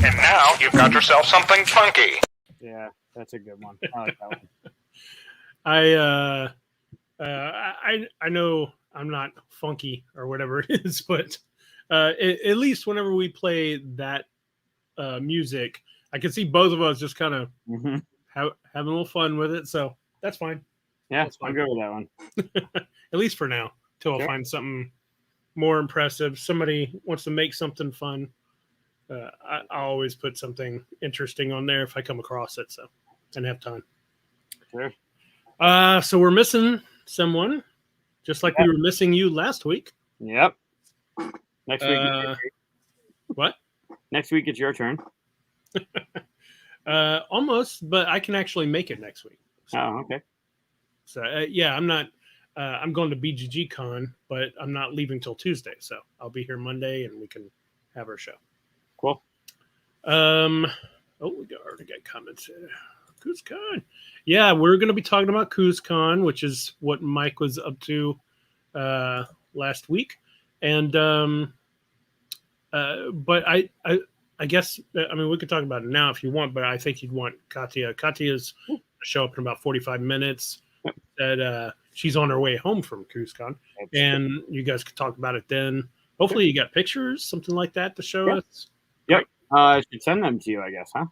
And now you've got yourself something funky. Yeah, that's a good one. I like that one. I know I'm not funky or whatever it is, but at least whenever we play that music, I can see both of us just kind of having a little fun with it. So that's fine. Yeah, That's fine. I'm good with that one. At least for now, till Sure. I find something more impressive. Somebody wants to make something fun. I always put something interesting on there if I come across it. So and have time. Sure. So we're missing someone, just like we were missing you last week. Yep. Next week. What? Next week it's your turn. Almost, but I can actually make it next week. So, Oh, okay. So yeah, I'm not. I'm going to BGGCon, but I'm not leaving till Tuesday. So I'll be here Monday, and we can have our show. Cool. We already got comments here. CuseCon. Yeah, we're going to be talking about CuseCon, which is what Mike was up to last week, and but I guess we could talk about it now if you want, but I think you'd want Katia. Katia's show up in about 45 minutes. That she's on her way home from CuseCon, and you guys could talk about it then. Hopefully, you got pictures, something like that, to show us. Yep. I should send them to you, I guess, huh?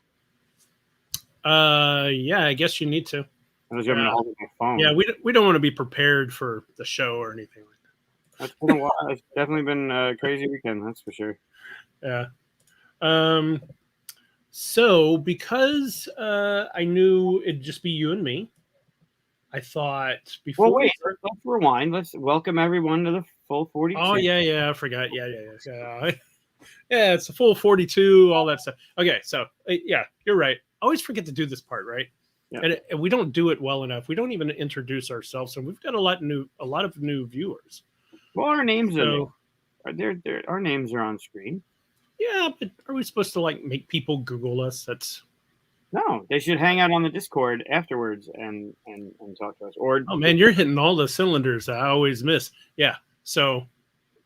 Yeah, I guess you need to. I was going to hold my phone. Yeah, we don't want to be prepared for the show or anything like that. It's been a while. It's definitely been a crazy weekend, that's for sure. Yeah. So because I knew it'd just be you and me, I thought before. Well, wait. Let's rewind. Let's welcome everyone to the full 42. Oh yeah, I forgot. Yeah. Yeah, it's a full 42. All that stuff. Okay, so yeah, you're right. I always forget to do this part, right? Yeah. And we don't do it well enough. We don't even introduce ourselves, and we've got a lot of new viewers. Well, our names are there. Our names are on screen. Yeah, but are we supposed to make people Google us? No, they should hang out on the Discord afterwards and talk to us. Or oh man, you're hitting all the cylinders I always miss. Yeah, so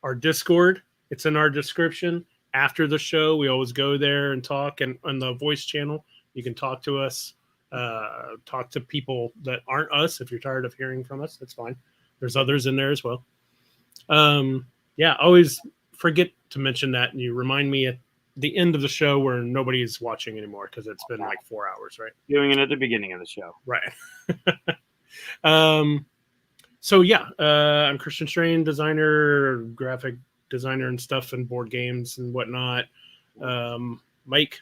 our Discord, it's in our description. After the show, we always go there and talk, and on the voice channel, you can talk to us, talk to people that aren't us. If you're tired of hearing from us, that's fine. There's others in there as well. Yeah, always forget to mention that, and you remind me at the end of the show where nobody's watching anymore because it's been like 4 hours, right? Doing it at the beginning of the show. Right. So yeah, I'm Christian Strain, designer, graphic designer and stuff, and board games and whatnot. Mike,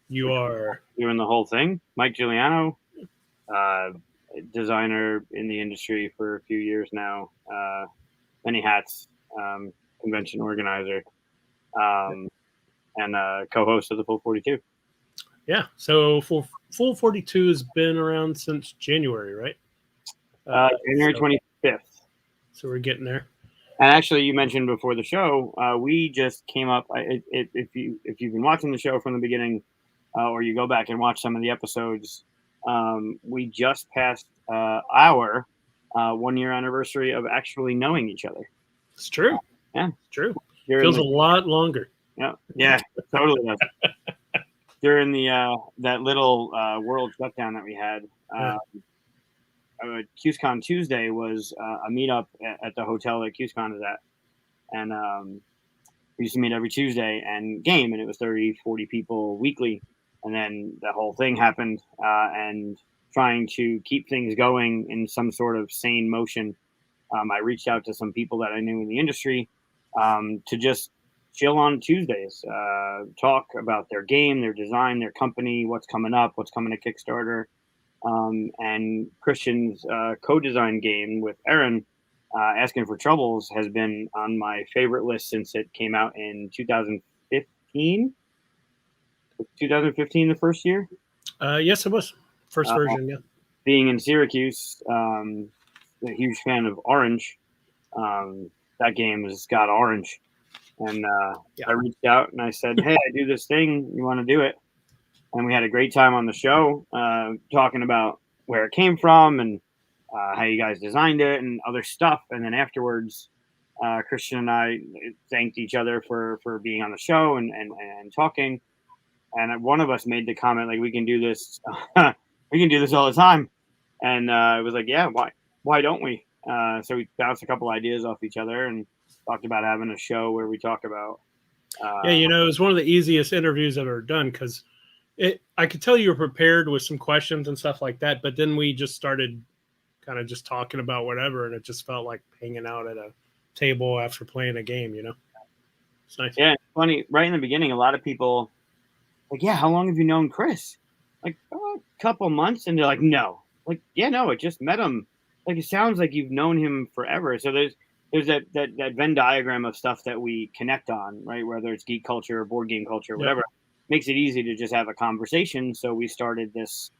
you are doing the whole thing. Mike Giuliano, designer in the industry for a few years now, many hats, convention organizer, and co-host of the Full 42. Yeah, so Full 42 has been around since January, right? January 25th. So we're getting there. And actually, you mentioned before the show, we just came up. If you've been watching the show from the beginning, or you go back and watch some of the episodes, we just passed our 1 year anniversary of actually knowing each other. It's true. Yeah, it's true. Feels a lot longer. Yeah, totally does. During the that little world shutdown that we had, CuseCon Tuesday was a meetup at the hotel that CuseCon is at. And we used to meet every Tuesday and game, and it was 30, 40 people weekly. And then the whole thing happened, and trying to keep things going in some sort of sane motion, I reached out to some people that I knew in the industry to just chill on Tuesdays, talk about their game, their design, their company, what's coming up, what's coming to Kickstarter. And Christian's co-design game with Aaron, Asking for Troubles, has been on my favorite list since it came out in 2015. 2015, the first year? Yes, it was. First version, yeah. Being in Syracuse, a huge fan of Orange. That game has got Orange. And I reached out and I said, hey, I do this thing. You want to do it? And we had a great time on the show, talking about where it came from and how you guys designed it and other stuff. And then afterwards, Christian and I thanked each other for being on the show and talking. And one of us made the comment like, we can do this, we can do this all the time. And it was like, yeah, why don't we? So we bounced a couple ideas off each other and talked about having a show where we talk about. Yeah, you know, it was one of the easiest interviews I've ever done because I could tell you were prepared with some questions and stuff like that, but then we just started kind of just talking about whatever, and it just felt like hanging out at a table after playing a game, you know? It's nice. Yeah, it's funny. Right in the beginning, a lot of people like, yeah, how long have you known Chris? Like, oh, a couple months. And they're like, no. Like, yeah, no, I just met him. Like, it sounds like you've known him forever. So there's that Venn diagram of stuff that we connect on, right? Whether it's geek culture or board game culture, or whatever. Makes it easy to just have a conversation. So we started this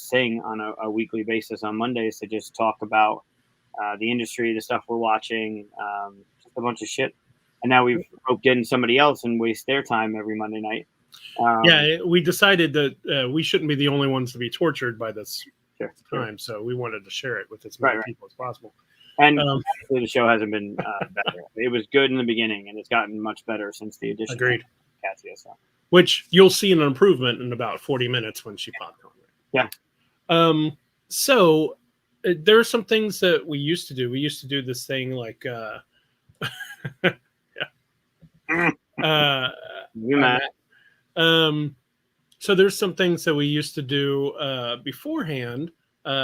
thing on a weekly basis on Mondays to just talk about the industry, the stuff we're watching, just a bunch of shit. And now we've roped in somebody else and waste their time every Monday night. Yeah, we decided that we shouldn't be the only ones to be tortured by this time, so we wanted to share it with as many people as possible. And the show hasn't been better. It was good in the beginning, and it's gotten much better since the addition. Agreed. Of Katia, so. Which you'll see an improvement in about 40 minutes when she popped on. Yeah. So there are some things that we used to do. We used to do this thing like You Matt. So there's some things that we used to do beforehand,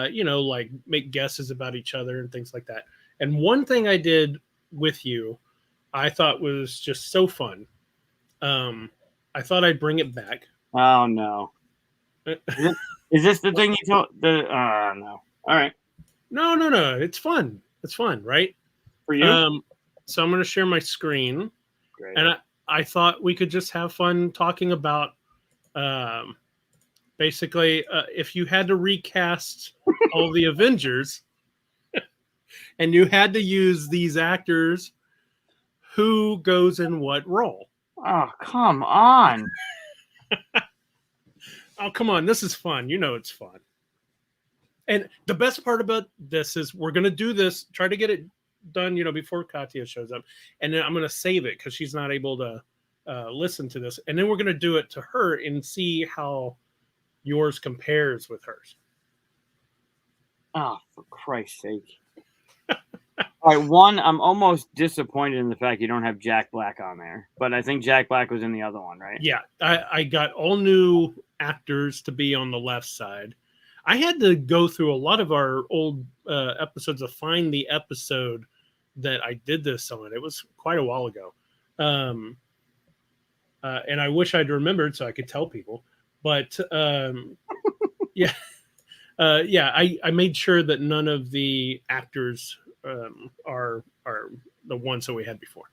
you know, like make guesses about each other and things like that. And one thing I did with you, I thought was just so fun. I thought I'd bring it back. Oh no. Is this the thing you told the no. All right. No. It's fun. It's fun, right? For you? So I'm gonna share my screen. Great. And I thought we could just have fun talking about basically if you had to recast all the Avengers and you had to use these actors, who goes in what role? Oh, come on. Oh, come on. This is fun. You know it's fun. And the best part about this is we're going to do this, try to get it done, you know, before Katia shows up. And then I'm going to save it because she's not able to listen to this. And then we're going to do it to her and see how yours compares with hers. Oh, for Christ's sake. All right, one, I'm almost disappointed in the fact you don't have Jack Black on there. But I think Jack Black was in the other one, right? Yeah, I got all new actors to be on the left side. I had to go through a lot of our old episodes to find the episode that I did this on. It was quite a while ago. And I wish I'd remembered so I could tell people. But yeah. I made sure that none of the actors are the ones that we had before.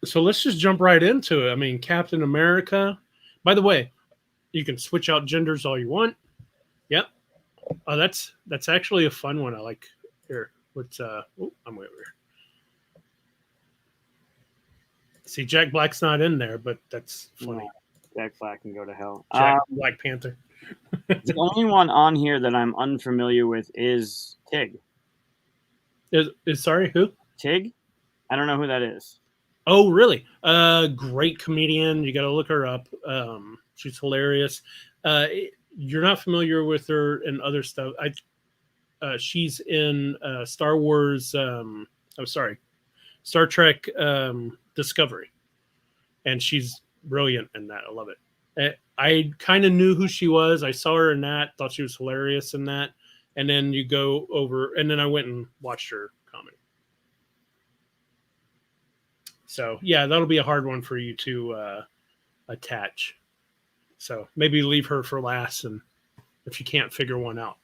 So let's just jump right into it. I mean, Captain America. By the way, you can switch out genders all you want. Yep. Oh, that's actually a fun one. I like. Here, let's. I'm way over here. See, Jack Black's not in there, but that's funny. No, Jack Black can go to hell. Black Panther. The only one on here that I'm unfamiliar with is Tig. Is sorry, who? Tig? I don't know who that is. Oh, really? Great comedian. You got to look her up. She's hilarious. You're not familiar with her and other stuff. She's in Star Wars. Star Trek Discovery, and she's brilliant in that. I love it. I kind of knew who she was. I saw her in that. Thought she was hilarious in that. And then you go over, and then I went and watched her comedy. So yeah, that'll be a hard one for you to attach. So maybe leave her for last, and if you can't figure one out.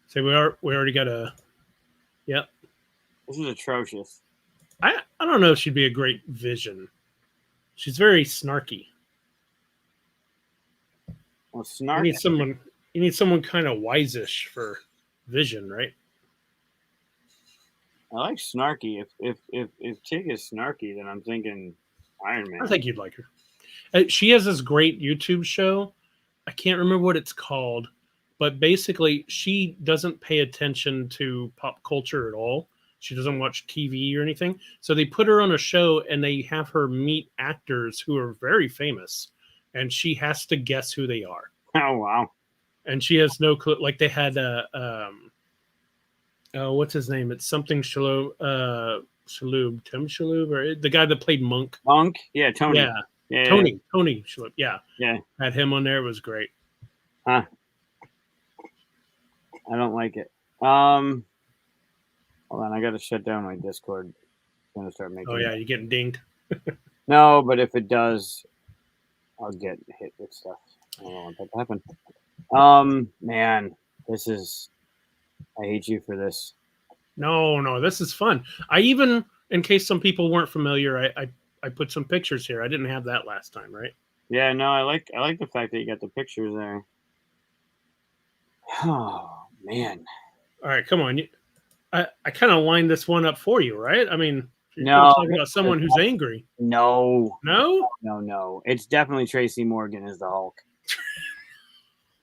So we already got a. Yep. This is atrocious. I don't know if she'd be a great Vision. She's very snarky. Well, snarky. You need someone kind of wise-ish for Vision, right? I like snarky. If Tig is snarky, then I'm thinking Iron Man. I think you'd like her. She has this great YouTube show. I can't remember what it's called, but basically she doesn't pay attention to pop culture at all. She doesn't watch TV or anything. So they put her on a show and they have her meet actors who are very famous, and she has to guess who they are. Oh wow! And she has no clue. Like they had what's his name? It's something Shalhoub, Tim Shalhoub, or the guy that played Monk. Monk, yeah, Tony. Yeah, Tony Shalhoub. Yeah, yeah. Had him on there. It was great. Huh. I don't like it. Hold on, I got to shut down my Discord. I'm gonna start making. Oh yeah, you're getting dinged. No, but if it does, I'll get hit with stuff. I don't want that to happen. Man, this is. I hate you for this. No, this is fun. I even, in case some people weren't familiar, I put some pictures here. I didn't have that last time, right? Yeah, no, I like the fact that you got the pictures there. Oh man. All right, come on. I kind of lined this one up for you, right? I mean, you're No, talking about someone who's angry. No. No? It's definitely Tracy Morgan as the Hulk.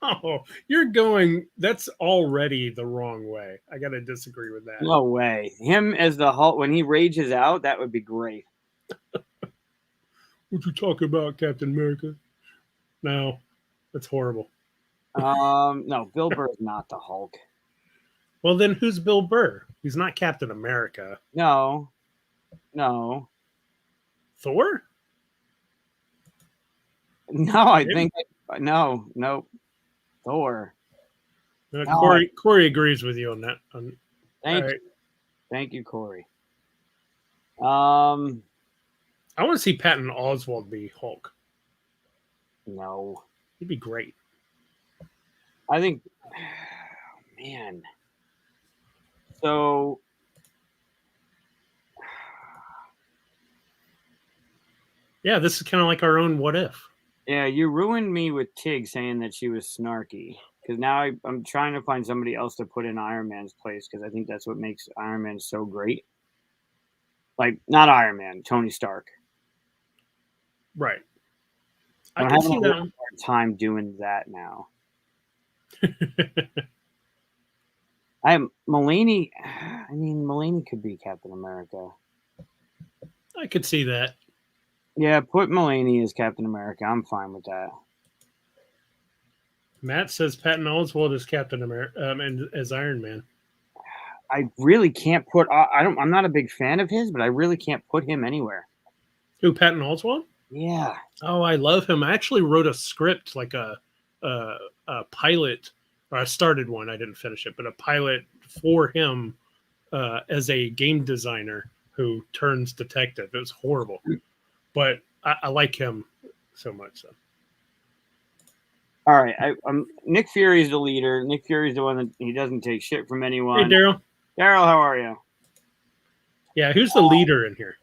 Oh, you're going. That's already the wrong way. I got to disagree with that. No way. Him as the Hulk when he rages out, that would be great. What you talking about, Captain America? No, that's horrible. No, Bill Burr is not the Hulk. Well, then who's Bill Burr? He's not Captain America. No. Thor? No, I think no. Thor. Corey agrees with you on that. Thank you, Corey. I want to see Patton Oswalt be Hulk. No. He'd be great. I think, man. So, yeah, this is kind of like our own What If. Yeah, you ruined me with Tig saying that she was snarky. Because now I'm trying to find somebody else to put in Iron Man's place because I think that's what makes Iron Man so great. Like, not Iron Man, Tony Stark. Right. I'm having a hard time doing that now. Mulaney. I mean, Mulaney could be Captain America. I could see that. Yeah, put Mulaney as Captain America. I'm fine with that. Matt says Patton Oswalt is Captain America and as Iron Man. I really can't put. I'm not a big fan of his, but I really can't put him anywhere. Who, Patton Oswalt? Yeah. Oh, I love him. I actually wrote a script, like a pilot. Or I started one. I didn't finish it, but a pilot for him as a game designer who turns detective. It was horrible, but I like him so much. So. All right, Nick Fury's the leader. Nick Fury's the one that he doesn't take shit from anyone. Hey, Daryl. Daryl, how are you? Yeah, who's the leader in here?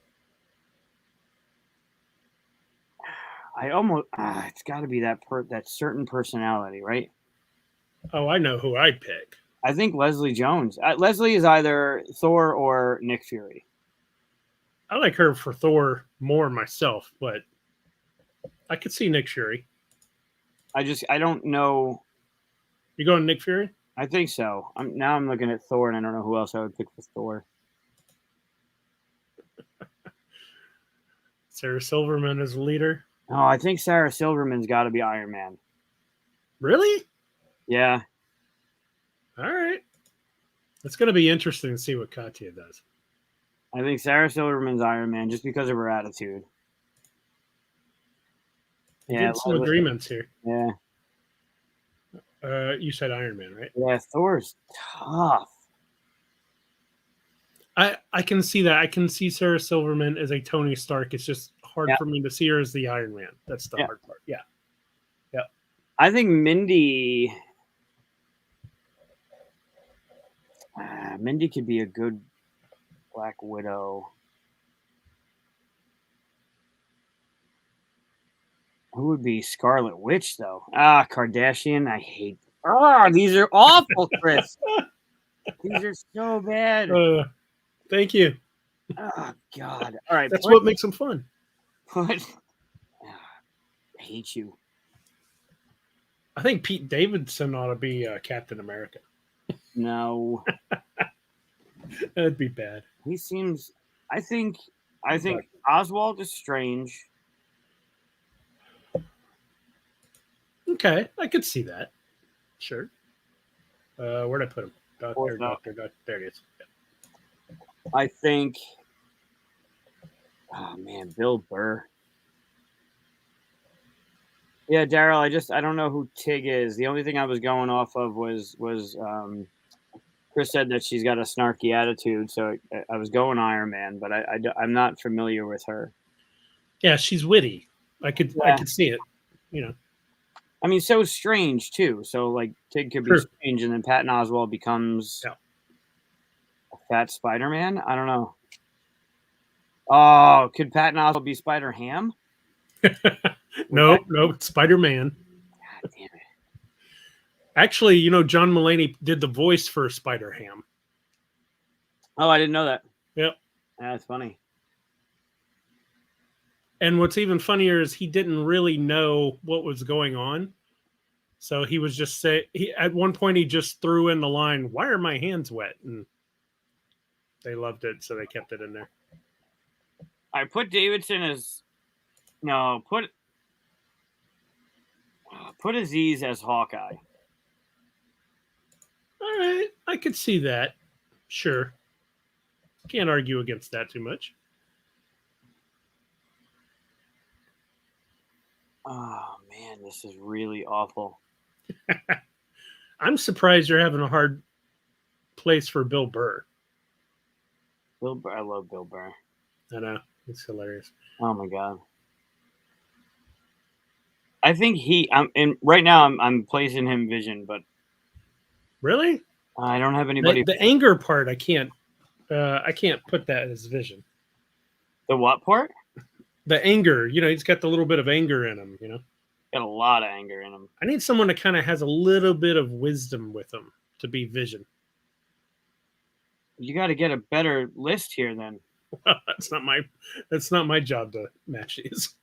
I almost. It's got to be that certain personality, right? Oh, I know who I'd pick. I think Leslie Jones. Leslie is either Thor or Nick Fury. I like her for Thor more myself, but I could see Nick Fury. I don't know. You going Nick Fury? I think so. I'm looking at Thor, and I don't know who else I would pick for Thor. Sarah Silverman as leader. Oh, I think Sarah Silverman's got to be Iron Man. Really? Yeah. All right. It's going to be interesting to see what Katia does. I think Sarah Silverman's Iron Man just because of her attitude. Yeah, some agreements here. Yeah. You said Iron Man, right? Yeah, Thor's tough. I can see that. I can see Sarah Silverman as a Tony Stark. It's just hard for me to see her as the Iron Man. That's the hard part. Yeah. Yeah. I think Mindy could be a good Black Widow. Who would be Scarlet Witch, though? Kardashian. I hate. These are awful, Chris. These are so bad. Thank you. Oh, God. All right. That's what makes them fun. hate you. I think Pete Davidson ought to be Captain America. No, That'd be bad. he seems. I think Oswald is strange. Okay, I could see that. Sure. Where'd I put him? Fourth up. Doctor. There it is. Yeah. I think. Oh man, Bill Burr. Yeah, Daryl. I don't know who Tig is. The only thing I was going off of was Chris said that she's got a snarky attitude, so I was going Iron Man, but I'm not familiar with her. Yeah, she's witty. I could see it. You know. I mean, so strange too. So like Tig could be Sure. strange, and then Patton Oswalt becomes a fat Spider-Man. I don't know. Oh, could Patton Oswalt be Spider-Ham? Nope, Spider-Man. God damn it. Actually, John Mulaney did the voice for Spider-Ham. Oh, I didn't know that. Yep. That's funny. And what's even funnier is he didn't really know what was going on. So he was just at one point he just threw in the line, "Why are my hands wet?" And they loved it, so they kept it in there. I put Davidson as put Aziz as Hawkeye. All right, I could see that. Sure. Can't argue against that too much. Oh man, this is really awful. I'm surprised you're having a hard place for Bill Burr. Bill Burr, I love Bill Burr. I know. It's hilarious. Oh my god. I think right now I'm placing him Vision, but Really? I don't have anybody. The anger part, I can't put that as Vision. The what part? The anger, he's got the little bit of anger in him, Got a lot of anger in him. I need someone that kind of has a little bit of wisdom with him to be Vision. You got to get a better list here, then. That's not my job to match these.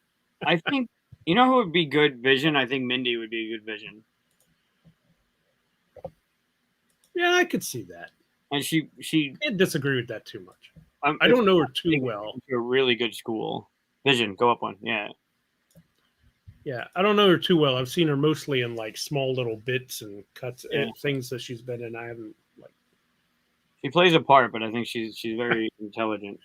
I think who would be good Vision. I think Mindy would be a good Vision. Yeah, I could see that. And she can't disagree with that too much. I don't know her too well. A really good school. Vision, go up one. Yeah. Yeah, I don't know her too well. I've seen her mostly in like small little bits and cuts and things that she's been in. I haven't She plays a part, but I think she's very intelligent.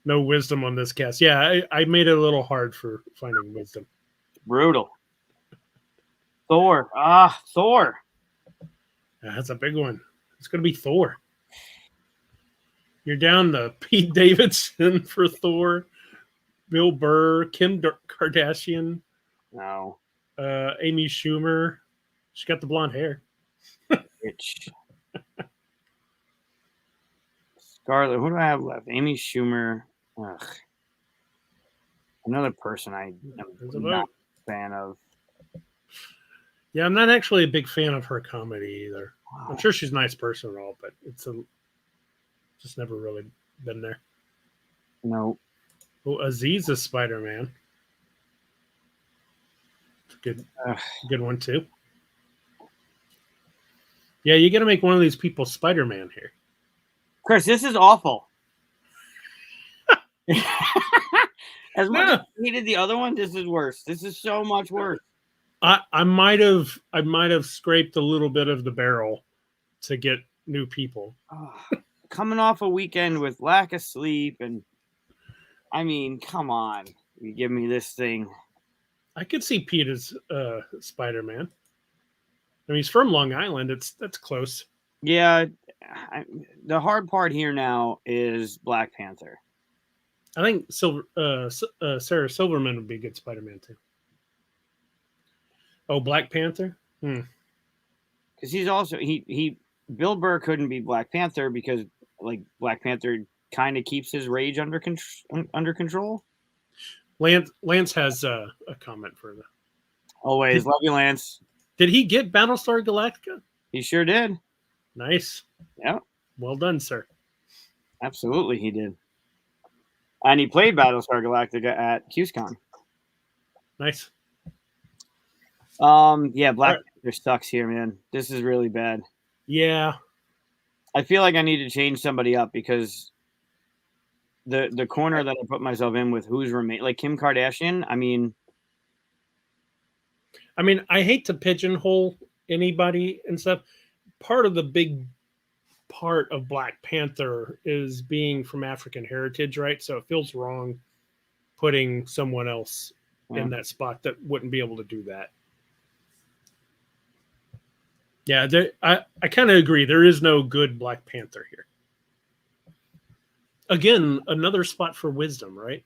No wisdom on this cast. Yeah, I made it a little hard for finding wisdom. Brutal. Thor. Thor. Yeah, that's a big one. It's going to be Thor. You're down to Pete Davidson for Thor, Bill Burr, Kim Kardashian, No. Amy Schumer. She got the blonde hair. Bitch. Scarlett. Who do I have left? Amy Schumer. Ugh. Another person I am not a fan of. Yeah, I'm not actually a big fan of her comedy either. Wow. I'm sure she's a nice person and all, but it's just never really been there. No. Oh, Aziz is Spider-Man. Good one too. Yeah, you got to make one of these people Spider-Man here. Chris, this is awful. As much as I hated the other one, this is worse. This is so much worse. I might have scraped a little bit of the barrel to get new people. Coming off a weekend with lack of sleep, and I mean, come on, you give me this thing. I could see Pete as Spider-Man. I mean, he's from Long Island. That's close. Yeah, the hard part here now is Black Panther. I think Sarah Silverman would be a good Spider-Man too. Oh, Black Panther? Because he's also Bill Burr couldn't be Black Panther because like Black Panther kind of keeps his rage under control. Lance has a comment for that. Always love you, Lance. Did he get Battlestar Galactica? He sure did. Nice. Yeah. Well done, sir. Absolutely, he did. And he played Battlestar Galactica at CuseCon. Nice. Yeah, Black Alright. Panther sucks here, man. This is really bad. Yeah. I feel like I need to change somebody up because the corner that I put myself in with who's remain like Kim Kardashian. I mean, I hate to pigeonhole anybody and stuff. Part of the big part of Black Panther is being from African heritage, right? So it feels wrong putting someone else yeah. in that spot that wouldn't be able to do that. Yeah, I kind of agree. There is no good Black Panther here. Again, another spot for wisdom, right?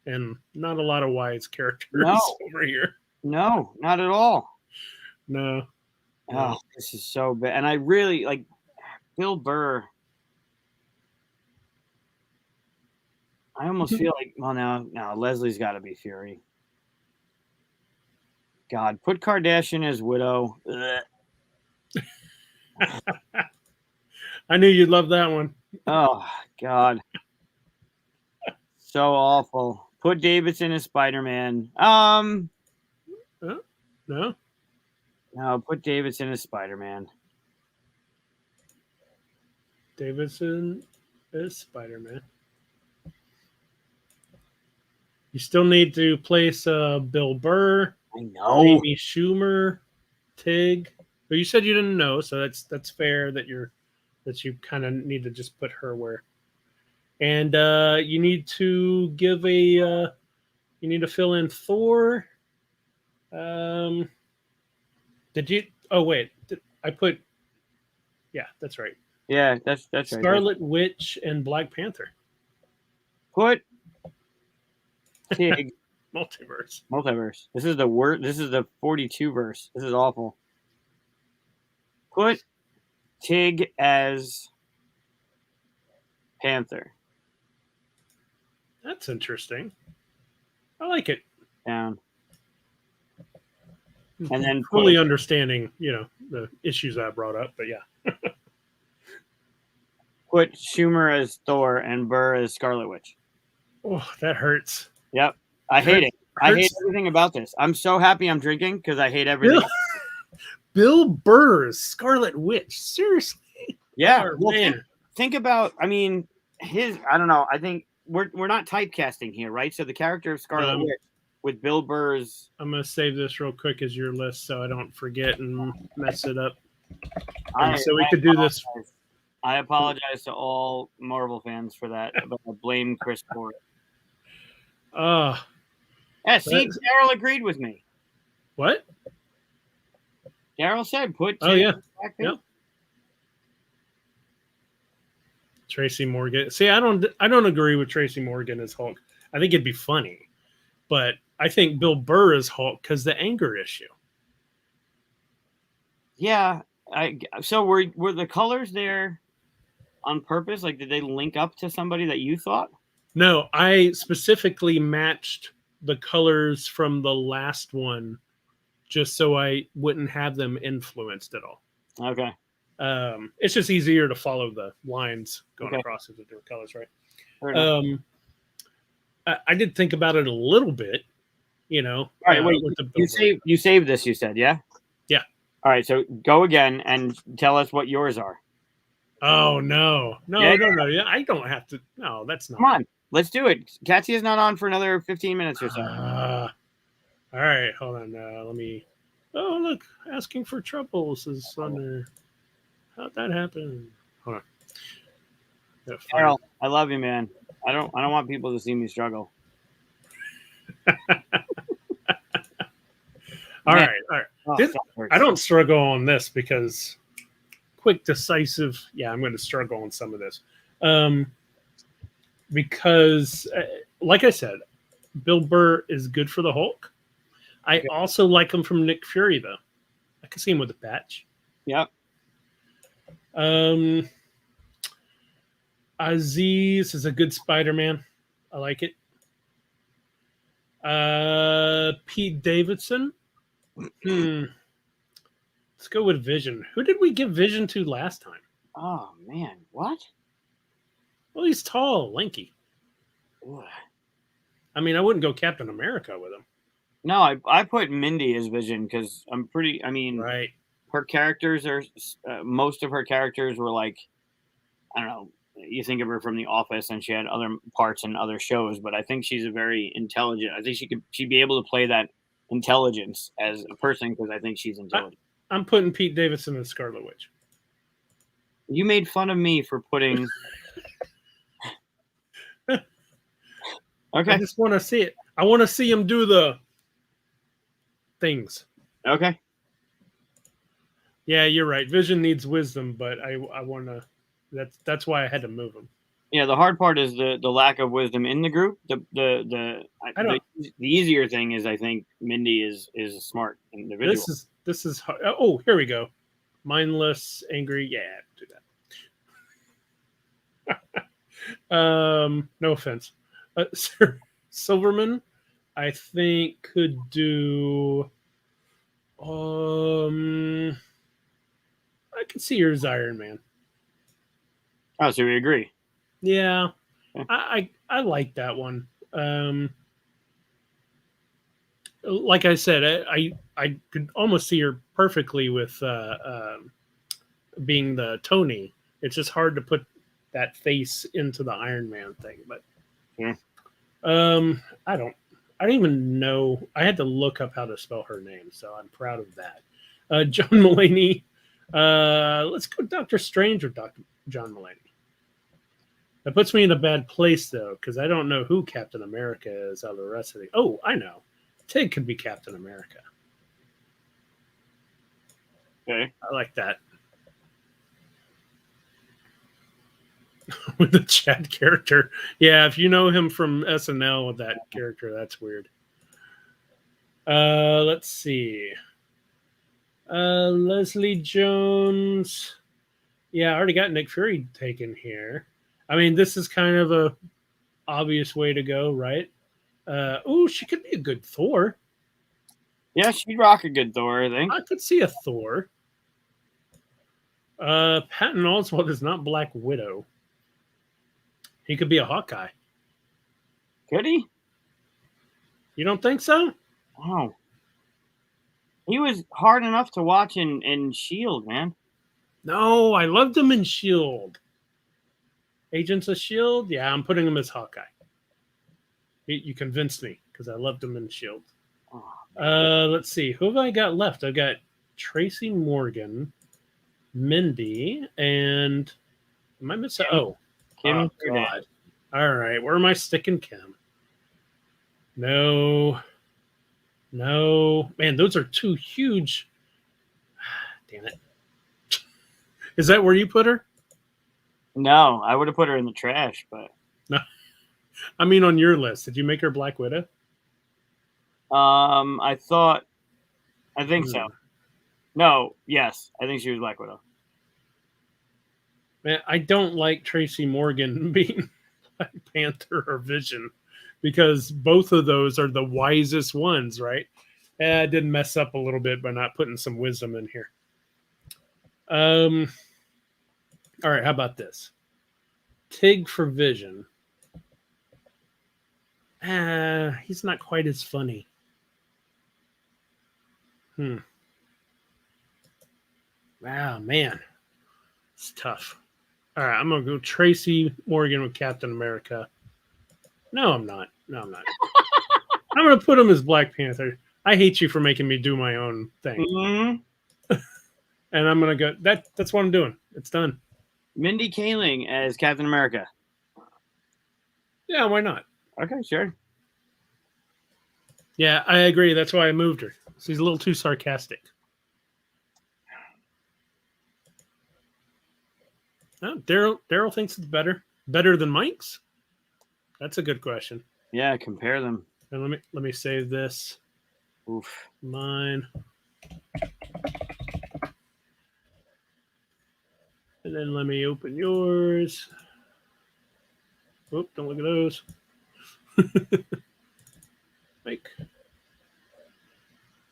And not a lot of wise characters No. over here. No, not at all. No. Oh, this is so bad. And I really like Bill Burr. I almost feel like, well, now Leslie's got to be Fury. God, put Kardashian as Widow. Ugh. I knew you'd love that one. Oh God, so awful. Put Davidson as Spider-Man. No. No, put Davidson as Spider-Man. Davidson is Spider-Man. You still need to place Bill Burr, I know. Amy Schumer, Tig. But you said you didn't know, so that's fair that you kind of need to just put her where. And you need to give you need to fill in Thor. Did you? Oh wait, I put. Yeah, that's right. Yeah, that's right. Scarlet Witch and Black Panther. Put Tig. Multiverse. This is the worst. This is the 42 verse. This is awful. Put Tig as Panther. That's interesting. I like it. Down. And then fully understanding, the issues I brought up, but yeah. Put Schumer as Thor and Burr as Scarlet Witch. Oh, that hurts. Yep. I hate it. I hate everything about this. I'm so happy I'm drinking because I hate everything. Bill Burr's Scarlet Witch. Seriously. Yeah. Oh, well, man. think about, I don't know. I think we're not typecasting here, right? So the character of Scarlet Witch with Bill Burr's. I'm going to save this real quick as your list so I don't forget and mess it up. So we could do this. I apologize to all Marvel fans for that, but I blame Chris for it. Yeah, see, Daryl agreed with me. What? Daryl said put. Oh, yeah. Yep. Tracy Morgan. See, I don't agree with Tracy Morgan as Hulk. I think it'd be funny, but I think Bill Burr is Hulk because the anger issue. Yeah. So were the colors there on purpose? Like, did they link up to somebody that you thought? No, I specifically matched the colors from the last one just so I wouldn't have them influenced at all. Okay. It's just easier to follow the lines going across the different colors, right? I did think about it a little bit, All right, wait. You saved this, you said, yeah? Yeah. All right, so go again and tell us what yours are. Oh, no. No. Yeah, I don't have to. No, that's not. Come on. Let's do it. Katia's not on for another 15 minutes or so. All right, hold on. Let me. Oh, look, asking for troubles is on there. How'd that happen? Hold on. Carol, I love you, man. I don't want people to see me struggle. All right. Oh, I don't struggle on this because quick, decisive. Yeah, I'm going to struggle on some of this. Because, like I said, Bill Burr is good for the Hulk. I also like him from Nick Fury, though. I can see him with a patch. Yep. Aziz is a good Spider-Man. I like it. Pete Davidson. Let's go with Vision. Who did we give Vision to last time? Oh, man. What? Well, he's tall, lanky. Ugh. I mean, I wouldn't go Captain America with him. No, I put Mindy as Vision because I'm pretty. I mean, Right. her characters are most of her characters were like, I don't know. You think of her from The Office, and she had other parts in other shows, but I think she's a very intelligent. I think she'd be able to play that intelligence as a person because I think she's I, intelligent. I'm putting Pete Davidson as Scarlet Witch. You made fun of me for putting. I Okay. just want to see it. I want to see him do the things. Okay. Yeah, you're right. Vision needs wisdom, but I want to. That's why I had to move him. Yeah, the hard part is the lack of wisdom in the group. I don't. The easier thing is I think Mindy is a smart individual. This is hard. Oh, here we go. Mindless, angry. Yeah, do that. No offense. Sir Silverman, I think could do. I could see her as Iron Man. Oh, so we agree. Yeah, Okay. I like that one. Like I said, I could almost see her perfectly with being the Tony. It's just hard to put that face into the Iron Man thing. But Yeah. I don't even know. I had to look up how to spell her name, so I'm proud of that. John Mulaney. Let's go Doctor Strange or Dr. John Mulaney. That puts me in a bad place though, because I don't know who Captain America is out of the rest of the. Oh, I know. Tig could be Captain America. Okay. I like that. With the Chad character. Yeah, if you know him from SNL with that character, that's weird. Let's see. Leslie Jones. Yeah, I already got Nick Fury taken here. I mean, this is kind of a obvious way to go, right? She could be a good Thor. Yeah, she'd rock a good Thor, I think. I could see a Thor. Patton Oswalt is not Black Widow. He could be a Hawkeye. Could he? You don't think so? Oh. He was hard enough to watch in Shield, man. No, I loved him in Shield. Agents of Shield? Yeah, I'm putting him as Hawkeye. You convinced me because I loved him in Shield. Let's see. Who have I got left? I've got Tracy Morgan, Mindy, and am I missing? Kim. Oh God. All right. Where am I sticking Kim? No. Man, those are two huge. Damn it. Is that where you put her? No, I would have put her in the trash, but No. I mean, on your list, did you make her Black Widow? I think so. No, yes, I think she was Black Widow. Man, I don't like Tracy Morgan being Black Panther or Vision because both of those are the wisest ones, right? I did mess up a little bit by not putting some wisdom in here. All right, how about this? Tig for Vision. He's not quite as funny. Wow, man. It's tough. All right, I'm going to go Tracy Morgan with Captain America. No, I'm not. I'm going to put him as Black Panther. I hate you for making me do my own thing. Mm-hmm. And I'm going to go. That's what I'm doing. It's done. Mindy Kaling as Captain America. Yeah, why not? Okay, sure. Yeah, I agree. That's why I moved her. She's a little too sarcastic. Oh, Daryl thinks it's better than Mike's. That's a good question. Yeah, compare them. And let me save this. Oof. Mine. And then let me open yours. Oop, don't look at those. Mike.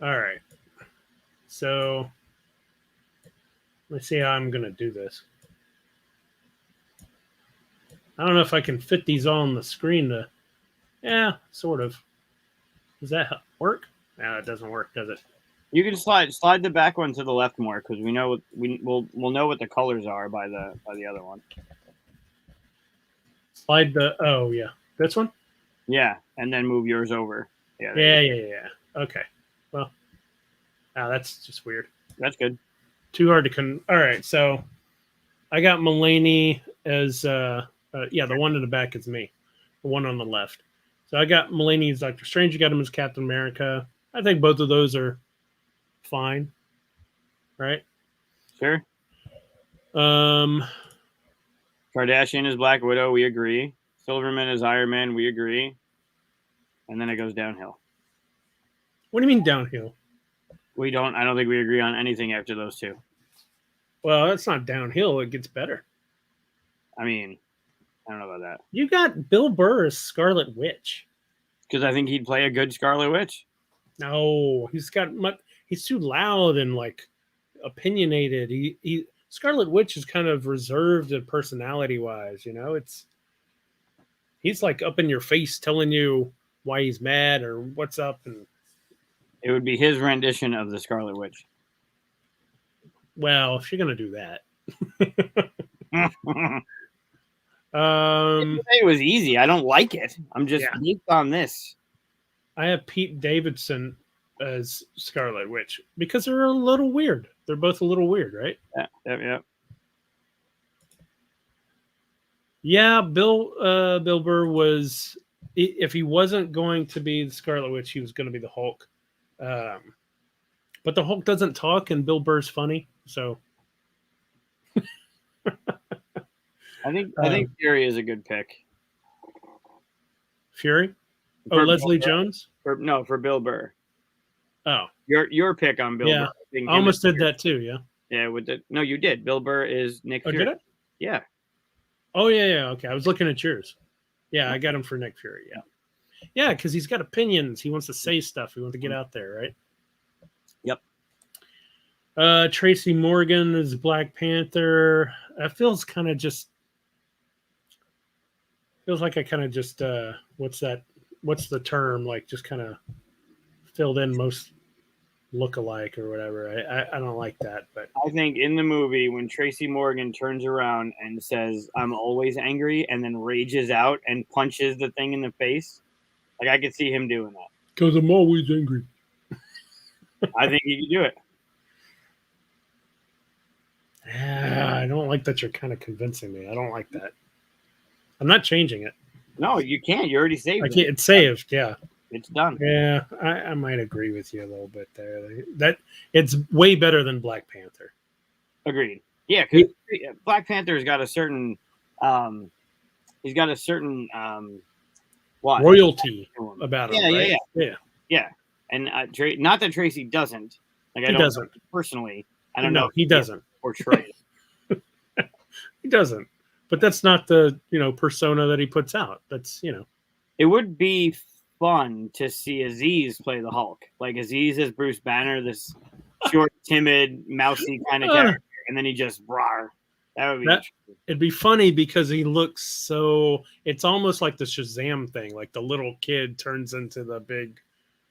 All right. So let's see how I'm going to do this. I don't know if I can fit these all on the screen. Yeah, sort of. Does that work? Now it doesn't work, does it? You can slide the back one to the left more because we know we'll know what the colors are by the other one. Slide the this one. Yeah, and then move yours over. Yeah. Yeah. Okay. Well, that's just weird. That's good. Too hard to All right, so I got Mulaney as the one in the back is me, the one on the left. So I got Mulaney as Doctor Strange. You got him as Captain America. I think both of those are fine, right? Sure. Kardashian is Black Widow. We agree. Silverman is Iron Man. We agree. And then it goes downhill. What do you mean downhill? I don't think we agree on anything after those two. Well, that's not downhill. It gets better. I mean, I don't know about that. You got Bill Burr as Scarlet Witch. Because I think he'd play a good Scarlet Witch. No, he's too loud and like opinionated. Scarlet Witch is kind of reserved and personality wise, he's like up in your face telling you why he's mad or what's up, and it would be his rendition of the Scarlet Witch. Well, if you're gonna do that. It was easy. I don't like it. I'm just geeked on this. I have Pete Davidson as Scarlet Witch because they're a little weird. They're both a little weird, right? Yeah. Yeah, Bill Burr was, if he wasn't going to be the Scarlet Witch, he was going to be the Hulk. But the Hulk doesn't talk, and Bill Burr's funny, so. I think Fury is a good pick. Fury? For Leslie Jones? For Bill Burr. Oh. Your pick on Bill Burr. I almost did that too, yeah. Yeah, no, you did. Bill Burr is Nick Fury. Did I? Yeah. Oh, yeah. Okay, I was looking at yours. Yeah, I got him for Nick Fury, yeah. Yeah, because he's got opinions. He wants to say stuff. He wants to get out there, right? Yep. Tracy Morgan is Black Panther. That feels kind of just... Feels like I kind of just... what's the term? Like, just kind of filled in most look-alike or whatever. I don't like that, but I think in the movie when Tracy Morgan turns around and says I'm always angry and then rages out and punches the thing in the face, like I could see him doing that because I'm always angry. I think he could do it. I don't like that. You're kind of convincing me. I don't like that. I'm not changing it. No, you can't. You already saved it. It's saved. Yeah. It's done. Yeah, I might agree with you a little bit there. That it's way better than Black Panther. Agreed. Yeah, because Black Panther's got a certain, he's got a certain royalty about him. Yeah. And not that Tracy doesn't. Like I don't personally. I don't know. He doesn't portray it. He doesn't. But that's not the persona that he puts out. That's It would be fun to see Aziz play the Hulk. Like Aziz is Bruce Banner, this short, timid, mousy kind of character, and then he just rawr. That would be it'd be funny because he looks so. It's almost like the Shazam thing, like the little kid turns into the big,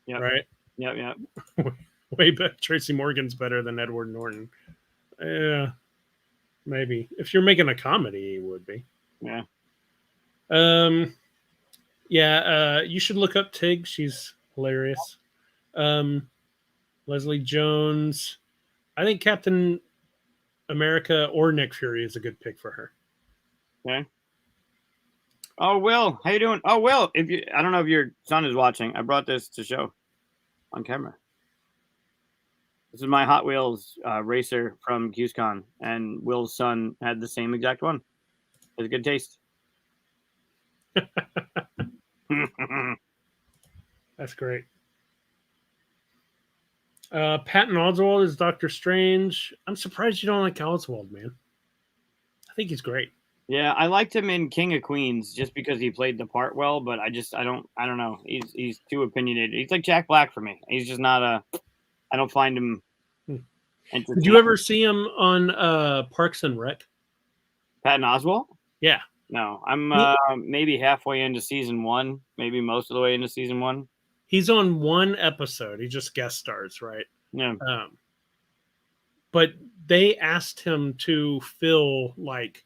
right? Yep. Way better. Tracy Morgan's better than Edward Norton. Yeah, maybe if you're making a comedy, he would be. Yeah. You should look up Tig. She's hilarious. Leslie Jones. I think Captain America or Nick Fury is a good pick for her. Okay. Oh, Will, how you doing? Oh, Will, I don't know if your son is watching. I brought this to show on camera. This is my Hot Wheels racer from CuseCon, and Will's son had the same exact one. It has good taste. That's great. Patton Oswalt is Doctor Strange. I'm surprised you don't like Oswald, man. I think he's great. Yeah, I liked him in King of Queens just because he played the part well, but I don't know. He's too opinionated. He's like Jack Black for me. He's just not I don't find him. Did you ever see him on Parks and Rec? Patton Oswalt? Yeah. No, I'm maybe halfway into season 1, maybe most of the way into season 1. He's on one episode. He just guest stars, right? Yeah. But they asked him to fill like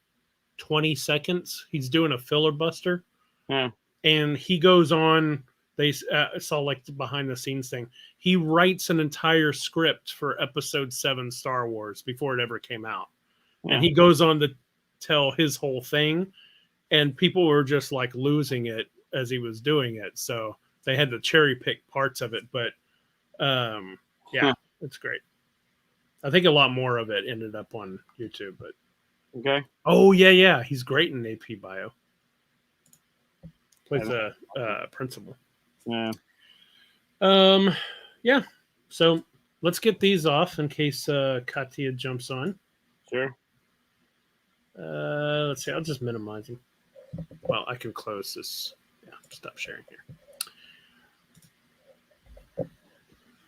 20 seconds. He's doing a filibuster. Yeah. And he goes on. They saw like the behind the scenes thing. He writes an entire script for episode 7 Star Wars before it ever came out. Yeah. And he goes on to tell his whole thing. And people were just like losing it as he was doing it. So they had to cherry pick parts of it. But yeah, it's great. I think a lot more of it ended up on YouTube. But Okay. oh, yeah. He's great in AP Bio. Plays a principal. Yeah. Yeah. So let's get these off in case Katia jumps on. Sure. Let's see. I'll just minimize them. Well, I can close this. Yeah, stop sharing here.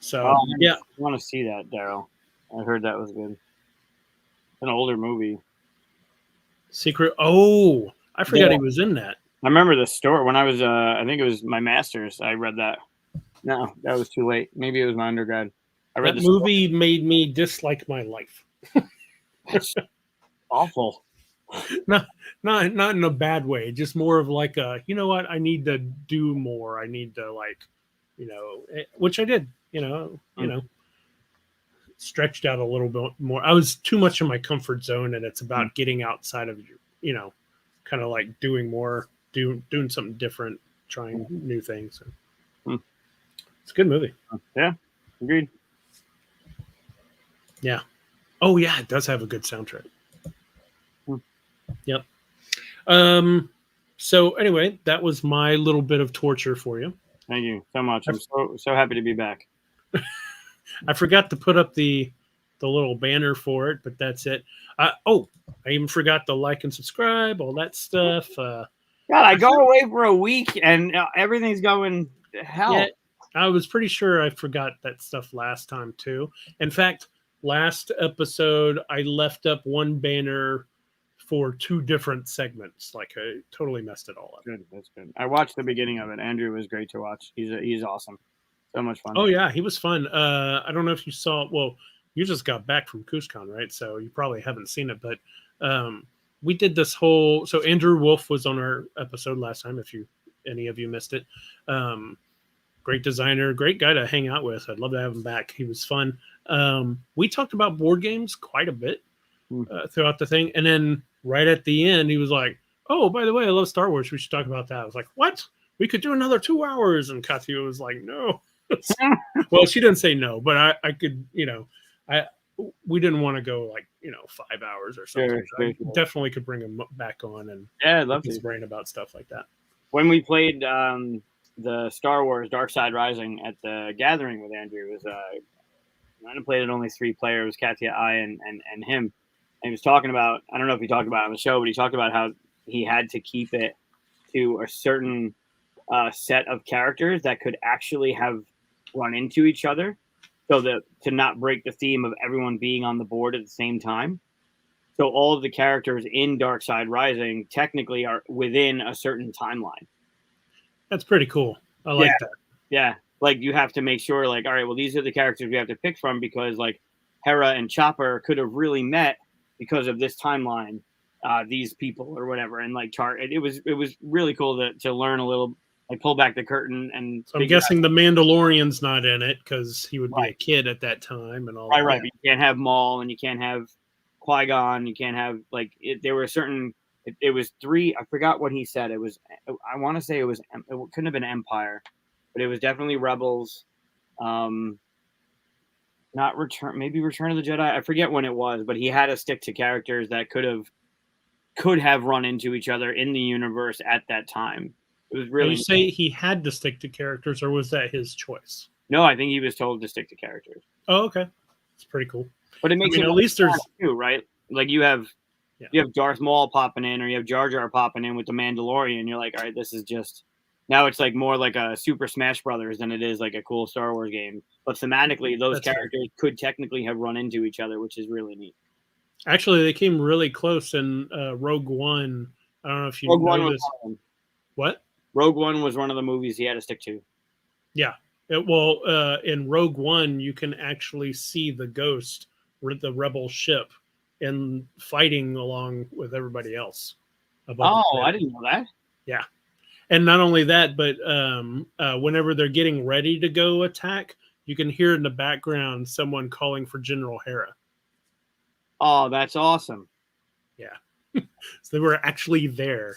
So yeah, I want to see that, Daryl. I heard that was good. An older movie. Secret. Oh, I forgot Yeah. he was in that. I remember the story when I was. I think it was my master's. I read that. No, that was too late. Maybe it was my undergrad. I read That the movie made me dislike my life. That's awful. Not in a bad way. Just more of like a, you know what? I need to do more. I need to which I did. Stretched out a little bit more. I was too much in my comfort zone, and it's about getting outside of kind of like doing more, doing something different, trying new things. It's a good movie. Yeah, agreed. Yeah. Oh yeah, it does have a good soundtrack. Yep. So anyway, that was my little bit of torture for you. Thank you so much. I'm so happy to be back. I forgot to put up the little banner for it, but that's it. I even forgot to like and subscribe, all that stuff. God, I go away for a week and everything's going to hell. Yeah, I was pretty sure I forgot that stuff last time too. In fact, last episode I left up one banner for 2 different segments. Like I totally messed it all up. Good, that's good. I watched the beginning of it. Andrew was great to watch. He's awesome. So much fun. Oh yeah, he was fun. I don't know if you saw. Well, you just got back from CuseCon, right? So you probably haven't seen it, but we did this whole. So Andrew Wolf was on our episode last time. If any of you missed it, great designer, great guy to hang out with. I'd love to have him back. He was fun. We talked about board games quite a bit throughout the thing, and then right at the end, he was like, "Oh, by the way, I love Star Wars. We should talk about that." I was like, "What? We could do another 2 hours?" And Katia was like, "No." Well, she didn't say no, but I could, we didn't want to go like 5 hours or something. Sure, I definitely could bring him back on and I'd love his to. brain about stuff like that. When we played the Star Wars Dark Side Rising at the gathering with Andrew, it was I played it only 3 players, Katia, I, and him. And he was talking about, I don't know if he talked about it on the show, but he talked about how he had to keep it to a certain set of characters that could actually have run into each other, so that to not break the theme of everyone being on the board at the same time. So all of the characters in Dark Side Rising technically are within a certain timeline. That's pretty cool. I like that. Yeah. Like you have to make sure, like, all right, well, these are the characters we have to pick from because like Hera and Chopper could have really met because of this timeline, these people or whatever. And like it was really cool to learn a little, like pull back the curtain. And so I'm guessing the Mandalorian's not in it because he would be a kid at that time and all that. Right. But you can't have Maul and you can't have Qui-Gon. You can't have there were certain, it was 3. I forgot what he said. It was, I want to say it couldn't have been Empire, but it was definitely Rebels. Not maybe Return of the Jedi. I forget when it was, but he had to stick to characters that could have run into each other in the universe at that time. It was really. Did you say he had to stick to characters, or was that his choice? No, I think he was told to stick to characters. Oh, okay, it's pretty cool. But it makes at least there's too, right? Like you have Darth Maul popping in, or you have Jar Jar popping in with the Mandalorian. You're like, all right, this is just. Now it's like more like a Super Smash Brothers than it is like a cool Star Wars game. But thematically, those characters could technically have run into each other, which is really neat. Actually, they came really close in Rogue One. I don't know if you know this. What? Rogue One was one of the movies he had to stick to. Yeah, In Rogue One, you can actually see the Ghost, the rebel ship, and fighting along with everybody else. Oh, I didn't know that. Yeah, and not only that, but whenever they're getting ready to go attack, you can hear in the background someone calling for General Hera. Oh, that's awesome. Yeah, so they were actually there.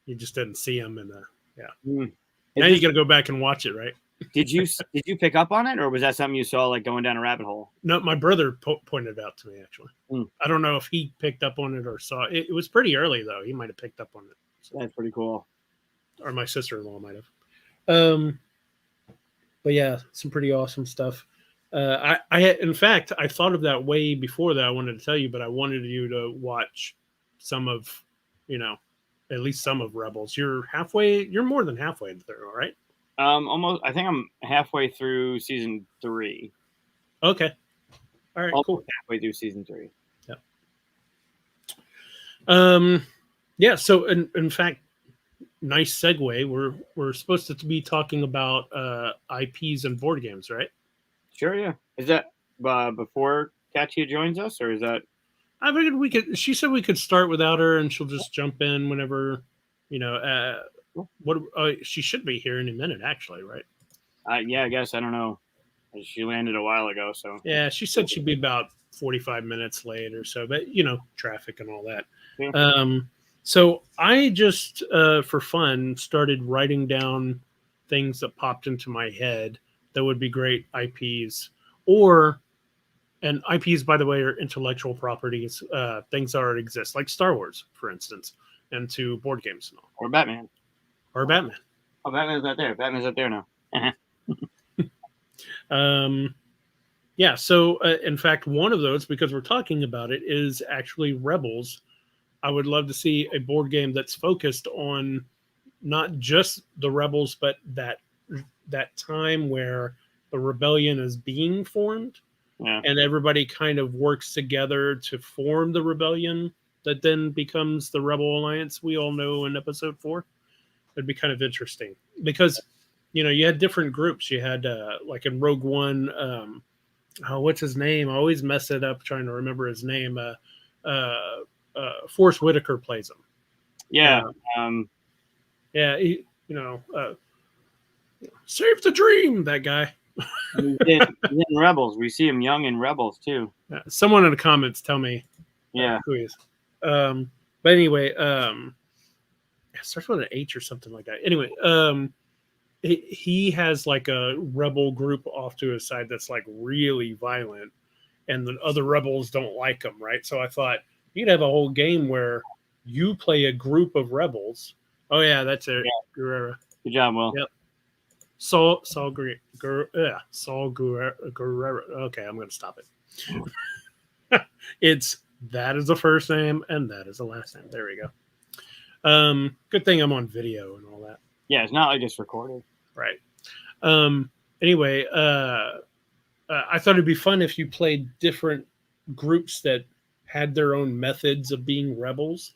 You just didn't see them in the Mm. Now you got to go back and watch it, right? Did you pick up on it, or was that something you saw like going down a rabbit hole? No, my brother pointed it out to me actually. I don't know if he picked up on it or saw it. It was pretty early though. He might have picked up on it. So that's pretty cool. Or my sister-in-law might have. But yeah, some pretty awesome stuff. In fact, I thought of that way before that I wanted to tell you, but I wanted you to watch some of, at least some of Rebels. You're more than halfway through, right? Almost. I think I'm halfway through season 3. Okay. All right. Almost cool. Halfway through season 3. Yeah. Yeah. So, in fact, nice segue. We're supposed to be talking about IPs and board games, right? Sure. Yeah. Is that before Katia joins us, or is that? I figured we could. She said we could start without her, and she'll just jump in whenever, she should be here any minute, actually, right? Yeah, I guess. I don't know. She landed a while ago, so. Yeah, she said she'd be about 45 minutes late or so, but traffic and all that. Yeah. So I just, for fun, started writing down things that popped into my head that would be great IPs, and IPs, by the way, are intellectual properties, things that already exist, like Star Wars, for instance, and to board games and all. Or Batman. Oh, Batman's not there. Batman's not there now. Yeah. So, in fact, one of those, because we're talking about it, is actually Rebels. I would love to see a board game that's focused on not just the Rebels, but that time where the rebellion is being formed, and everybody kind of works together to form the rebellion that then becomes the Rebel Alliance we all know in Episode 4. It'd be kind of interesting because, you had different groups. You had like in Rogue One, what's his name? I always mess it up trying to remember his name. Forrest Whitaker plays him. Yeah. Yeah. Save the dream. That guy. He's in Rebels. We see him young in Rebels too. Someone in the comments tell me. Yeah. Who he is. But anyway, it starts with an H or something like that. Anyway, he has like a rebel group off to his side that's like really violent, and the other rebels don't like him, right? So I thought you'd have a whole game where you play a group of rebels. Oh yeah, that's it. Yeah. Guerrero. Good job, Will. Yep. Saul Guerrero. Okay, I'm going to stop it. That is the first name and that is the last name. There we go. Good thing I'm on video and all that. Yeah, it's not like it's recorded. Right. Anyway, I thought it'd be fun if you played different groups that had their own methods of being rebels.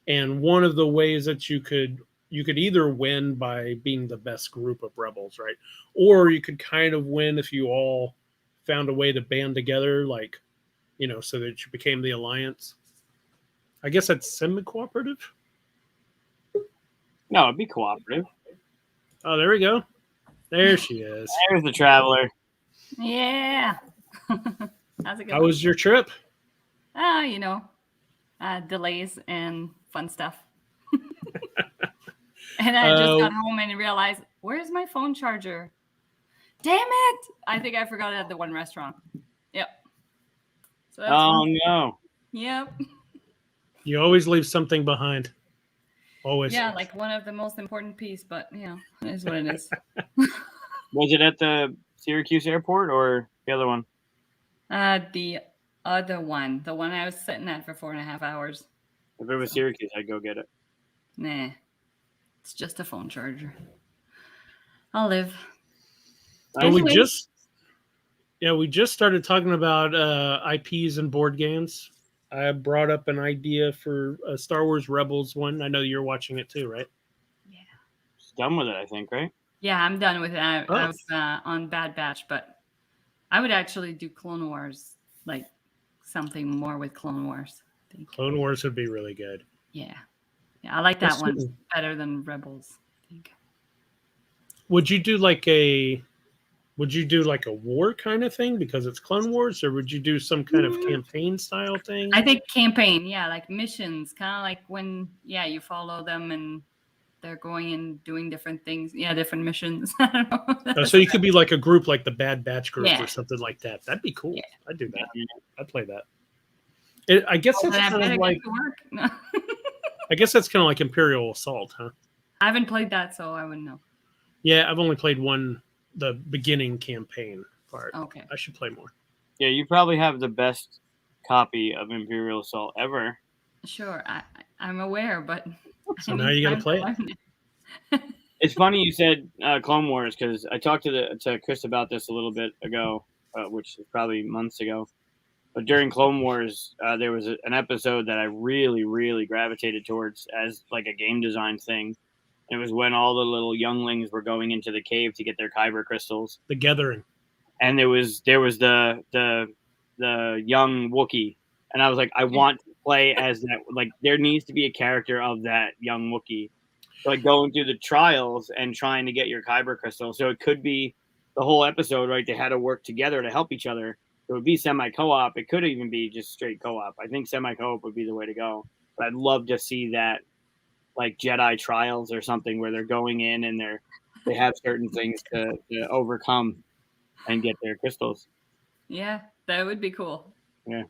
And one of the ways that you could either win by being the best group of rebels, right? Or you could kind of win if you all found a way to band together, like, so that you became the alliance. I guess that's semi-cooperative. No, it'd be cooperative. Oh, there we go. There she is. There's the traveler. Yeah. How's it going? How was your trip? Delays and fun stuff. And I just got home and realized, where's my phone charger? Damn it! I think I forgot it at the one restaurant. Yep. So that's fun. No. Yep. You always leave something behind. Always. Yeah, like one of the most important piece, but it is what it is. Was it at the Syracuse airport or the other one? The other one. The one I was sitting at for 4.5 hours. If it was Syracuse, I'd go get it. Nah. It's just a phone charger. I'll live. Well, we just started talking about IPs and board games. I brought up an idea for a Star Wars Rebels one. I know you're watching it too, right? Yeah. It's done with it, I think, right? Yeah, I'm done with it. I Oh. was on Bad Batch, but I would actually do Clone Wars, like something more with Clone Wars. I think. Clone Wars would be really good. Yeah, I like Let's that one see. better than Rebels. I think. Would you do like a war kind of thing because it's Clone Wars, or would you do some kind of campaign style thing? I think campaign, yeah, like missions, kind of like when you follow them and they're going and doing different things, different missions. I don't know. So you could be like a group like the Bad Batch group Yeah. or something like that. That'd be cool. Yeah. I'd do that. I'd play that. I guess that's I kind better of get like to work. No. I guess that's kind of like Imperial Assault, huh? I haven't played that, so I wouldn't know. Yeah, I've only played the beginning campaign part. Okay. I should play more. Yeah, you probably have the best copy of Imperial Assault ever. Sure, I'm aware, but So now you got to play it. It's funny you said Clone Wars because I talked to Chris about this a little bit ago, which is probably months ago. But during Clone Wars, there was an episode that I really, really gravitated towards as like a game design thing. It was when all the little younglings were going into the cave to get their kyber crystals. The Gathering. And there was the young Wookiee, and I was like, I want to play as that. Like, there needs to be a character of that young Wookiee, like going through the trials and trying to get your kyber crystal. So it could be the whole episode, right? They had to work together to help each other. It would be semi co-op. It could even be just straight co-op. I think semi co-op would be the way to go. But I'd love to see that, like Jedi trials or something, where they're going in and they have certain things to overcome and get their crystals. Yeah, that would be cool. Yeah.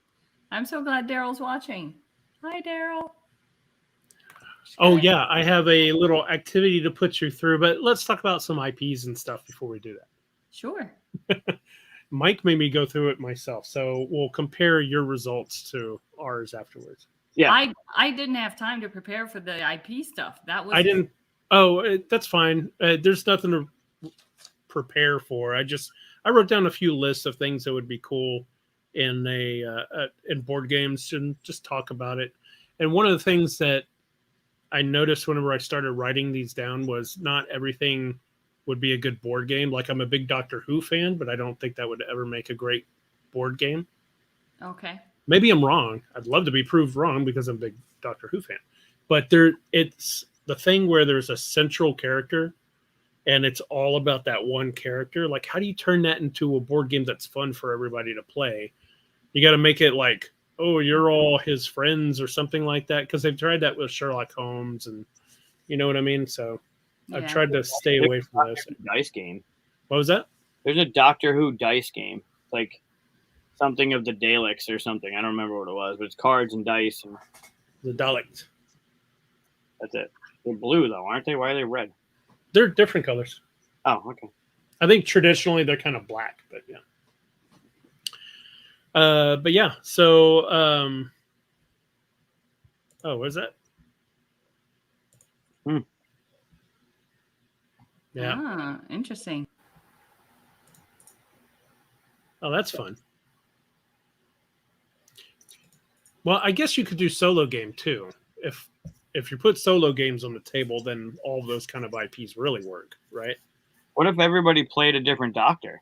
I'm so glad Daryl's watching. Hi, Daryl. Oh yeah, I have a little activity to put you through, but let's talk about some IPs and stuff before we do that. Sure. Mike made me go through it myself, so we'll compare your results to ours afterwards. Yeah, I didn't have time to prepare for the IP stuff. That was I didn't. Oh, that's fine. There's nothing to prepare for. I wrote down a few lists of things that would be cool in in board games and just talk about it. And one of the things that I noticed whenever I started writing these down was not everything would be a good board game. Like, I'm a big Doctor Who fan, but I don't think that would ever make a great board game. Okay. Maybe I'm wrong. I'd love to be proved wrong because I'm a big Doctor Who fan. But it's the thing where there's a central character and it's all about that one character. Like, how do you turn that into a board game that's fun for everybody to play? You got to make it like, oh, you're all his friends or something like that. Because they've tried that with Sherlock Holmes and you know what I mean? So I've tried to stay away from this. Dice game. What was that? There's a Doctor Who dice game, like something of the Daleks or something. I don't remember what it was, but it's cards and dice, and The Daleks. that's it. They're blue though, aren't they? Why are they red? They're different colors. Oh, okay. I think traditionally they're kind of black, but yeah. But yeah, so what is that? Yeah. Ah, interesting. Oh, that's fun. Well, I guess you could do solo game too. If you put solo games on the table, then all of those kind of IPs really work, right? What if everybody played a different doctor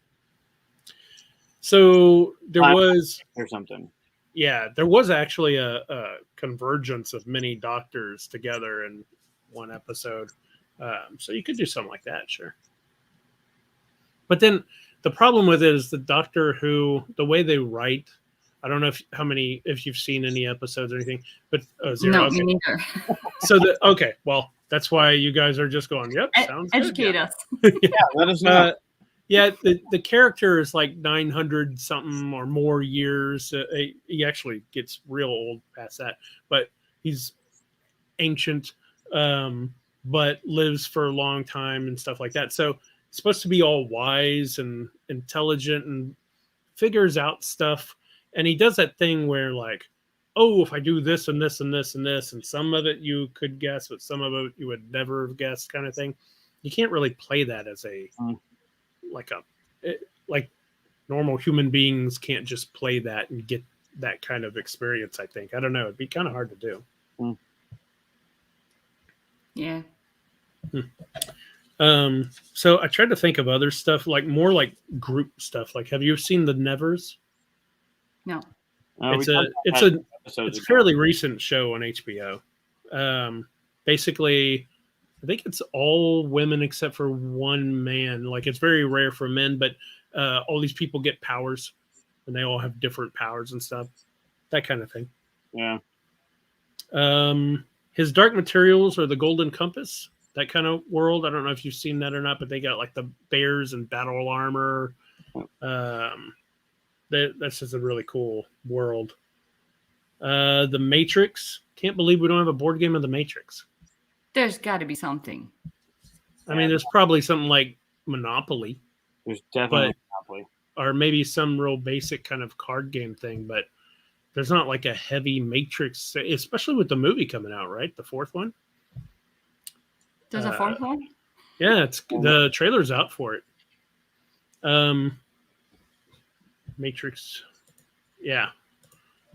So there was, or something? yeah, there was actually a convergence of many doctors together in one episode. So you could do something like that, sure. But then the problem with it is the Doctor Who, the way they write. I don't know if you've seen any episodes or anything, but zero. No, Okay. me neither. So well, that's why you guys are just going, yep, sounds good. Educate us. Yeah, let us know. Yeah, the character is like 900 something or more years. He actually gets real old past that, but he's ancient, but lives for a long time and stuff like that. So he's supposed to be all wise and intelligent and figures out stuff. And he does that thing where, like, oh, if I do this and this and this and this, and some of it you could guess, but some of it you would never have guessed, kind of thing. You can't really play that as like normal human beings can't just play that and get that kind of experience. I think, I don't know, it'd be kind of hard to do. Yeah. So I tried to think of other stuff, like more like group stuff. Like, have you seen the Nevers? No. We It's talked a about it's that a episodes it's a ago. fairly recent show on HBO. Basically, I think it's all women except for one man. Like, it's very rare for men, but all these people get powers, and they all have different powers and stuff. That kind of thing. Yeah. His Dark Materials or the Golden Compass, that kind of world. I don't know if you've seen that or not, but they got like the bears and battle armor. That's just a really cool world. The Matrix. Can't believe we don't have a board game of the Matrix. There's got to be something. I mean, there's probably something like Monopoly, There's definitely But- Monopoly. or maybe some real basic kind of card game thing, but there's not like a heavy Matrix, especially with the movie coming out, right? The fourth one. There's a fourth one? Yeah, it's the trailer's out for it. Matrix. Yeah.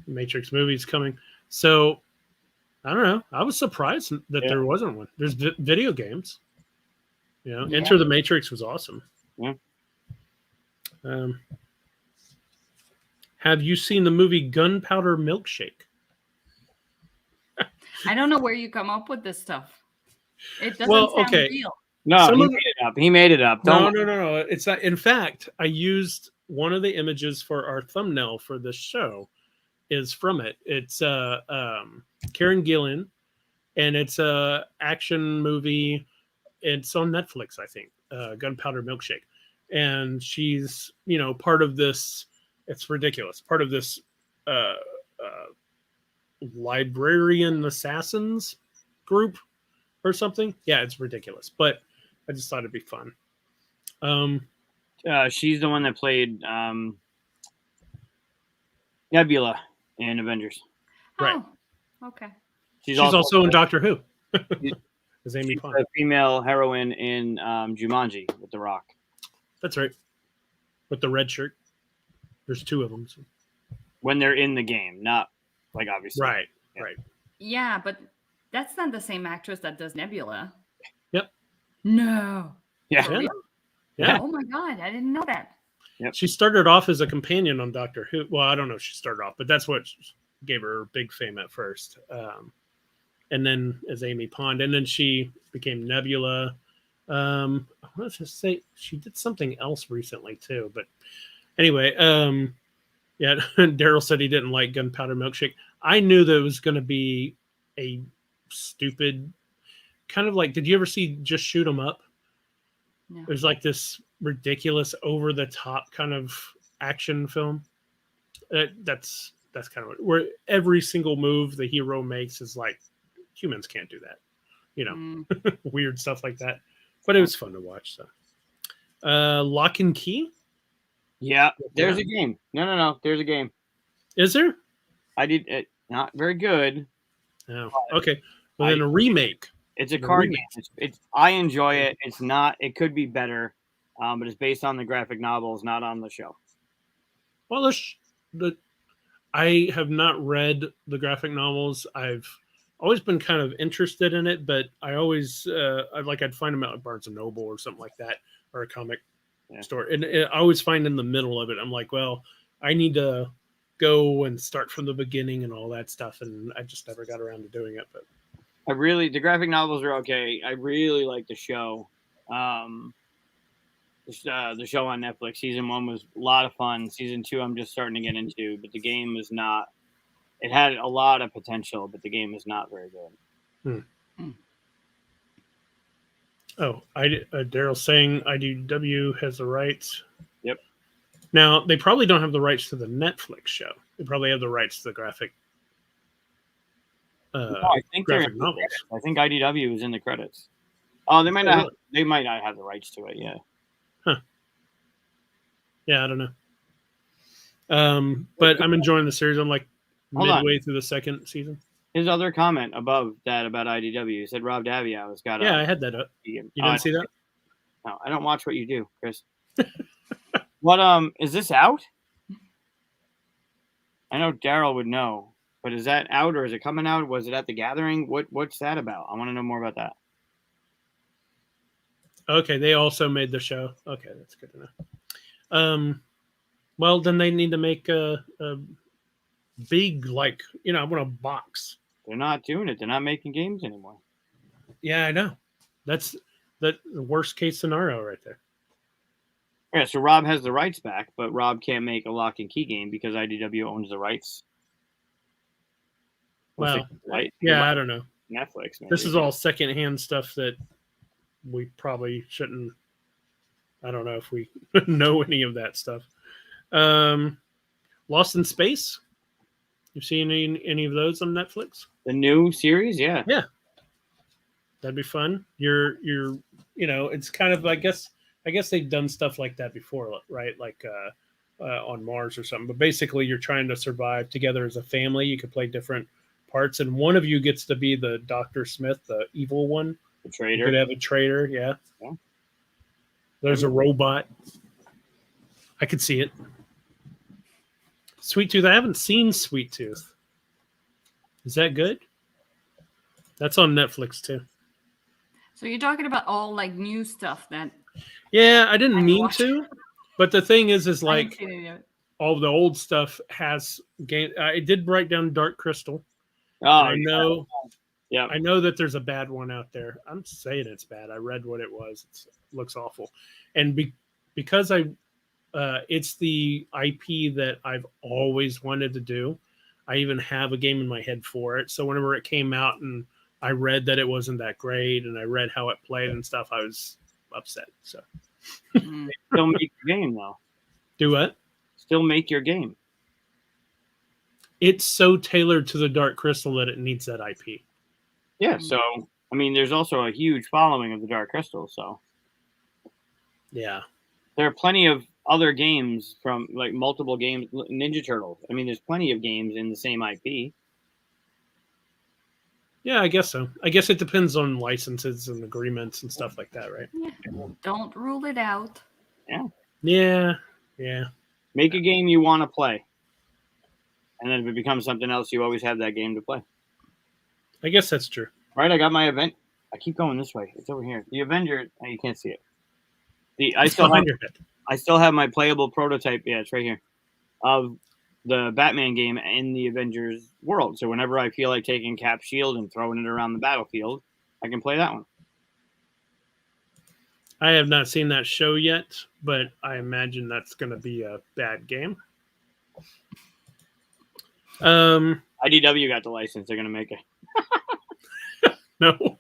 Matrix movie's coming. So I don't know. I was surprised that there wasn't one. There's video games. You know, Yeah. Enter the Matrix was awesome. Yeah. Have you seen the movie Gunpowder Milkshake? I don't know where you come up with this stuff. It doesn't Well, sound okay. real. No, Some he of made it up. He made it up. No. It's not. In fact, I used one of the images for our thumbnail for this show is from it. It's Karen Gillan, and it's a action movie. It's on Netflix, I think. Gunpowder Milkshake, and she's part of this. It's ridiculous. Part of this librarian assassins group or something. Yeah, it's ridiculous, but I just thought it'd be fun. She's the one that played Nebula in Avengers. Right. Oh, okay. She's also in Doctor Who. As Amy She's Pond. the female heroine in Jumanji with The Rock. That's right. With the red shirt. There's two of them. So. When they're in the game, not like obviously. Right. Yeah. Right. Yeah, but that's not the same actress that does Nebula. Yep. No. Yeah. For real? Yeah. Oh my god, I didn't know that. Yep. She started off as a companion on Doctor Who. Well, I don't know if she started off, but that's what gave her big fame at first. And then as Amy Pond, and then she became Nebula. I want to just say she did something else recently too, but anyway, yeah. Daryl said he didn't like Gunpowder Milkshake. I knew that it was going to be a stupid kind of like. Did you ever see Just Shoot 'Em Up? No. There's like this ridiculous, over the top kind of action film. That's kind of where every single move the hero makes is like humans can't do that, weird stuff like that. But it was fun to watch. So, Lock and Key. Yeah. There's a game. No. There's a game. Is there? I did it. Not very good. Oh, okay. Well, then a remake. It's a The card remake. game. It's I enjoy it. It's not. It could be better, but it's based on the graphic novels, not on the show. Well, I have not read the graphic novels. I've always been kind of interested in it, but I always I'd find them at like Barnes and Noble or something like that, or a comic store, and I always find in the middle of it, I'm like, well, I need to go and start from the beginning and all that stuff, and I just never got around to doing it. But The graphic novels are okay. I really like the show. The show on Netflix, season 1 was a lot of fun. Season 2, I'm just starting to get into, but the game is not. It had a lot of potential, but the game is not very good. Oh, Daryl's saying IDW has the rights. Yep. Now they probably don't have the rights to the Netflix show. They probably have the rights to the graphic. I think they're graphic in the novels. credits. I think IDW is in the credits. Oh, they might not. They might not have the rights to it. Yeah. Yeah, I don't know. But I'm enjoying the series. I'm like Hold on. midway through the second season. His other comment above that about IDW, he said Rob Daviau has got. Yeah, I had that up. You didn't see that? No, I don't watch what you do, Chris. What is this out? I know Daryl would know, but is that out or is it coming out? Was it at the gathering? What's that about? I want to know more about that. Okay, they also made the show. Okay, that's good to know. Well, then they need to make a big, like, I want a box. They're not doing it. They're not making games anymore. Yeah, I know. That's the worst case scenario right there. Yeah, so Rob has the rights back, but Rob can't make a lock and key game because IDW owns the rights. Well, right? yeah, I don't know. Netflix. Maybe. This is all secondhand stuff that we probably shouldn't. I don't know if we know any of that stuff. Lost in Space. You've seen any of those on Netflix? The new series, yeah. Yeah, that'd be fun. You're it's kind of I guess they've done stuff like that before, right? Like on Mars or something. But basically, you're trying to survive together as a family. You could play different parts, and one of you gets to be the Dr. Smith, the evil one. The traitor. You could have a traitor, yeah. There's a robot. I could see it. Sweet Tooth. I haven't seen Sweet Tooth. Is that good? That's on Netflix too. So you're talking about all like new stuff that. Yeah, I didn't mean to, but the thing is like all the old stuff has game. I did write down Dark Crystal. Oh, I know. Yeah, I know that there's a bad one out there. I'm saying it's bad. I read what it was. It looks awful, and because it's the IP that I've always wanted to do. I even have a game in my head for it. So whenever it came out and I read that it wasn't that great and I read how it played and stuff, I was upset. So still make your game though. Do what? Still make your game. It's so tailored to the Dark Crystal that it needs that IP. Yeah, so I mean there's also a huge following of the Dark Crystal, so yeah. There are plenty of other games from like multiple games, Ninja Turtles. I mean, there's plenty of games in the same IP. Yeah, I guess so. I guess it depends on licenses and agreements and stuff like that, right? Yeah. Don't rule it out. Yeah. Yeah. Yeah. Make a game you want to play. And then if it becomes something else, you always have that game to play. I guess that's true. Right, I got my event. I keep going this way. It's over here. The Avenger, oh, you can't see it. I still have my playable prototype. Yeah, it's right here. Of the Batman game in the Avengers world. So whenever I feel like taking Cap's shield and throwing it around the battlefield, I can play that one. I have not seen that show yet, but I imagine that's going to be a bad game. IDW got the license. They're going to make it. No.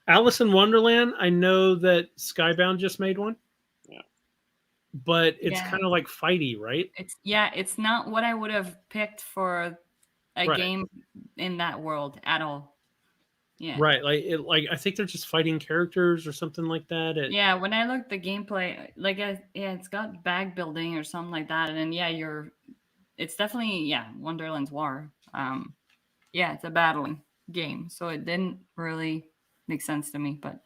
Alice in Wonderland, I know that Skybound just made one. Yeah. But it's kind of like fighty, right? It's not what I would have picked for a game in that world at all. Yeah. Right. Like I think they're just fighting characters or something like that. When I looked the gameplay, it's got bag building or something like that. And then it's definitely Wonderland's War. It's a battling game. So it didn't really make sense to me, but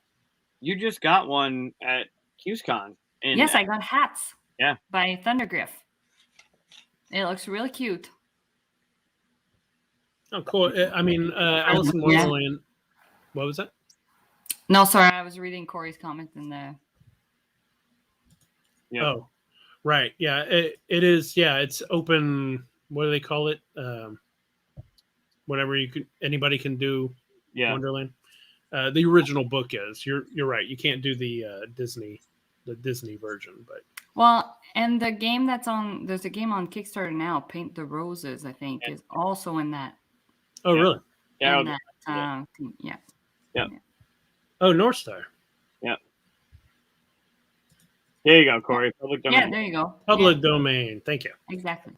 you just got one at CuseCon. Yes, I got hats. Yeah. By Thundergriff. It looks really cute. Oh, cool. I mean, Alice in Wonderland. What was that? No, sorry. I was reading Corey's comment in there. Yeah. Oh, right. Yeah, it is. Yeah, it's open. What do they call it? Whatever anybody can do. Yeah. Wonderland. The original book is. You're right. You can't do the Disney version, but and the game there's a game on Kickstarter now, Paint the Roses, I think, is also in that. Oh, really? Yeah. Yeah. Oh, North Star. Yeah. There you go, Corey. Public domain. Yeah, there you go. Public domain. Thank you. Exactly.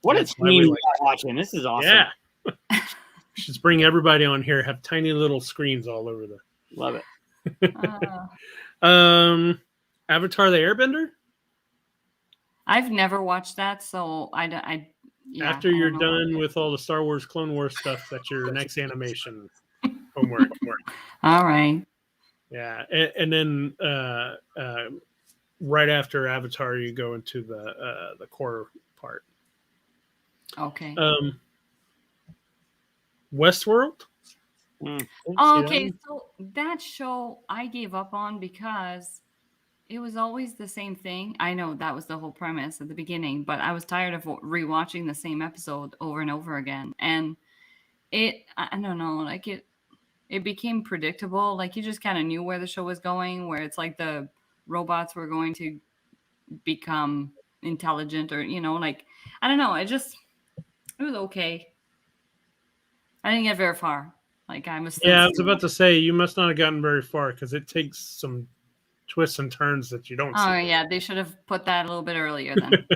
What a team you got watching. This is awesome. Yeah. Just bring everybody on here. Have tiny little screens all over the. Love it. Avatar: The Airbender. I've never watched that, so After you're done with all the Star Wars, Clone Wars stuff, that's your next animation homework. All right. Yeah, and then right after Avatar, you go into the core part. Okay. Westworld. Mm. Oh, See that okay, one? so that show I gave up on because it was always the same thing. I know that was the whole premise at the beginning, but I was tired of rewatching the same episode over and over again. And I don't know, like it became predictable. Like you just kind of knew where the show was going, where it's like the robots were going to become intelligent or, like, I don't know. It was okay. I didn't get very far. Like I was still Yeah, I was seeing. about to say you must not have gotten very far because it takes some twists and turns that you don't Oh see. yeah, they should have put that a little bit earlier then.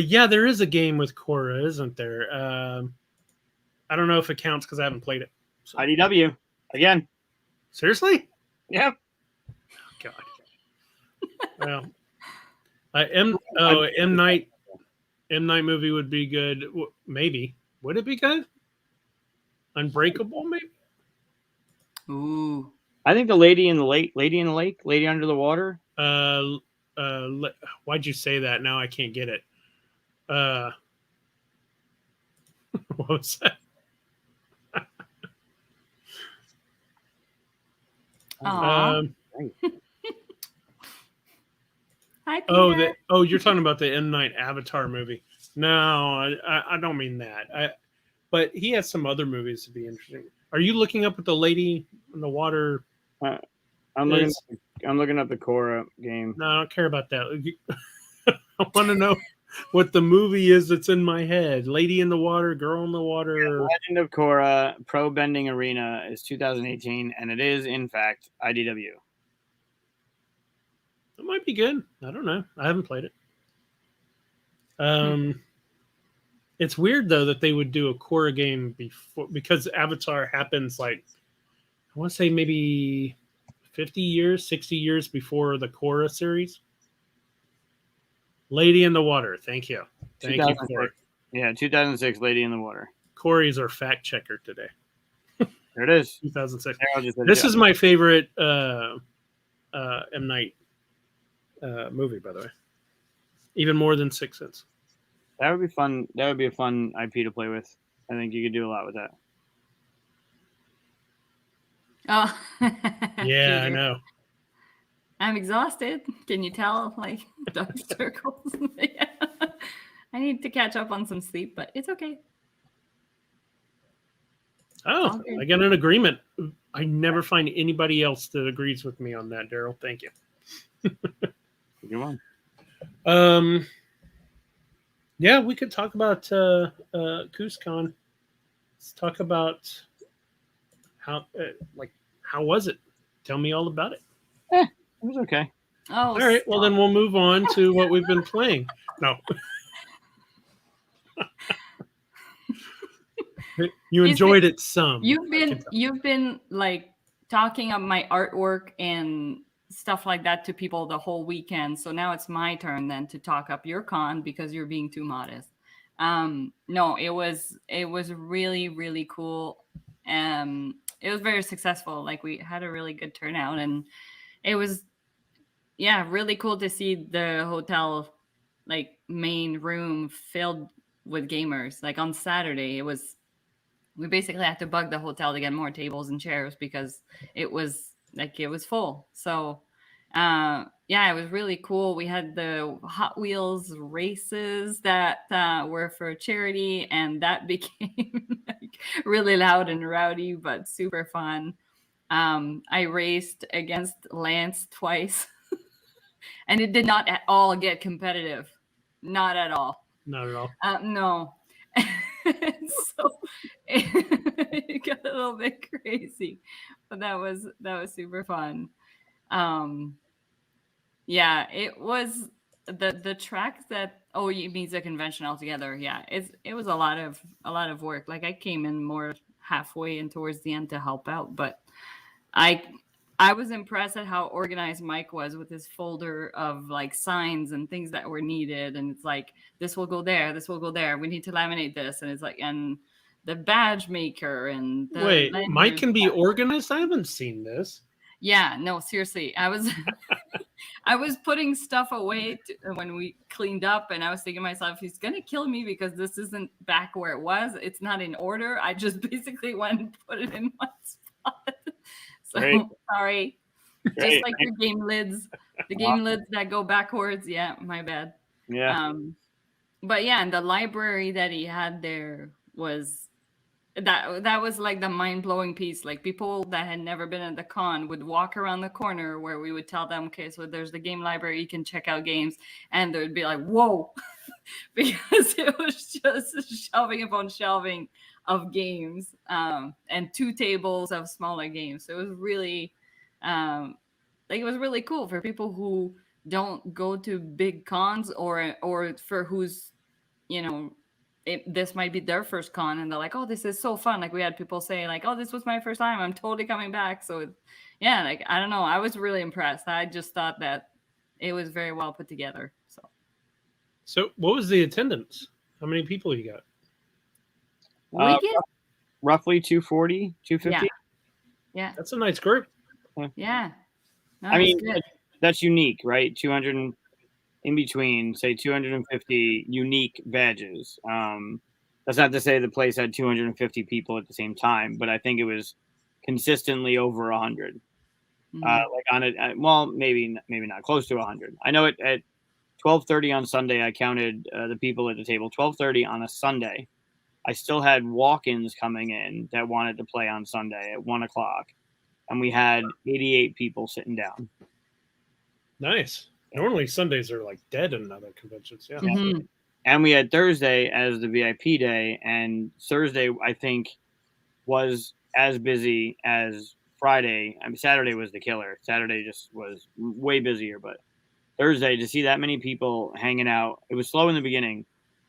Yeah, there is a game with Korra, isn't there? I don't know if it counts because I haven't played it. So. IDW again. Seriously? Yep. God. Well, M Night movie would be good. Maybe would it be good? Unbreakable, maybe. Ooh. I think the Lady in the Lake, Lady Under the Water. Why'd you say that? Now I can't get it. What was that? Aw. Um, Hi, Peter. You're talking about the M Night Avatar movie. No, I don't mean that. But he has some other movies to be interesting. Are you looking up at the Lady in the Water? I'm looking up the Korra game. No, I don't care about that. I want to know what the movie is that's in my head. Lady in the Water, Girl in the Water. Legend of Korra Pro Bending Arena is 2018, and it is in fact IDW. It might be good. I don't know. I haven't played it. It's weird though that they would do a Korra game because Avatar happens like I want to say maybe 50 years, 60 years before the Korra series. Lady in the Water. Thank you. Thank you, Corey. Yeah, 2006, Lady in the Water. Corey's our fact checker today. There it is. 2006. Yeah, this is my favorite M. Night movie, by the way. Even more than Sixth Sense. That would be fun. That would be a fun IP to play with. I think you could do a lot with that. Oh. Yeah, Peter. I know. I'm exhausted. Can you tell? Like dark circles. Yeah. I need to catch up on some sleep, but it's okay. Oh, I got an agreement. I never find anybody else that agrees with me on that, Daryl. Thank you. Good one. Yeah, we could talk about CuseCon. Let's talk about how was it? Tell me all about it. It was okay. Oh, all right. Well, then we'll move on to what we've been playing. No. You enjoyed it some. You've been like talking of my artwork and stuff like that to people the whole weekend. So now it's my turn then to talk up your con because you're being too modest. No, it was really, really cool. It was very successful. Like we had a really good turnout and it was, really cool to see the hotel, like main room filled with gamers. Like on Saturday, we basically had to bug the hotel to get more tables and chairs because it was full. So it was really cool. We had the Hot Wheels races that were for charity, and that became like really loud and rowdy, but super fun. I raced against Lance twice, and it did not at all get competitive. Not at all. Not at all. No. So it got a little bit crazy, but that was super fun. It was the tracks that you mean the convention altogether. Yeah, it was a lot of work. Like I came in more halfway and towards the end to help out, but I was impressed at how organized Mike was with his folder of like signs and things that were needed. And it's like, this will go there. This will go there. We need to laminate this. And it's like, and the badge maker and the Wait, Mike can be organized? I haven't seen this. Yeah, no, seriously. I was I was putting stuff away when we cleaned up, and I was thinking to myself, he's gonna kill me because this isn't back where it was. It's not in order. I just basically went and put it in one spot. So Great. sorry. Great. Just like your game lids, the game lids that go backwards. Yeah, my bad. Yeah. But yeah, and the library that he had there was that was like the mind-blowing piece. Like people that had never been at the con would walk around the corner where we would tell them, okay, so there's the game library, you can check out games, and they'd be like, whoa, because it was just shelving upon shelving of games, and 2 tables of smaller games. So it was really like it was really cool for people who don't go to big cons, or for who's, you know, this might be their first con, and they're like, oh, this is so fun. Like we had people say like, oh, this was my first time, I'm totally coming back. So yeah, like I don't know, I was really impressed. I just thought that it was very well put together. So what was the attendance? How many people you got? We get Roughly 240, 250. yeah That's a nice group. yeah no, I mean, it's good. that's unique, right? 200 in between, say 250 unique badges. That's not to say the place had 250 people at the same time, but I think it was consistently over 100. Like on it, well, maybe not close to 100. I know at 12:30 on Sunday, I counted the people at the table. 12:30 on a Sunday, I still had walk-ins coming in that wanted to play on Sunday at 1 o'clock, and we had 88 people sitting down. Nice. Normally Sundays are like dead in other conventions. Yeah. Mhm. And we had Thursday as the VIP day, and Thursday I think was as busy as Friday. I mean, Saturday was the killer. Saturday just was way busier, but Thursday, to see that many people hanging out, it was slow in the beginning.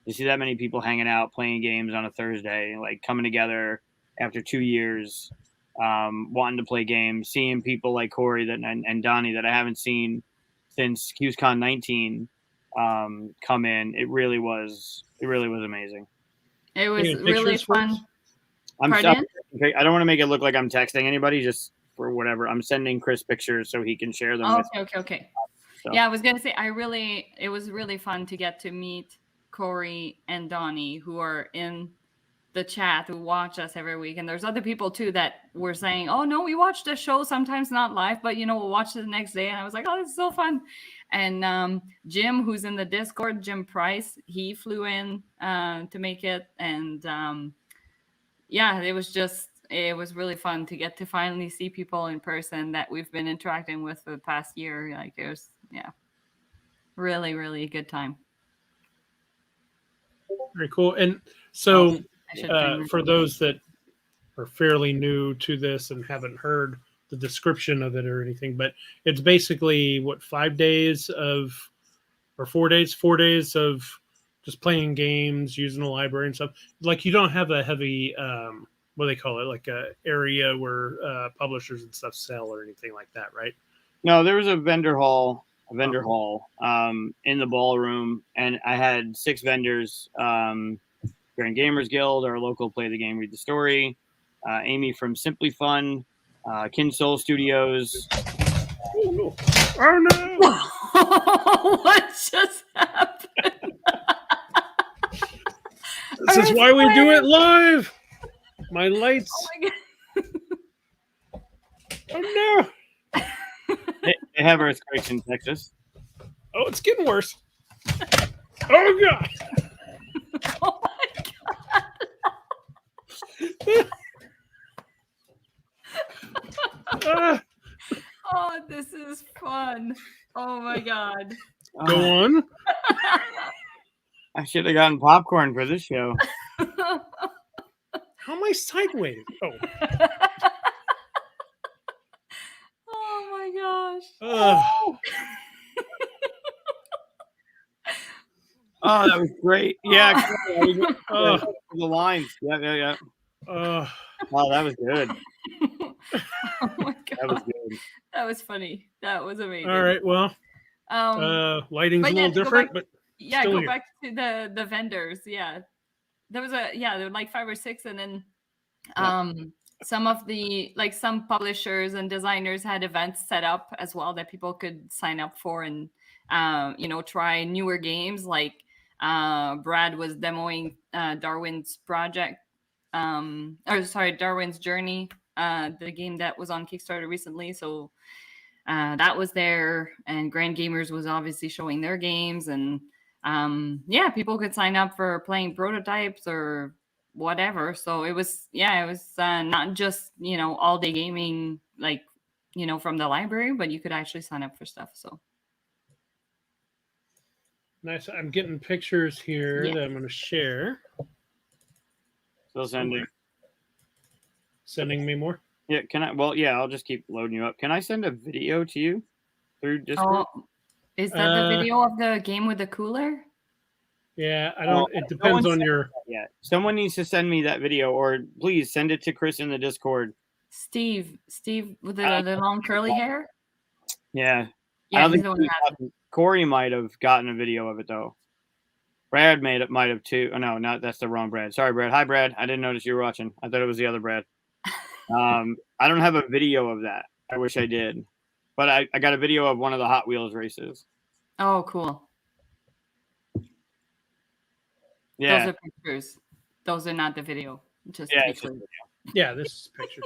To see that many people hanging out, playing games on a Thursday, like coming together after 2 years, wanting to play games, seeing people like Corey and Donnie that I haven't seen since CuseCon 19 come in. It really was amazing. It was Any really pictures for us? fun. I'm Pardon? I don't want to make it look like I'm texting anybody, just for whatever. I'm sending Chris pictures so he can share them Oh, with. okay. So. Yeah, I was gonna say it was really fun to get to meet Corey and Donnie, who are in the chat, who watch us every week. And there's other people too that were saying, oh no, we watch the show, sometimes not live, but we'll watch it the next day. And I was like, oh, this is so fun. And Jim, who's in the Discord, Jim Price, he flew in to make it. And yeah, it was really fun to get to finally see people in person that we've been interacting with for the past year. Like it was, really, really a good time. Very cool. And so Oh, for those that are fairly new to this and haven't heard the description of it or anything, but it's basically 5 days of, or 4 days, 4 days of just playing games, using the library and stuff. Like you don't have a heavy, what do they call it? Like a area where publishers and stuff sell or anything like that, right? No, there was a vendor hall in the ballroom, and I had 6 vendors. Grand Gamers Guild, our local Play the Game, Read the Story, Amy from Simply Fun, Kinsole Studios. Oh no! What just happened? This is why we do it live. My lights. Oh my God. Oh no! They have earthquakes in Texas. Oh, it's getting worse. Oh god! Oh my Ah, Oh, this is fun. Oh my God. go on. I should have gotten popcorn for this show. How am I sideways? Oh. Oh my gosh. Oh, that was great. Yeah, Oh. the lines. Yeah. Oh. Wow, that was good. Oh my God. That was good. That was funny. That was amazing. All right. Well, lighting's but a yeah, little to go different, back- but Yeah, still go here. back to the vendors. Yeah. There were like 5 or 6, and then some of the some publishers and designers had events set up as well that people could sign up for and try newer games. Like Brad was demoing Darwin's project, Darwin's Journey, the game that was on Kickstarter recently. So that was there, and Grand Gamers was obviously showing their games, and people could sign up for playing prototypes or whatever. So it was not just all day gaming from the library, but you could actually sign up for stuff. So nice. I'm getting pictures here that I'm going to share. Still sending me more. Yeah, can I? Well, yeah, I'll just keep loading you up. Can I send a video to you through Discord? Oh, is that the video of the game with the cooler? Yeah, I don't. It depends on your. Yeah, someone needs to send me that video, or please send it to Chris in the Discord. Steve with the long curly hair. Yeah, yeah. I don't think Corey might have gotten a video of it though. Brad might have too. Oh no, that's the wrong Brad. Sorry, Brad. Hi, Brad. I didn't notice you were watching. I thought it was the other Brad. I don't have a video of that. I wish I did, but I got a video of one of the Hot Wheels races. Oh, cool. Yeah, those are pictures. Those are not the video. Just yeah, this is pictures.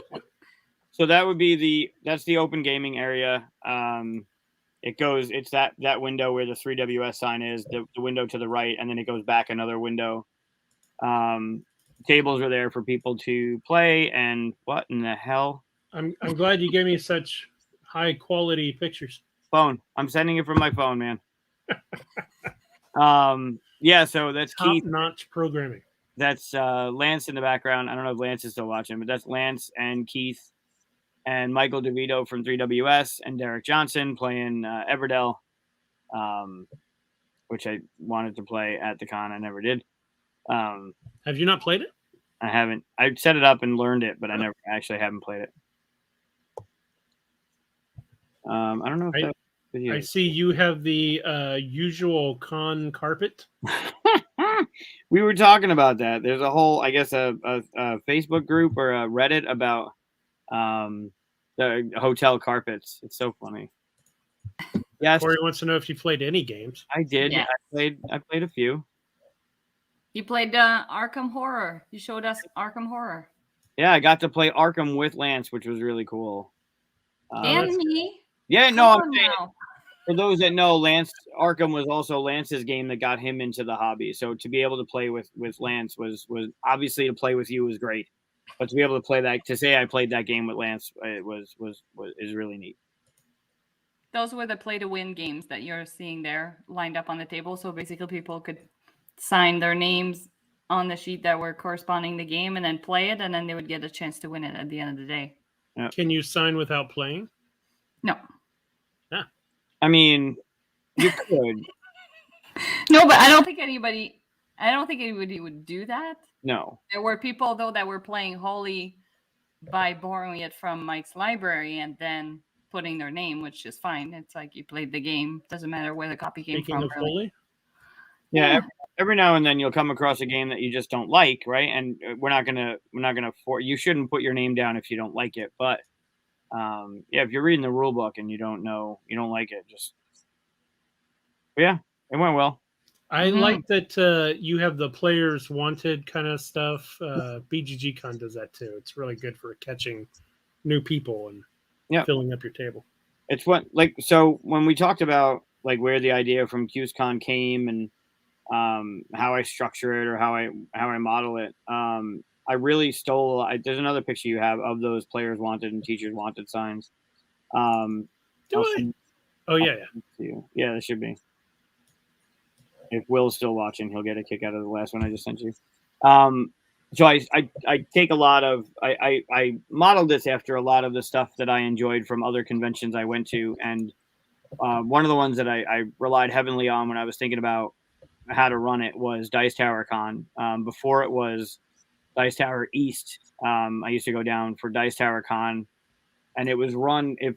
So that would be that's the open gaming area. It's that window where the 3WS sign is, the window to the right, and then it goes back another window. Tables are there for people to play, and what in the hell? I'm glad you gave me such high quality pictures. Phone. I'm sending it from my phone, man. Yeah, so that's top-notch programming. That's Lance in the background. I don't know if Lance is still watching, but that's Lance and Keith and Michael DeVito from 3WS and Derek Johnson playing Everdell, which I wanted to play at the con. I never did. Have you not played it? I haven't. I set it up and learned it, but I never actually haven't played it. I don't know if I see you have the usual con carpet. We were talking about that. There's a whole, I guess, a Facebook group or a Reddit about the hotel carpets. It's so funny. Yes. Corey wants to know if you played any games. I did. Yeah. I played a few. You played Arkham Horror. You showed us Arkham Horror. Yeah, I got to play Arkham with Lance, which was really cool. And me. Yeah, no, I'm saying, for those that know, Arkham was also Lance's game that got him into the hobby. So to be able to play with Lance was obviously, to play with you was great, but to be able to play that, to say I played that game with Lance, it is really neat. Those were the play to win games that you're seeing there lined up on the table. So basically, people could sign their names on the sheet that were corresponding the game and then play it, and then they would get a chance to win it at the end of the day. Yeah. Can you sign without playing? No. I mean, you could. No, but I don't think anybody would do that. No. There were people though that were playing Holy by borrowing it from Mike's library and then putting their name, which is fine. It's like you played the game. Doesn't matter where the copy came Speaking from. of Holy? Yeah. Every now and then you'll come across a game that you just don't like, right? And we're not gonna you shouldn't put your name down if you don't like it, but if you're reading the rule book and you don't like it, it went well. I like that you have the players wanted kind of stuff. BGGCon does that too. It's really good for catching new people and filling up your table. It's so when we talked about where the idea from CuseCon came and how I structure it or how I model it, I really stole. There's another picture you have of those players wanted and teachers wanted signs. Oh yeah. Yeah, there should be. If Will's still watching, he'll get a kick out of the last one I just sent you. So I take a lot of I modeled this after a lot of the stuff that I enjoyed from other conventions I went to, and one of the ones that I relied heavily on when I was thinking about how to run it was Dice Tower Con. Before it was Dice Tower East, I used to go down for Dice Tower Con, and it was run. It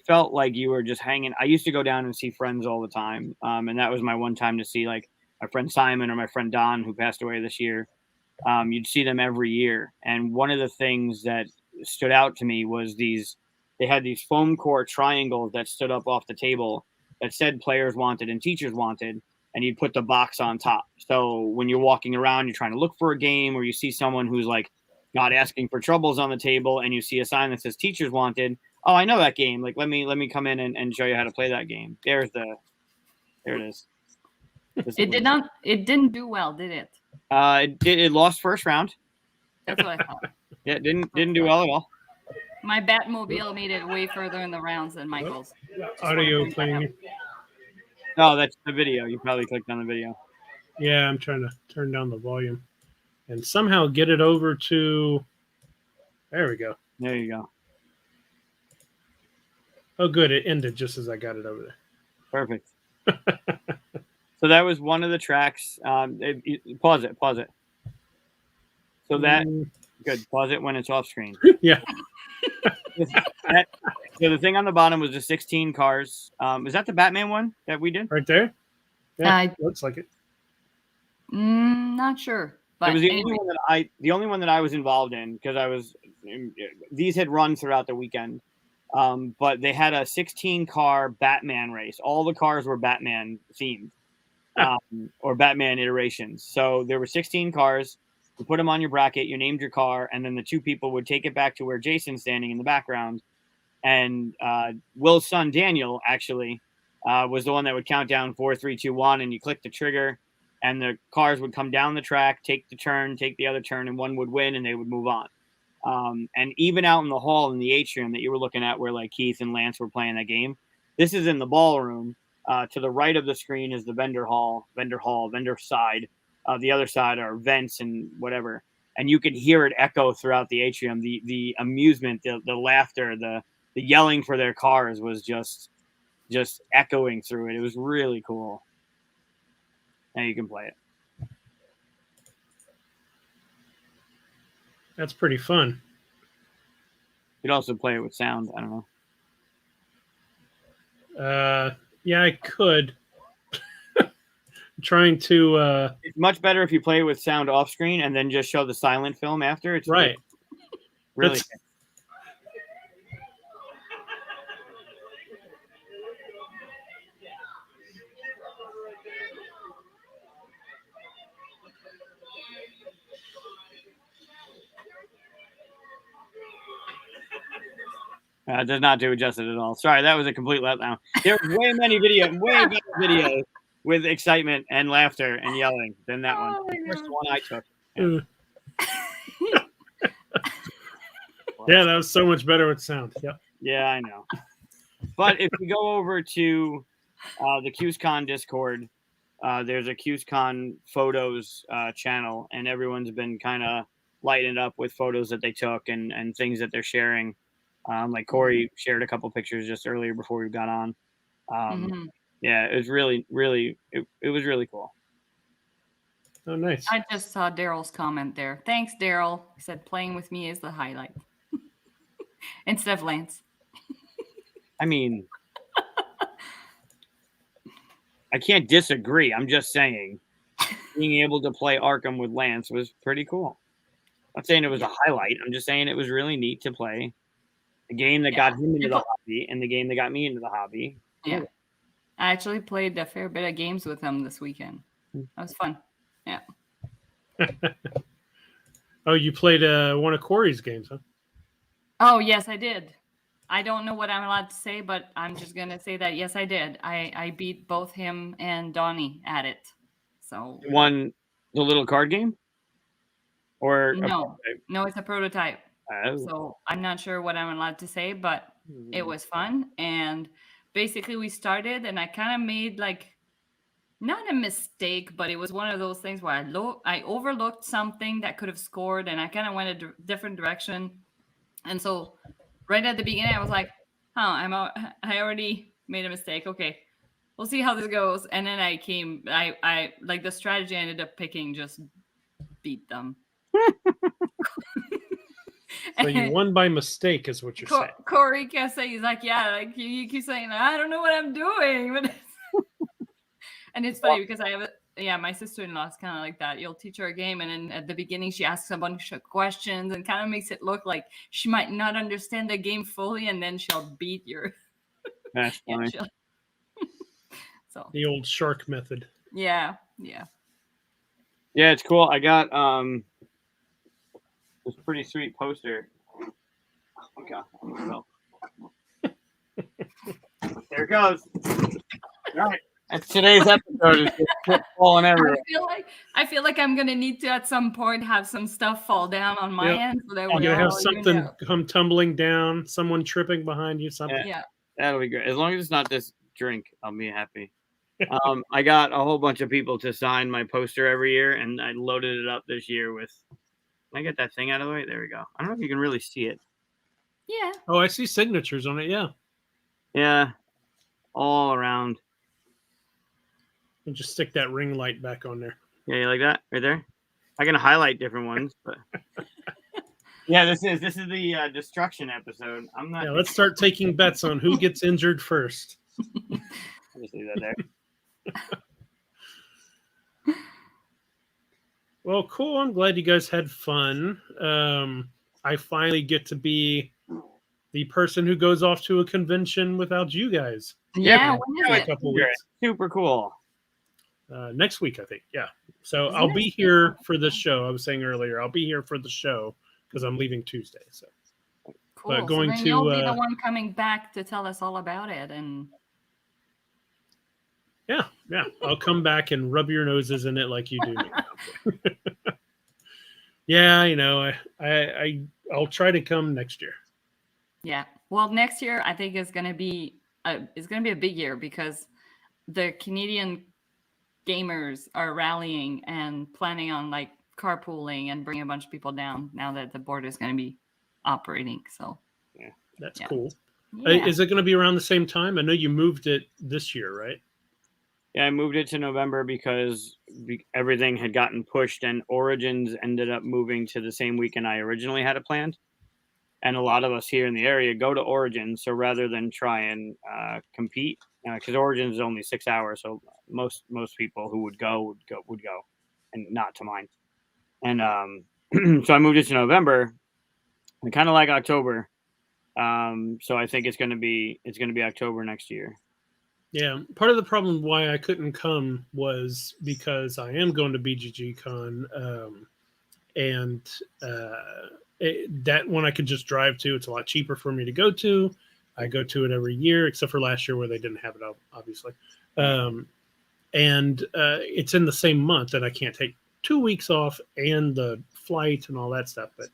felt like you were just hanging. I used to go down and see friends all the time, and that was my one time to see my friend Simon or my friend Don, who passed away this year. You'd see them every year. And one of the things that stood out to me was they had these foam core triangles that stood up off the table that said players wanted and teachers wanted, and you'd put the box on top. So when you're walking around, you're trying to look for a game, or you see someone who's like not asking for troubles on the table, and you see a sign that says teachers wanted. Oh, I know that game. Like, let me come in and show you how to play that game. There it is. It didn't do well, did it? It lost first round. That's what I thought. Yeah, it didn't do well at all. My Batmobile made it way further in the rounds than Michael's. Audio playing. No, that's the video. You probably clicked on the video. Yeah, I'm trying to turn down the volume and somehow get it over to. There we go. There you go. Oh, good. It ended just as I got it over there. Perfect. So that was one of the tracks. Pause it. So that good. Pause it when it's off screen. Yeah. So the thing on the bottom was the 16 cars. Is that the Batman one that we did? Right there? Yeah, looks like it. Not sure. But it was the only one that I was involved in, because these had run throughout the weekend. But they had a 16 car Batman race. All the cars were Batman themed, or Batman iterations. So there were 16 cars. You put them on your bracket, you named your car, and then the two people would take it back to where Jason's standing in the background. And Will's son, Daniel, actually was the one that would count down 4, 3, 2, 1, and you click the trigger, and the cars would come down the track, take the turn, take the other turn, and one would win, and they would move on. And even out in the hall in the atrium that you were looking at, where like Keith and Lance were playing that game, this is in the ballroom. To the right of the screen is the vendor side. The other side are vents and whatever, and you could hear it echo throughout the atrium. The amusement, the laughter, the yelling for their cars was just echoing through it. It was really cool. Now you can play it. That's pretty fun. You could also play it with sound. I don't know. Yeah, I could. Trying to. It's much better if you play it with sound off screen and then just show the silent film after. It's right. Really. Does not do it justice at all. Sorry, that was a complete letdown. There's way better videos with excitement and laughter and yelling than that one. The first one I took. Yeah, that was so much better with sound. Yep. Yeah, I know. But if you go over to the CuseCon Discord, there's a CuseCon photos channel, and everyone's been kind of lighting up with photos that they took and things that they're sharing. Like Corey shared a couple pictures just earlier before we got on. Yeah, it was really, it was really cool. Oh, nice. I just saw Daryl's comment there. Thanks, Daryl. He said playing with me is the highlight. Instead of Lance. I mean, I can't disagree. I'm just saying being able to play Arkham with Lance was pretty cool. I'm not saying it was a highlight. I'm just saying it was really neat to play the game that got him into the hobby and the game that got me into the hobby. Yeah. I actually played a fair bit of games with him this weekend. That was fun. Yeah. Oh, you played one of Corey's games, huh? Oh, yes, I did. I don't know what I'm allowed to say, but I'm just going to say that, yes, I did. I beat both him and Donnie at it. So won the little card game? Or no, it's a prototype. Oh. So I'm not sure what I'm allowed to say, but it was fun. And basically we started and I kind of made like, not a mistake, but it was one of those things where I overlooked something that could have scored and I kind of went a different direction. And so right at the beginning, I was like, I already made a mistake. Okay, we'll see how this goes. And then I like the strategy I ended up picking, just beat them. So you won by mistake is what you're saying. Corey kept saying, he's like, yeah, like you keep saying, I don't know what I'm doing. But and it's funny because I have my sister-in-law is kind of like that. You'll teach her a game, and then at the beginning she asks a bunch of questions and kind of makes it look like she might not understand the game fully, and then she'll beat your. That's Yeah, funny. so The old shark method. yeah. Yeah, it's cool. I got this pretty sweet poster. Oh god. There it goes. All right. That's today's episode. It's falling everywhere. I feel like I'm gonna need to at some point have some stuff fall down on my Yep. end, so that You're we gonna have all, something come tumbling down, someone tripping behind you, something. Yeah. That'll be good. As long as it's not this drink, I'll be happy. I got a whole bunch of people to sign my poster every year, and I loaded it up this year with. Can I get that thing out of the way? There we go. I don't know if you can really see it. Yeah. Oh, I see signatures on it. Yeah. Yeah, all around. And just stick that ring light back on there. Yeah, you like that right there? I can highlight different ones, but yeah, this is the destruction episode. I'm not. Yeah, let's start taking bets on who gets injured first. I'll just leave that there. Well, cool. I'm glad you guys had fun. I finally get to be the person who goes off to a convention without you guys. Yeah. for When a is it? couple weeks. Super cool. Next week, I think. Yeah. So Isn't I'll it? be here for the show. I was saying earlier, I'll be here for the show because I'm leaving Tuesday. So Cool. But going so then to, you'll be the one coming back to tell us all about it, and yeah, I'll come back and rub your noses in it like you do now. Yeah, I'll try to come next year. yeah. Well, next year I think it's gonna be a big year because the Canadian gamers are rallying and planning on like carpooling and bringing a bunch of people down now that the border is going to be operating. So That's Yeah. cool. yeah. Is it going to be around the same time? I know you moved it this year, right? Yeah, I moved it to November because everything had gotten pushed, and Origins ended up moving to the same weekend I originally had it planned. And a lot of us here in the area go to Origins, so rather than try and compete, because Origins is only 6 hours, so most people who would go, and not to mine. And so I moved it to November. I kind of like October, so I think it's gonna be October next year. Yeah. Part of the problem why I couldn't come was because I am going to BGGCon, and that one I could just drive to. It's a lot cheaper for me to go to. I go to it every year, except for last year where they didn't have it, obviously. And it's in the same month, and I can't take 2 weeks off and the flight and all that stuff. But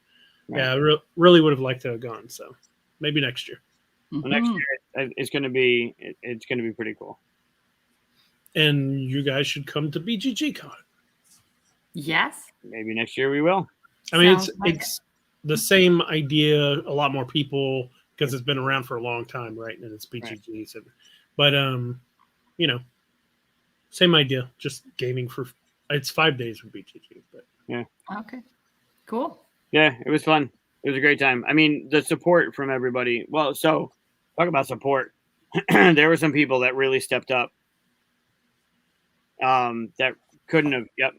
yeah, I really would have liked to have gone. So maybe next year. Well, next year it's gonna be pretty cool. And you guys should come to BGGCon. Yes. Maybe next year we will. I mean, Sounds like it's the same idea, a lot more people because it's been around for a long time, right? And it's BGGs, but same idea, just gaming for. It's 5 days for BGG, but Okay. Cool. Yeah, it was fun. It was a great time. I mean, the support from everybody. Well, so talk about support. There were some people that really stepped up. That couldn't have. Yep.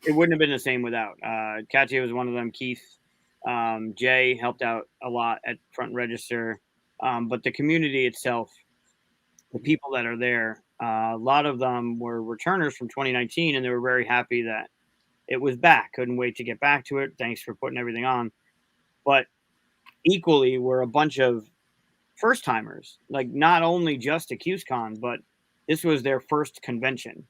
It wouldn't have been the same without. Katia was one of them. Keith, Jay helped out a lot at Front Register. But the community itself, the people that are there, a lot of them were returners from 2019, and they were very happy that it was back. Couldn't wait to get back to it. Thanks for putting everything on. But equally were a bunch of first timers, like not only just at CuseCon, but this was their first convention.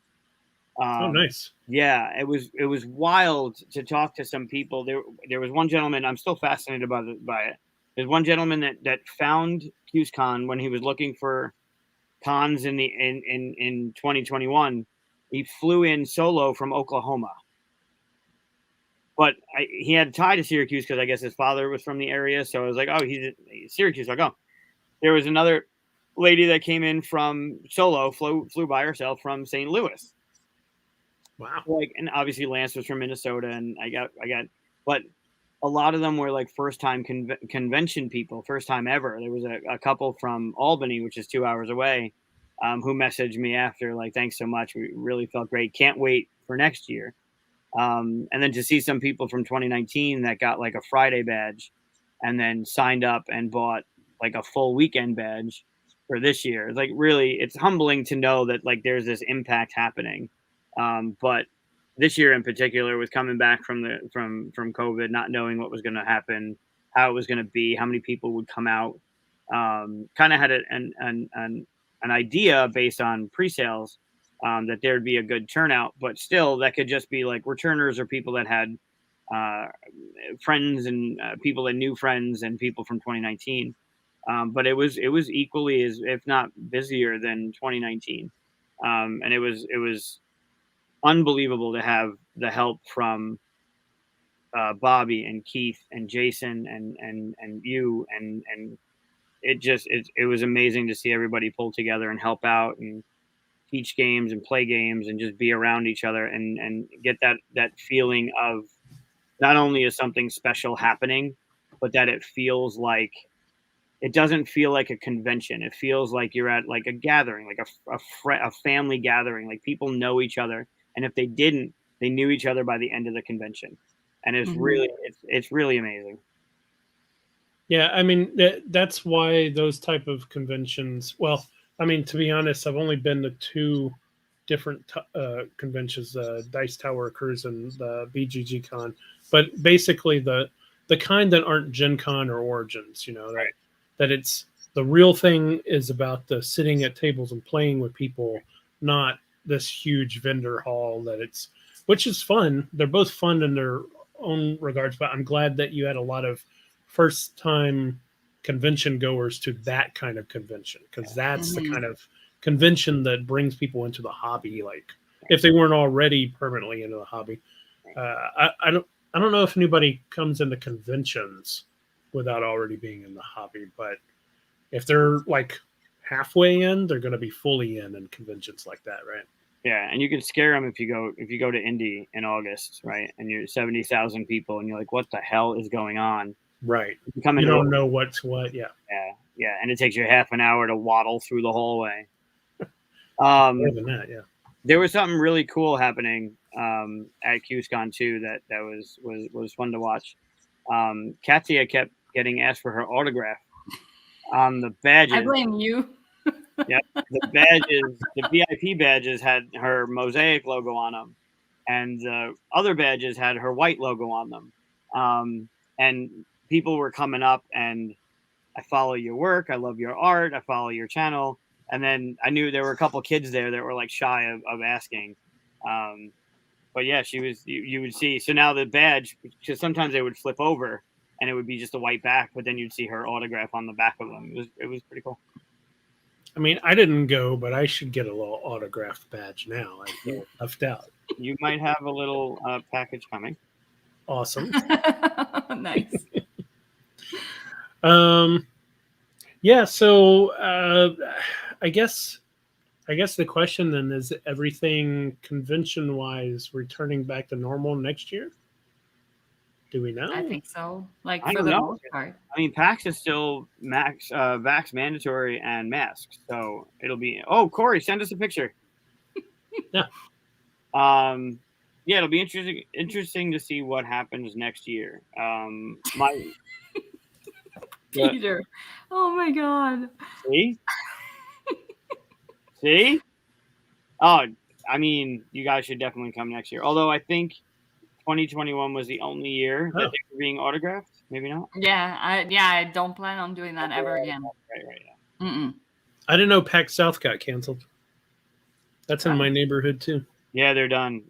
oh, nice. Yeah, it was wild to talk to some people. There was one gentleman, I'm still fascinated by it. There's one gentleman that found CuseCon when he was looking for cons in 2021. He flew in solo from Oklahoma. But he had tied to Syracuse because I guess his father was from the area. So I was like, oh, he's Syracuse. Like, oh, there was another lady that came in from solo, flew by herself from St. Louis. Wow. Like, and obviously Lance was from Minnesota, and I got, but a lot of them were like first time convention people, first time ever. There was a couple from Albany, which is 2 hours away, who messaged me after, like, thanks so much. We really felt great. Can't wait for next year. And then to see some people from 2019 that got like a Friday badge and then signed up and bought like a full weekend badge for this year. Like, really, it's humbling to know that like there's this impact happening. But this year in particular, with coming back from from COVID, not knowing what was going to happen, how it was going to be, how many people would come out, kind of had an idea based on pre-sales, that there'd be a good turnout, but still that could just be like returners or people that had uh, friends and people that knew friends and people from 2019. But it was equally as, if not busier than 2019, and it was unbelievable to have the help from Bobby and Keith and Jason and you and it was amazing to see everybody pull together and help out and teach games and play games and just be around each other and get that feeling of not only is something special happening, but that it doesn't feel like a convention. It feels like you're at like a gathering, like a family gathering. Like, people know each other, and if they didn't, they knew each other by the end of the convention, and it's really amazing. Yeah, I mean that's why those type of conventions. Well, I mean, to be honest, I've only been to two different conventions: Dice Tower Cruise and the BGGCon. But basically, the kind that aren't Gen Con or Origins, Right. that it's the real thing is about the sitting at tables and playing with people, not this huge vendor hall which is fun. They're both fun in their own regards, but I'm glad that you had a lot of first time convention goers to that kind of convention, because that's the kind of convention that brings people into the hobby, like if they weren't already permanently into the hobby. I don't know if anybody comes into conventions without already being in the hobby, but if they're like halfway in, they're going to be fully in conventions like that, right? Yeah, and you can scare them if you go to Indy in August, right? And you're 70,000 people, and you're like, what the hell is going on? Right. You come You into don't know what's what. Yeah. Yeah, and it takes you half an hour to waddle through the hallway. More than that, yeah. There was something really cool happening at CuseCon too that was fun to watch. Katia kept getting asked for her autograph on the badges. I blame you. Yeah, the VIP badges had her Mosaic logo on them, and the other badges had her white logo on them. And people were coming up, and I follow your work, I love your art, I follow your channel. And then I knew there were a couple kids there that were like shy of asking. But yeah, you would see. So now the badge, because sometimes they would flip over and it would be just a white back, but then you'd see her autograph on the back of them. It was pretty cool. I mean, I didn't go, but I should get a little autographed badge now. I feel left out. You might have a little package coming. Awesome. Nice. Yeah. So I guess the question then is: everything convention wise returning back to normal next year? Do we know? I think so. Like, I for don't the know. most part. I mean, PAX is still vax mandatory and masks, so it'll be. Oh, Corey, send us a picture. Yeah. Yeah, it'll be interesting to see what happens next year. Peter. Oh my God. See? Oh, I mean, you guys should definitely come next year. Although I think 2021 was the only year that they were being autographed. Maybe not. Yeah, I don't plan on doing that ever again. Right. Yeah. Mm-mm. I didn't know PAX South got canceled. That's in my neighborhood too. Yeah, they're done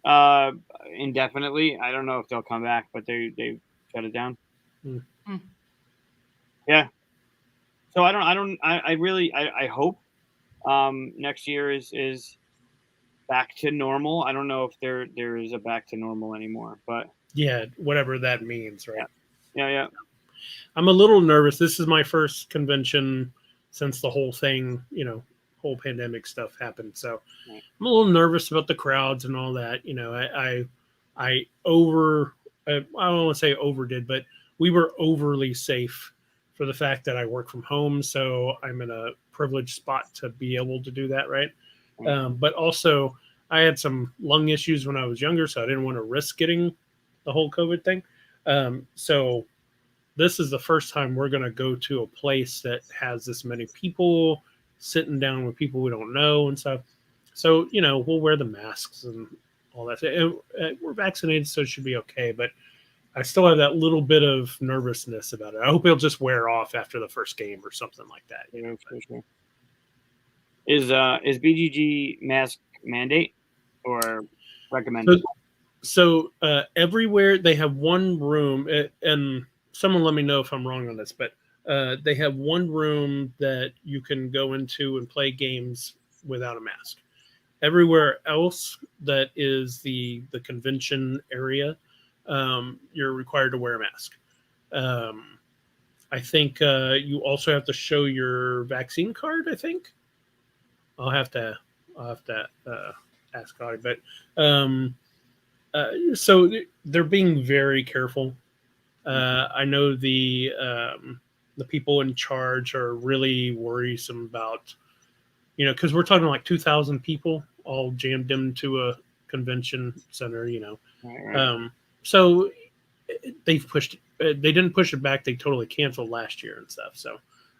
indefinitely. I don't know if they'll come back, but they shut it down. Yeah. So I really hope next year is back to normal. I don't know if there is a back to normal anymore, but yeah, whatever that means, right? Yeah. I'm a little nervous. This is my first convention since the whole thing, whole pandemic stuff happened. So right. I'm a little nervous about the crowds and all that. I don't want to say overdid, but we were overly safe for the fact that I work from home. So I'm in a privileged spot to be able to do that, right? But also, I had some lung issues when I was younger, so I didn't want to risk getting the whole COVID thing. So this is the first time we're going to go to a place that has this many people sitting down with people we don't know and stuff. So, we'll wear the masks and all that. We're vaccinated, so it should be okay. But I still have that little bit of nervousness about it. I hope it'll just wear off after the first game or something like that. For sure. Is BGG mask mandate or recommended? So everywhere they have one room, and someone let me know if I'm wrong on this, but they have one room that you can go into and play games without a mask. Everywhere else that is the convention area, you're required to wear a mask. I think you also have to show your vaccine card. I think I'll have to ask Audie, but so they're being very careful. I know the people in charge are really worrisome about, because we're talking like 2,000 people all jammed into a convention center. Right. So they've pushed. They didn't push it back. They totally canceled last year and stuff. So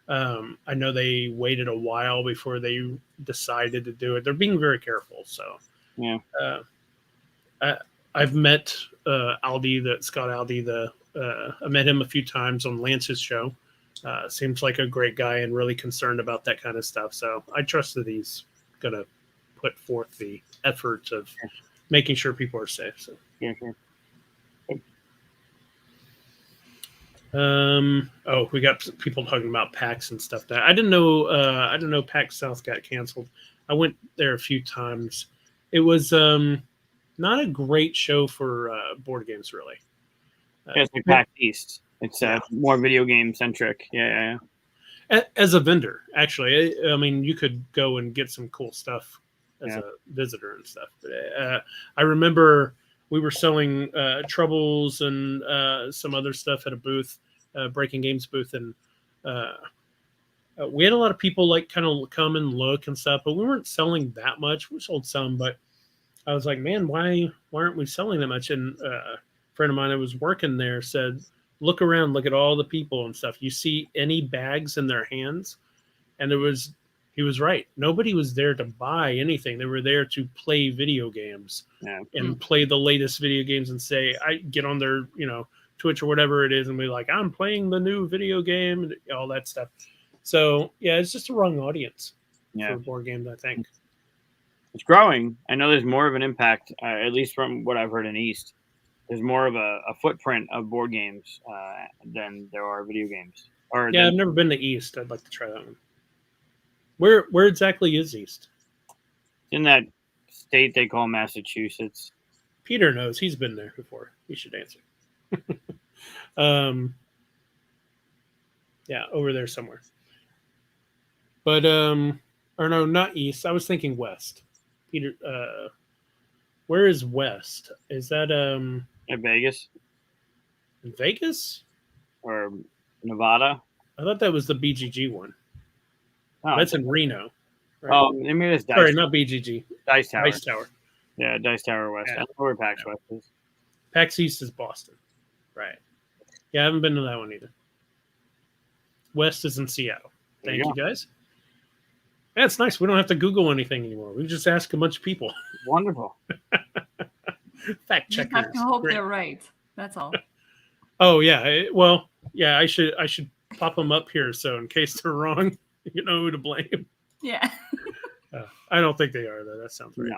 I know they waited a while before they decided to do it. They're being very careful. So Yeah. I've met Aldi, Scott Aldi. I met him a few times on Lance's show. Seems like a great guy and really concerned about that kind of stuff. So I trust that he's going to put forth the effort of making sure people are safe. So. Yeah, sure. We got people talking about PAX and stuff. That I didn't know. I didn't know PAX South got canceled. I went there a few times. It was not a great show for board games, really. It's like PAX East. It's more video game centric. Yeah. As a vendor, actually, I mean, you could go and get some cool stuff as a visitor and stuff. But I remember we were selling Troubles and some other stuff at a booth, Breaking Games booth, and we had a lot of people like kind of come and look and stuff, but we weren't selling that much. We sold some, but I was like, man, why aren't we selling that much? And a friend of mine that was working there said, look around, look at all the people and stuff. You see any bags in their hands? And he was right. Nobody was there to buy anything. They were there to play video games and play the latest video games and say, I get on their, Twitch or whatever it is and be like, I'm playing the new video game and all that stuff. So yeah, it's just the wrong audience for board games, I think. It's growing. I know there's more of an impact, at least from what I've heard in East. There's more of a footprint of board games than there are video games. I've never been to East. I'd like to try that one. Where exactly is East? In that state they call Massachusetts. Peter knows. He's been there before. He should answer. Over there somewhere. But or no, not East. I was thinking West. Peter, where is West? Is that in Vegas? In Vegas? Or Nevada? I thought that was the BGG one. Oh, that's in Reno. Right? Oh, maybe it's Dice. Sorry, not BGG. Dice Tower. Dice Tower. Yeah, Dice Tower West. I don't know where PAX West is. PAX East is Boston. Right. Yeah, I haven't been to that one either. West is in Seattle. Thank you guys. Yeah, it's nice. We don't have to Google anything anymore. We just ask a bunch of people. Wonderful. Fact checkers. You have to hope they're right. That's all. Oh yeah. I should pop them up here so in case they're wrong, you know who to blame. Yeah. I don't think they are though. That sounds right.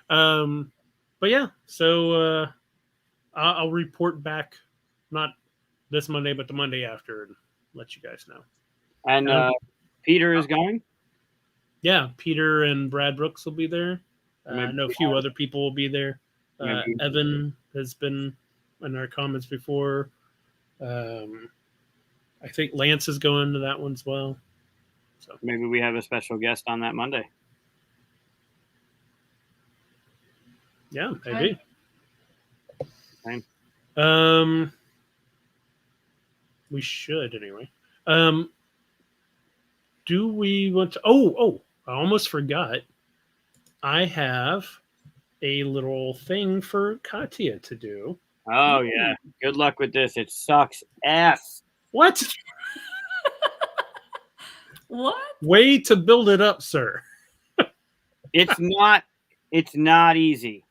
No. But yeah. So I'll report back, not this Monday, but the Monday after, and let you guys know. And Peter is going? Yeah, Peter and Brad Brooks will be there. I know a few other people will be there. Evan has been in our comments before. I think Lance is going to that one as well. So maybe we have a special guest on that Monday. Yeah, maybe. Fine. We should anyway. do we want to? Oh, I almost forgot. I have a little thing for Katia to do. Oh yeah. Good luck with this. It sucks ass. What? What? Way to build it up, sir. It's not. It's not easy.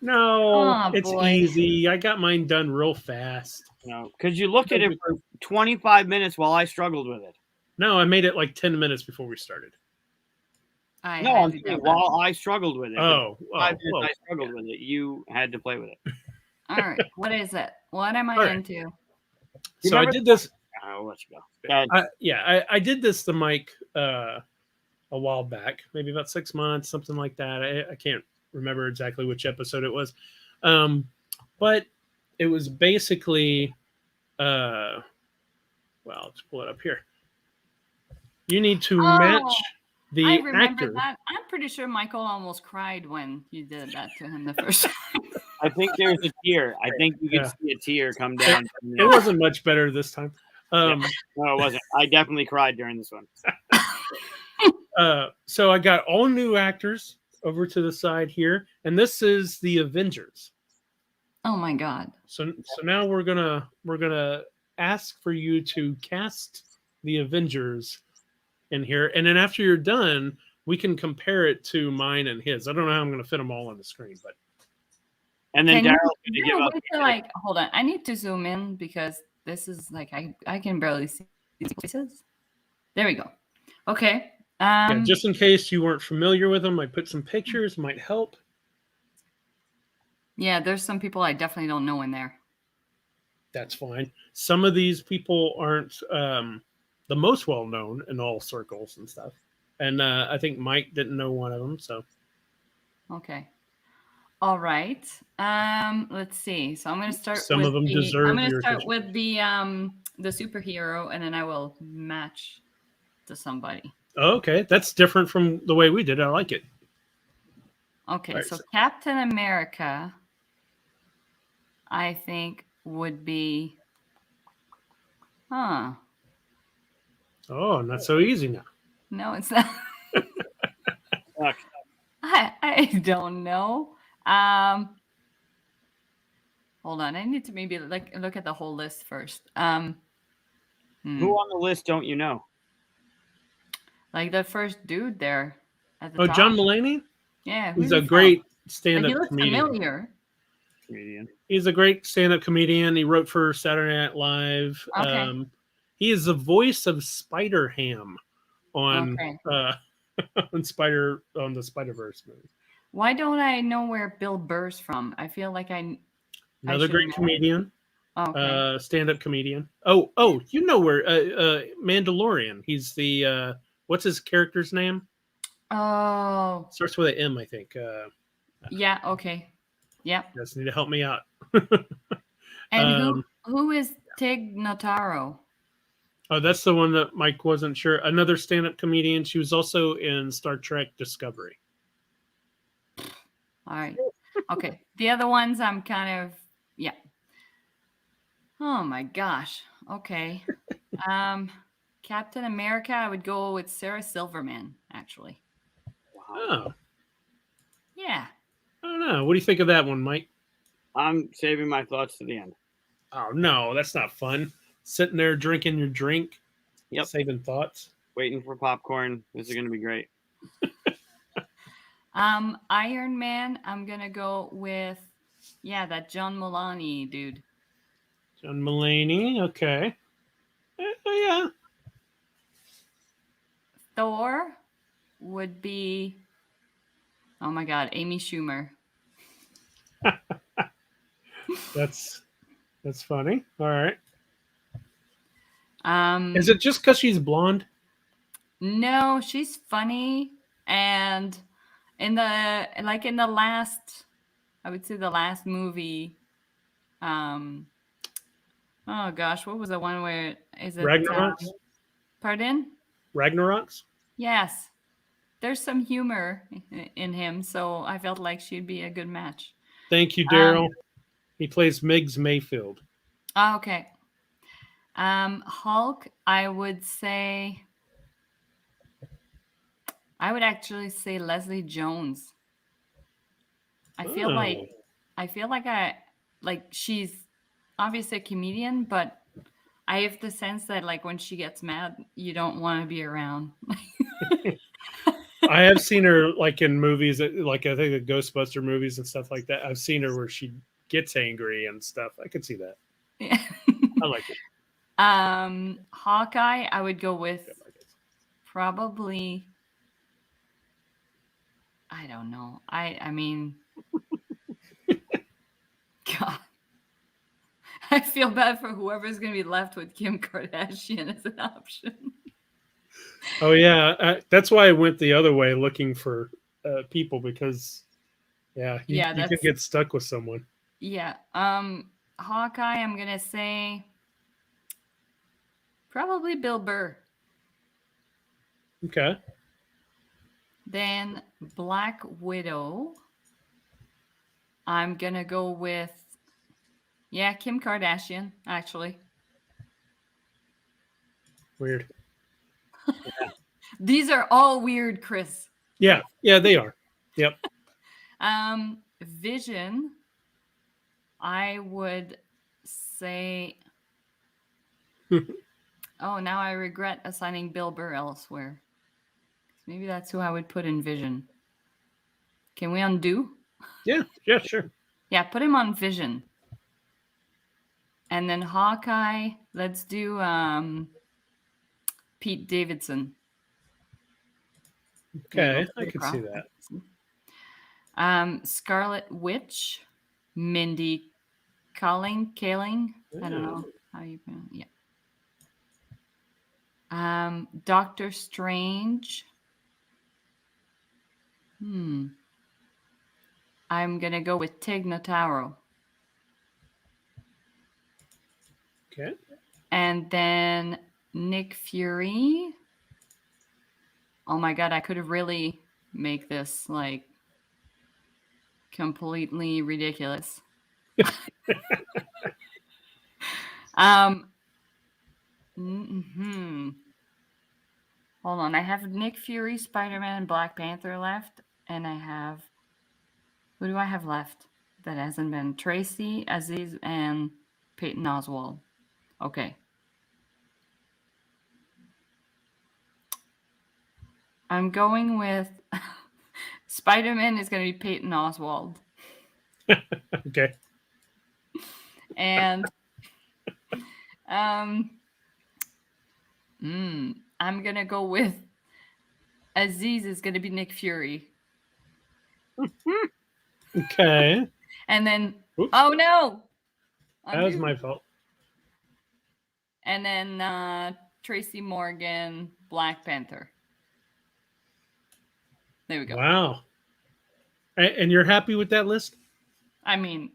No, Oh, it's boy. easy. I got mine done real fast. Because you looked at it for 25 minutes while I struggled with it. No, I made it like 10 minutes before we started. I No, had I'm to saying do that. while I struggled with it. Oh, 5 minutes well, I struggled with it. You had to play with it. All right. What is it? What am I All right. into? So I remember- did this. I'll let you go. Go ahead. I did this to Mike a while back, maybe about 6 months, something like that. I can't remember exactly which episode it was, but it was basically, well, let's pull it up here. You need to match I the remember actor. that. I'm pretty sure Michael almost cried when you did that to him the first time. I think there's a tear. I think you could Yeah. see a tear come down. It wasn't much better this time. No, it wasn't. I definitely cried during this one. So I got all new actors over to the side here, and this is the Avengers. Oh my God. So now we're gonna ask for you to cast the Avengers in here, and then after you're done, we can compare it to mine and his. I don't know how I'm gonna fit them all on the screen, but And then Can you- Daryl's going to you give up. wait till, like, hold on. I need to zoom in because this is like I can barely see these places. There we go. Okay. yeah, just in case you weren't familiar with them, I put some pictures, might help. yeah, there's some people I definitely don't know in there. That's fine. Some of these people aren't the most well known in all circles and stuff, and I think Mike didn't know one of them. So Okay. All right. Let's see. So I'm going to start. Some with of them the, deserve I'm going to your start attention. with the superhero, and then I will match to somebody. okay, that's different from the way we did. I like it. Okay. Right, So so- Captain America, I think would be. Huh. Oh, not so easy now. No, it's not. Fuck. I don't know. Hold on. I need to maybe look at the whole list first. Who on the list don't you know? Like the first dude there at the Oh, top. John Mulaney? Yeah, He's who's a he from? great Like, he stand-up looks comedian. familiar. Comedian. He's a great stand-up comedian. He wrote for Saturday Night Live. Okay. He is the voice of Spider-Ham on Okay. on the Spider-Verse movie. Why don't I know where Bill Burr's from? I feel like Another should great know. comedian, Okay. stand-up comedian. Oh, you know where Mandalorian. He's the what's his character's name? Oh, Starts with an M, I think. yeah. Okay. Yep. You guys need to help me out. And who is Tig Notaro? Oh, that's the one that Mike wasn't sure. Another stand-up comedian. She was also in Star Trek Discovery. All right. Okay. The other ones, I'm kind of yeah. Oh my gosh. Okay. Captain America, I would go with Sarah Silverman, actually. Oh, Yeah. I don't know. What do you think of that one, Mike? I'm saving my thoughts to the end. Oh no, that's not fun. Sitting there drinking your drink, Yep. saving thoughts. Waiting for popcorn. This is going to be great. Iron Man, I'm gonna go with that John Mulaney dude. John Mulaney. Okay. Yeah. Thor would be oh my god, Amy Schumer. That's funny. All right. Um Is it just because she's blonde? No, she's funny, and in the last, I would say the last movie, oh gosh, what was the one where is it Ragnarok? pardon? Ragnarok's? Yes. There's some humor in him, so I felt like she'd be a good match. Thank you, Daryl. He plays Miggs Mayfield. Oh, okay. Hulk, I would say I would actually say Leslie Jones. I feel Oh. like she's obviously a comedian, but I have the sense that like when she gets mad, you don't want to be around. I have seen her like in movies, like I think the Ghostbuster movies and stuff like that. I've seen her where she gets angry and stuff. I could see that. Yeah. I like it. Hawkeye, I would go with probably. I don't know. I mean, God, I feel bad for whoever's going to be left with Kim Kardashian as an option. Oh yeah, that's why I went the other way, looking for people because you could get stuck with someone. Yeah. Hawkeye, I'm gonna say probably Bill Burr. Okay. Then Black Widow, I'm gonna go with Kim Kardashian, actually. Weird. These are all weird, Chris. Yeah, they are. Yep. Vision, I would say. Oh, now I regret assigning Bill Burr elsewhere. Maybe that's who I would put in Vision. Can we undo? Yeah, sure. Yeah, put him on Vision. And then Hawkeye, let's do Pete Davidson. Okay, I could see that. Scarlet Witch, Mindy Kaling. I don't know how you pronounce it. Yeah. Doctor Strange. I'm gonna go with Tig Notaro. Okay. And then Nick Fury. Oh my God, I could have really make this like completely ridiculous. Hold on, I have Nick Fury, Spider-Man, and Black Panther left, and I have who do I have left that hasn't been? Tracy, Aziz, and Peyton Oswald. Okay. I'm going with Spider-Man is going to be Peyton Oswald. Okay. And I'm going to go with Aziz is going to be Nick Fury. Okay. And then, Oops. oh no! That was my fault. And then Tracy Morgan, Black Panther. There we go. Wow. And you're happy with that list? I mean,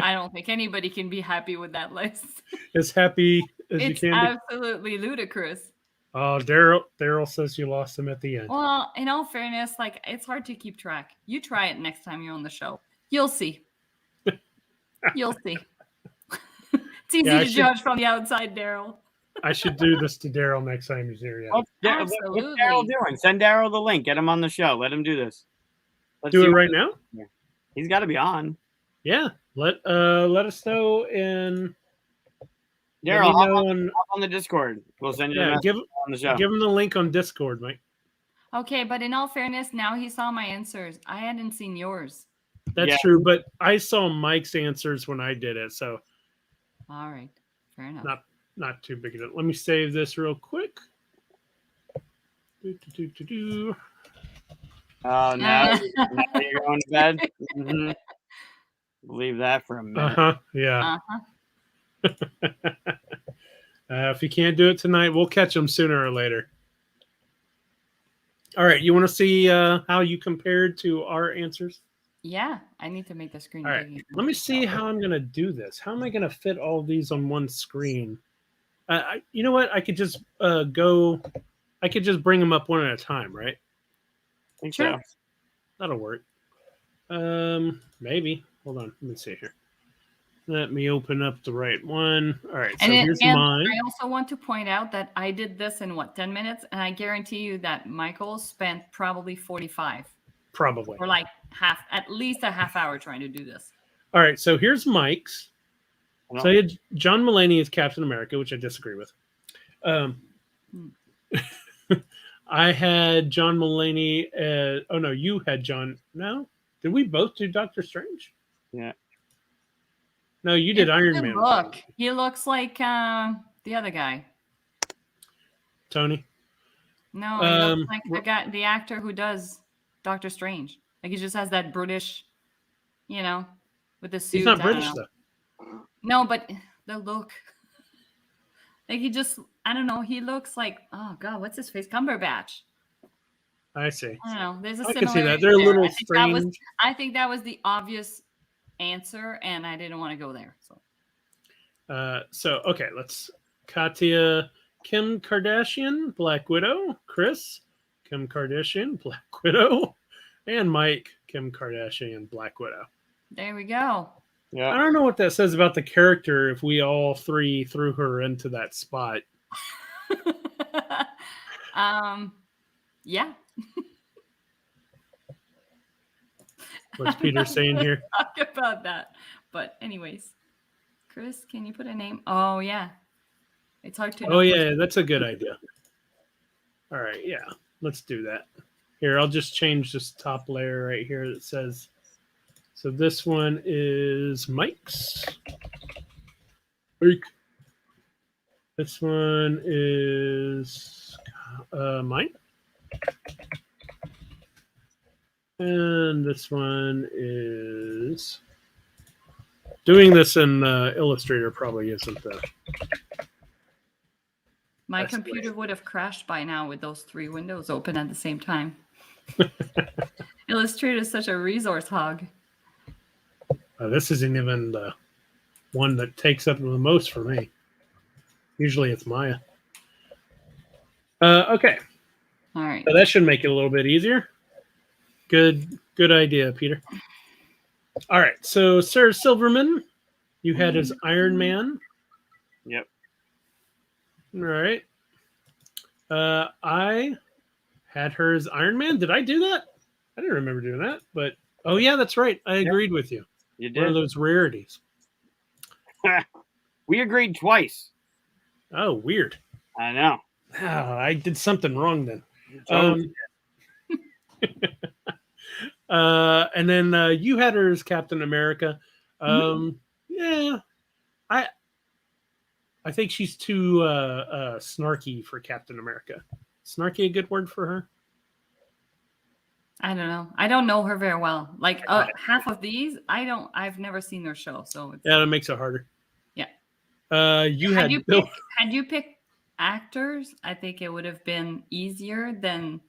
I don't think anybody can be happy with that list. As happy as you can be? It's absolutely ludicrous. Oh, Daryl says you lost him at the end. Well, in all fairness, like it's hard to keep track. You try it next time you're on the show. You'll see. You'll see. It's easy to judge from the outside, Daryl. I should do this to Daryl next time he's here. Yeah. What's Daryl doing? Send Daryl the link. Get him on the show. Let him do this. Let's do it right now? Yeah. He's got to be on. Yeah. Let us know in Daryl, hop on the Discord. We'll send you a message on the show. Give him the link on Discord, Mike. Okay, but in all fairness, now he saw my answers. I hadn't seen yours. That's true, but I saw Mike's answers when I did it, so. All right, fair enough. Not too big of it. Let me save this real quick. Oh, now you're going to bed? Mm-hmm. Leave that for a minute. Yeah. If you can't do it tonight, we'll catch them sooner or later. All right. You want to see how you compared to our answers? Yeah. I need to make the screen. All right. Let me see how I'm going to do this. How am I going to fit all of these on one screen? You know what? I could just I could just bring them up one at a time, right? I think so. That'll work. Maybe. Hold on. Let me see here. Let me open up the right one. All right, so And, here's and mine. I also want to point out that I did this in 10 minutes, and I guarantee you that Michael spent probably 45 Probably. or like at least a half hour trying to do this. All right, so here's Mike's. No. So I had John Mulaney as Captain America, which I disagree with. I had John Mulaney as. Oh no, you had John. No, did we both do Doctor Strange? Yeah. No, you did Iron Man. Look, he looks like the other guy. Tony. No, he looks like the actor who does Doctor Strange. Like he just has that British, with the suit. He's not British though. No, but the look. Like I don't know. He looks like, oh God, what's his face? Cumberbatch. I see. I don't know. There's a I can see that. similarity They're a there. little strange. I think that was the obvious answer, and I didn't want to go there. So okay, let's Katia, Kim Kardashian, Black Widow, Chris, Kim Kardashian, Black Widow, and Mike, Kim Kardashian, Black Widow. There we go. Yeah. I don't know what that says about the character if we all three threw her into that spot. Yeah. What's Peter saying here? Talk about that. But anyways, Chris, can you put a name? Oh yeah. It's hard to know. Oh yeah, that's a good idea. All right, yeah. Let's do that. Here, I'll just change this top layer right here that says, so this one is Mike's. This one is mine. And this one is... Doing this in Illustrator probably isn't the... My computer would have crashed by now with those 3 windows open at the same time. Illustrator is such a resource hog. This isn't even the one that takes up the most for me. Usually it's Maya. Okay. All right. So that should make it a little bit easier. Good idea, Peter. All right. So Sarah Silverman, you had as Iron Man. Yep. All right. I had her as Iron Man. Did I do that? I didn't remember doing that, but oh yeah, that's right. I agreed with you. You did. One of those rarities. We agreed twice. Oh, weird. I know. Oh, I did something wrong then. And then you had her as Captain America. Yeah, I think she's too snarky for Captain America. Snarky a good word for her? I don't know. I don't know her very well. Like half of these, I've never seen their show, so yeah, that makes it harder. Yeah. Had you picked actors, I think it would have been easier than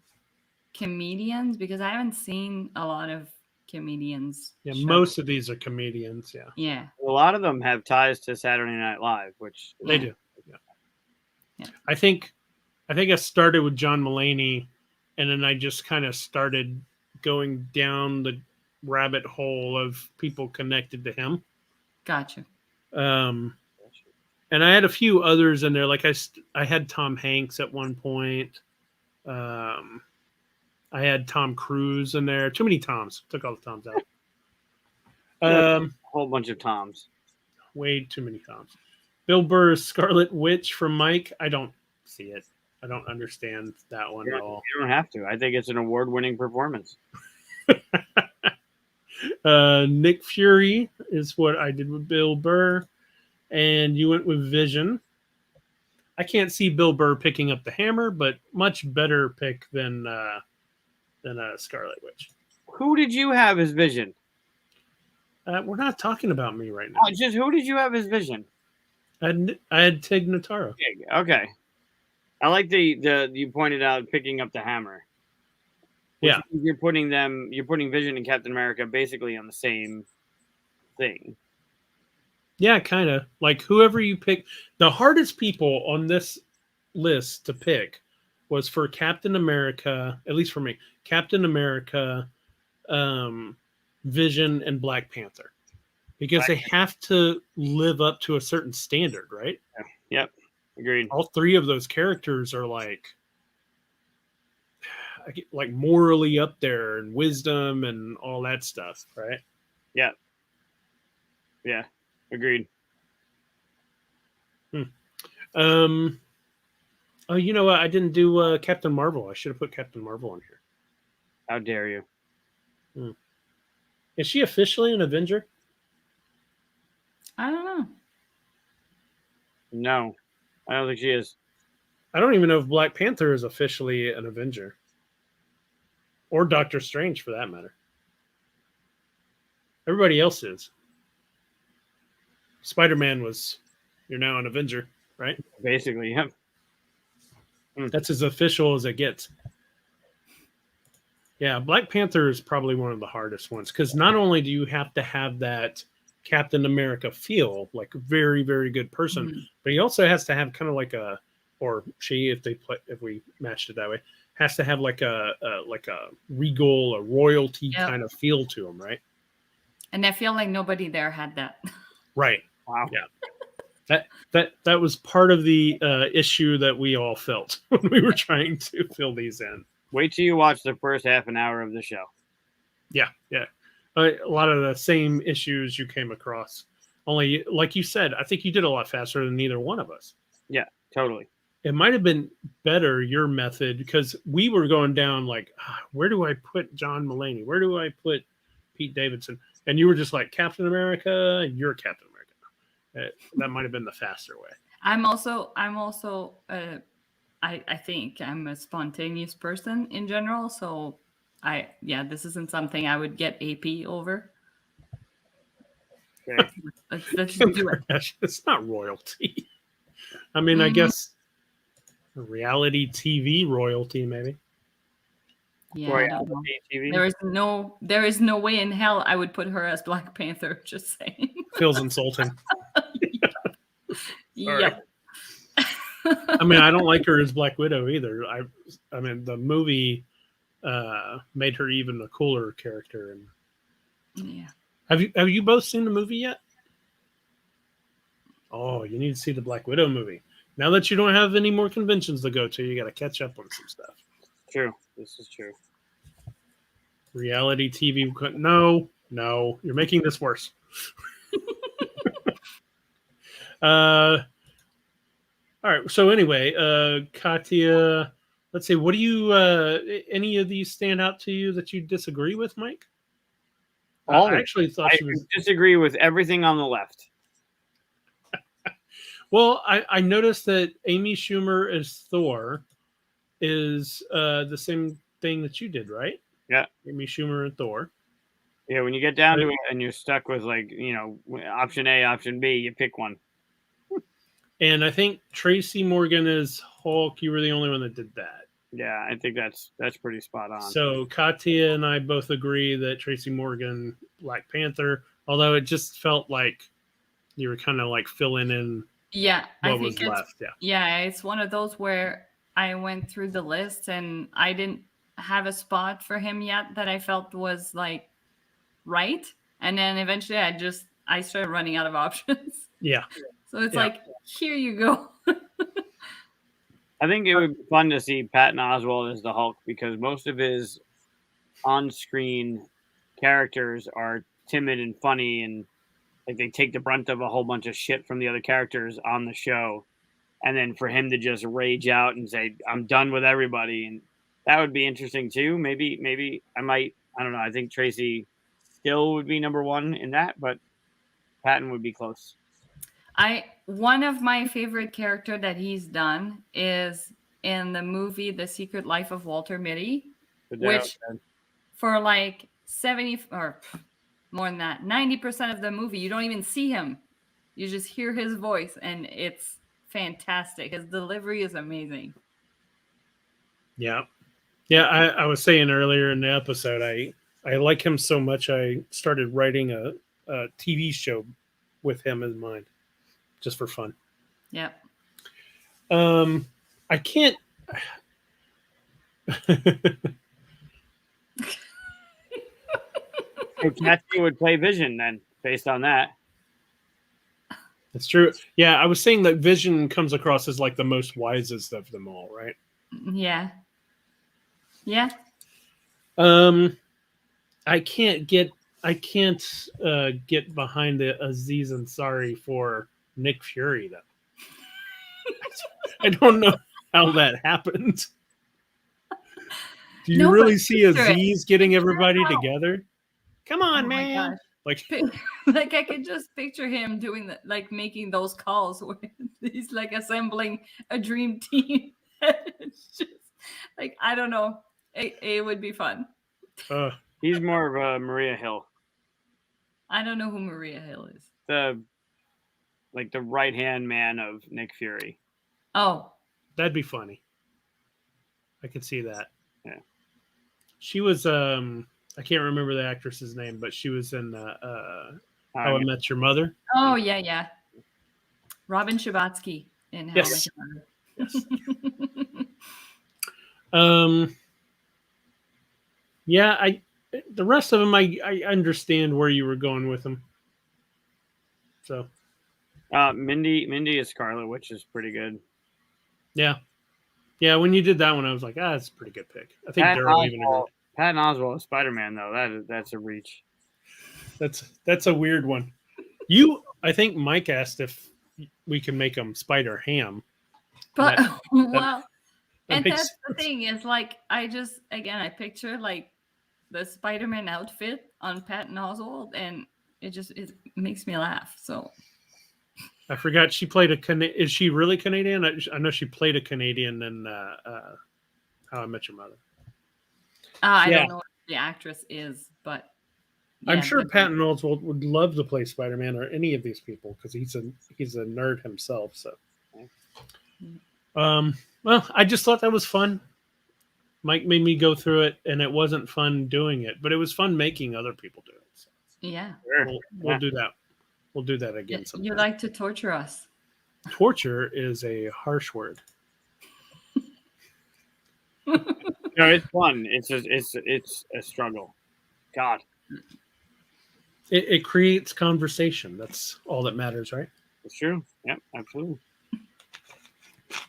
comedians because I haven't seen a lot of comedians. Yeah, most of these are comedians. Yeah. Yeah. A lot of them have ties to Saturday Night Live, which they do. Yeah. I think I started with John Mulaney, and then I just kind of started going down the rabbit hole of people connected to him. Gotcha. And I had a few others in there. Like I had Tom Hanks at one point. I had Tom Cruise in there. Too many Toms. Took all the Toms out. A whole bunch of Toms. Way too many Toms. Bill Burr's Scarlet Witch from Mike. I don't see it. I don't understand that one at all. You don't have to. I think it's an award-winning performance. Nick Fury is what I did with Bill Burr. And you went with Vision. I can't see Bill Burr picking up the hammer, but much better pick than Scarlet Witch. Who did you have as Vision? We're not talking about me right now. Just who did you have as Vision? I had Tig Notaro. Okay. I like the you pointed out picking up the hammer. Yeah. You're putting Vision and Captain America basically on the same thing. Yeah, kind of. Like whoever you pick, the hardest people on this list to pick was for Captain America, at least for me, Captain America, Vision, and Black Panther. because they have to live up to a certain standard, right? Yep, agreed. All three of those characters are like morally up there and wisdom and all that stuff, right? Yeah, agreed. Oh, you know what? I didn't do Captain Marvel. I should have put Captain Marvel on here. How dare you? Is she officially an Avenger? I don't know. No, I don't think she is. I don't even know if Black Panther is officially an Avenger. Or Doctor Strange, for that matter. Everybody else is. Spider-Man was, you're now an Avenger, right? Basically, yep. That's as official as it gets. Yeah, Black Panther is probably one of the hardest ones because not only do you have to have that Captain America feel, like a very, very good person, but he also has to have kind of like a, or she, if we matched it that way, has to have like a regal, a royalty kind of feel to him, right? And I feel like nobody there had that. Right. Wow. Yeah. That was part of the issue that we all felt when we were trying to fill these in. Wait till you watch the first half an hour of the show. Yeah. A lot of the same issues you came across. Only, like you said, I think you did a lot faster than either one of us. Yeah, totally. It might have been better, your method, because we were going down like, where do I put John Mulaney? Where do I put Pete Davidson? And you were just like, Captain America, and you're Captain America. That might have been the faster way. I'm also I think I'm a spontaneous person in general, so this isn't something I would get AP over. Okay. Let's just do it. It's not royalty. I mean, I guess reality TV royalty, maybe. Yeah, I don't know. TV? There is no way in hell I would put her as Black Panther. Just saying. Feels insulting. Yep. I mean, I don't like her as Black Widow either. I mean, the movie made her even a cooler character. And yeah. Have you both seen the movie yet? Oh, you need to see the Black Widow movie. Now that you don't have any more conventions to go to, you got to catch up on some stuff. True. This is true. Reality TV. No, you're making this worse. All right. So anyway, Katia, let's see. What do you? Any of these stand out to you that you disagree with, Mike? I actually thought she was. Disagree with everything on the left. Well, I noticed that Amy Schumer as Thor is the same thing that you did, right? Yeah. Amy Schumer and Thor. Yeah, when you get down to it and you're stuck with option A, option B, you pick one. And I think Tracy Morgan is Hulk. You were the only one that did that. Yeah, I think that's pretty spot on. So Katia and I both agree that Tracy Morgan, Black Panther, although it just felt like you were kind of like filling in what was left. Yeah, it's one of those where I went through the list and I didn't have a spot for him yet that I felt was like right. And then eventually I started running out of options. Yeah. So it's like, here you go. I think it would be fun to see Patton Oswalt as the Hulk because most of his on-screen characters are timid and funny and like they take the brunt of a whole bunch of shit from the other characters on the show. And then for him to just rage out and say, I'm done with everybody. And that would be interesting too. Maybe I don't know. I think Tracy still would be number one in that, but Patton would be close. One of my favorite character that he's done is in the movie The Secret Life of Walter Mitty, which for like 70 or more than that, 90% of the movie, you don't even see him. You just hear his voice and it's fantastic. His delivery is amazing. Yeah. Yeah, I was saying earlier in the episode, I like him so much I started writing a TV show with him in mind. Just for fun. Yeah. I can't. So Katia would play Vision then. based on that. That's true. Yeah, I was saying that Vision comes across as like the most wisest of them all, right? Yeah. Yeah. I can't get behind the Aziz Ansari for Nick Fury though. I don't know how that happened. Do you No, but really see picture it. Aziz getting Picture everybody how- together? Come on, Oh my man! gosh. Like, Like I could just picture him doing that, like making those calls where he's like assembling a dream team. It's just like I don't know. It would be fun. He's more of a Maria Hill, I don't know who Maria Hill is. the right hand man of Nick Fury. Oh, that'd be funny. I could see that. Yeah. She was I can't remember the actress's name, but she was in How I Met Your Mother. oh yeah. Robin Schabatsky in How Yes. I Met Yes. Your Yeah, the rest of them I understand where you were going with them. So Mindy is Scarlet Witch is pretty good. yeah. When you did that one, I was like, that's a pretty good pick. I think Daryl even agreed. Patton Oswalt is Spider-Man though. That's a reach. That's a weird one. I think Mike asked if we can make him Spider Ham. But well, and makes that's the thing is like I picture like the Spider-Man outfit on Patton Oswalt, and it makes me laugh. So I forgot she played is she really Canadian? I know she played a Canadian in How I Met Your Mother. I don't know what the actress is, but I'm sure Patton Oswalt would love to play Spider-Man or any of these people because he's a nerd himself. So, well, I just thought that was fun. Mike made me go through it, and it wasn't fun doing it, but it was fun making other people do it. So yeah, we'll do that. We'll do that again sometime. You like to torture us. Torture is a harsh word. No, it's fun. It's a struggle. God. It creates conversation. That's all that matters, right? It's true. Yep, absolutely.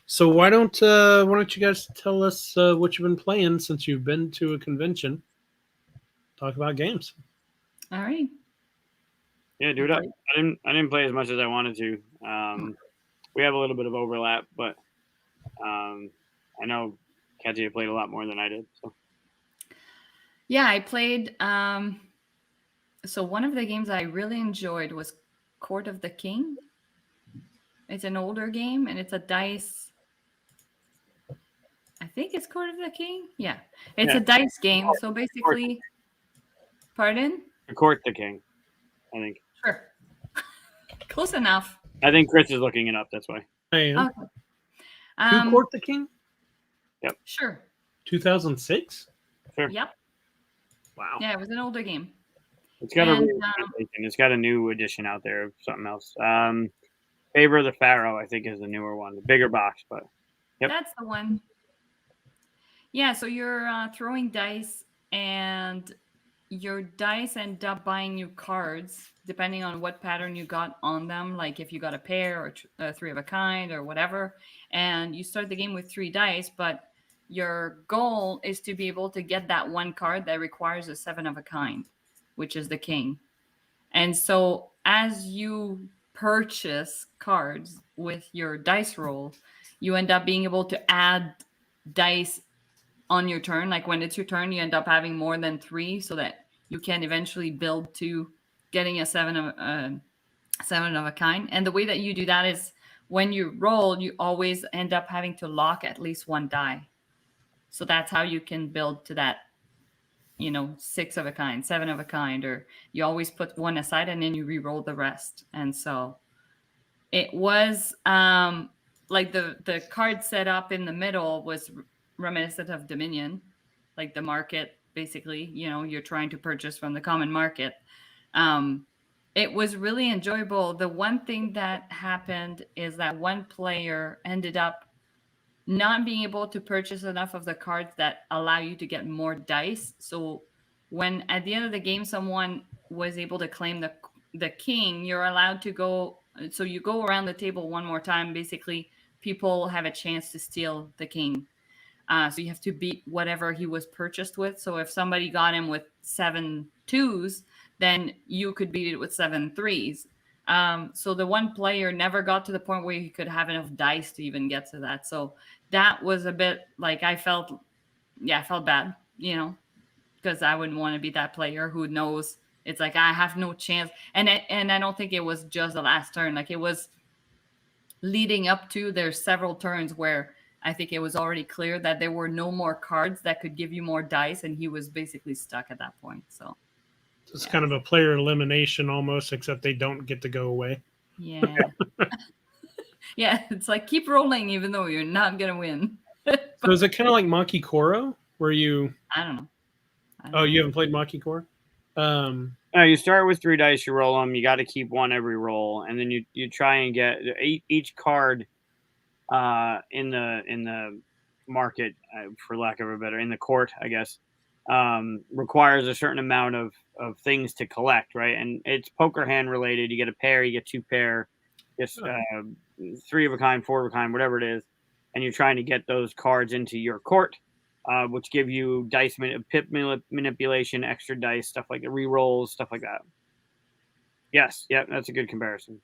So why don't you guys tell us what you've been playing since you've been to a convention? Talk about games. All right. Yeah, dude. I didn't play as much as I wanted to. We have a little bit of overlap, but I know Katia played a lot more than I did. So. Yeah, I played. So one of the games I really enjoyed was Court of the King. It's an older game, and it's a dice. I think it's Court of the King. Yeah, it's a dice game. So basically, pardon? Court the King, I think. Sure. Close enough. I think Chris is looking it up. That's why. I am. Okay. Who Court the King? Yep. Sure. 2006? Sure. Yep. Wow. Yeah, it was an older game. It's got it's got a new edition out there of something else. Favor of the Pharaoh, I think, is the newer one, the bigger box, but yep. That's the one. Yeah, so you're throwing dice, and your dice end up buying you cards depending on what pattern you got on them, like if you got a pair or three of a kind or whatever. And you start the game with 3 dice, but your goal is to be able to get that one card that requires a 7 of a kind, which is the king. And so as you purchase cards with your dice roll, you end up being able to add dice on your turn. Like when it's your turn, you end up having more than 3 so that you can eventually build to getting a 7 of a kind. And the way that you do that is when you roll, you always end up having to lock at least 1 die. So that's how you can build to that, 6 of a kind, 7 of a kind, or you always put 1 aside and then you re-roll the rest. And so it was like the card set up in the middle was reminiscent of Dominion, like the market, basically, you're trying to purchase from the common market. It was really enjoyable. The one thing that happened is that one player ended up not being able to purchase enough of the cards that allow you to get more dice. So when at the end of the game, someone was able to claim the king, you're allowed to go. So you go around the table one more time. Basically, people have a chance to steal the king. So you have to beat whatever he was purchased with. So if somebody got him with 7 2s, then you could beat it with 7 3s. So the one player never got to the point where he could have enough dice to even get to that. So that was a bit like I felt bad, because I wouldn't want to be that player who knows it's like I have no chance. And I don't think it was just the last turn. Like it was leading up to, there's several turns where I think it was already clear that there were no more cards that could give you more dice, and he was basically stuck at that point. So it's kind of a player elimination almost, except they don't get to go away. yeah. Yeah, it's like keep rolling even though you're not gonna win. So is it kind of like Maki Koro, where you? I don't know. You haven't played Maki Koro? No, you start with 3 dice, you roll them. You got to keep one every roll, and then you try and get each card in the market, for lack of a better, in the court, I guess, requires a certain amount of things to collect, right? And it's poker hand related. You get a pair, you get 2 pair, just 3 of a kind, 4 of a kind, whatever it is, and you're trying to get those cards into your court, which give you dice pip manipulation, extra dice, stuff like the re-rolls, stuff like that. Yes, yeah, that's a good comparison.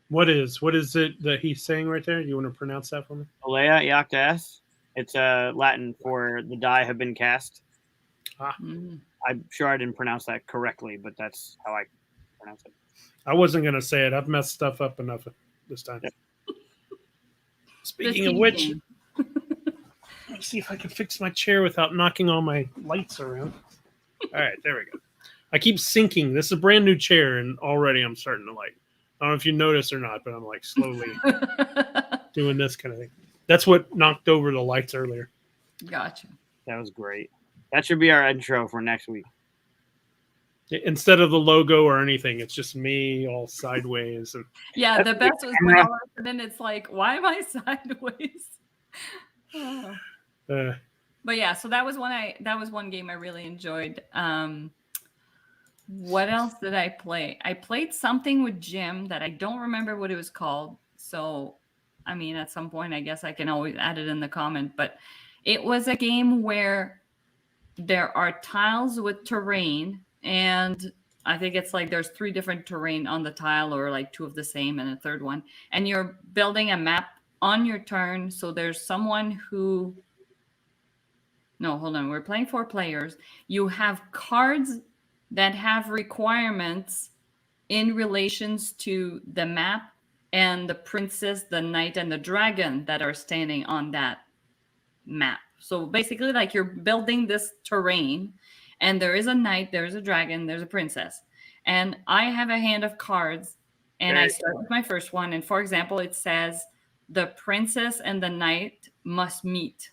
What is it that he's saying right there? You want to pronounce that for me? Alea Iacta S. It's Latin for the die have been cast. I'm sure I didn't pronounce that correctly, but that's how I pronounce it. I wasn't going to say it. I've messed stuff up enough this time. Yep. Speaking of which, let's see if I can fix my chair without knocking all my lights around. All right, there we go. I keep sinking. This is a brand new chair, and already I'm starting to like. I don't know if you notice or not, but I'm like slowly doing this kind of thing. That's what knocked over the lights earlier. Gotcha. That was great. That should be our intro for next week. Instead of the logo or anything, it's just me all sideways. And yeah, the best was when all of a sudden it's like, why am I sideways? But yeah, so that was one game I really enjoyed. What else did I play? I played something with Jim that I don't remember what it was called. So, I mean, at some point, I guess I can always add it in the comment. But it was a game where there are tiles with terrain. And I think it's like there's 3 different terrain on the tile, or like 2 of the same and a third one. And you're building a map on your turn. So there's someone who... No, hold on. We're playing 4 players. You have cards that have requirements in relations to the map and the princess, the knight, and the dragon that are standing on that map. So basically, like you're building this terrain, and there is a knight, there's a dragon, there's a princess. And I have a hand of cards, and I start with my first one. And for example, it says the princess and the knight must meet.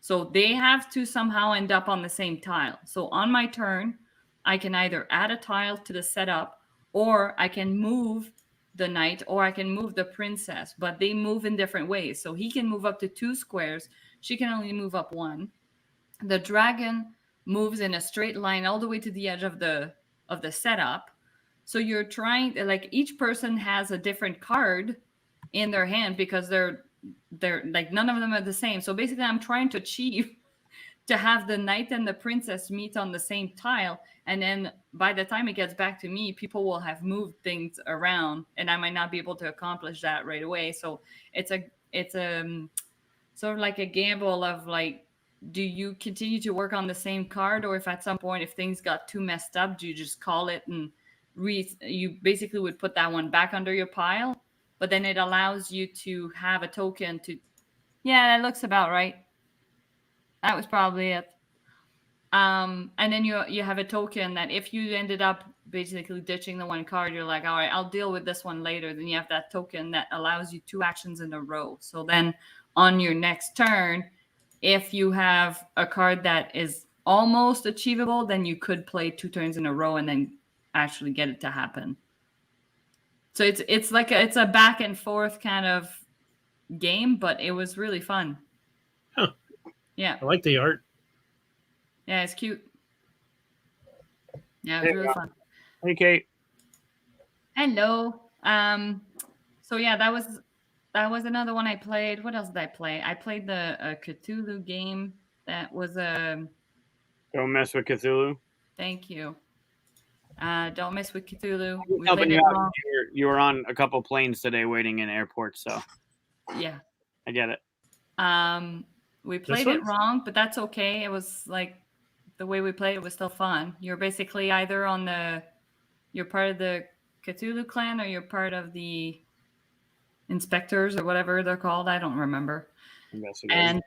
So they have to somehow end up on the same tile. So on my turn, I can either add a tile to the setup, or I can move the knight, or I can move the princess, but they move in different ways. So he can move up to 2 squares. She can only move up 1. The dragon moves in a straight line all the way to the edge of the setup. So you're trying, like, each person has a different card in their hand because they're like, none of them are the same. So basically I'm trying to achieve to have the knight and the princess meet on the same tile. And then by the time it gets back to me, people will have moved things around, and I might not be able to accomplish that right away. So it's a sort of like a gamble of like, do you continue to work on the same card, or if at some point, if things got too messed up, do you just call it and you basically would put that one back under your pile? But then it allows you to have a token to, yeah, that looks about right. That was probably it. And then you have a token that if you ended up basically ditching the one card, you're like, all right, I'll deal with this one later. Then you have that token that allows you 2 actions in a row. So then on your next turn, if you have a card that is almost achievable, then you could play 2 turns in a row and then actually get it to happen. So it's like it's a back and forth kind of game, but it was really fun. Huh. Yeah. I like the art. Yeah, it's cute. Yeah, it was really fun. Hey, Kate. Hello. So yeah, that was another one I played. What else did I play? I played the Cthulhu game. That was a Don't mess with Cthulhu. thank you. Don't mess with Cthulhu. We Helping played you it out. wrong. You were on a couple planes today, waiting in airports, so Yeah. I get it. We This played it one? wrong, but that's okay. It was like the way we played it was still fun. You're basically either on you're part of the Cthulhu clan or you're part of the inspectors or whatever they're called. I don't remember. Investigators. And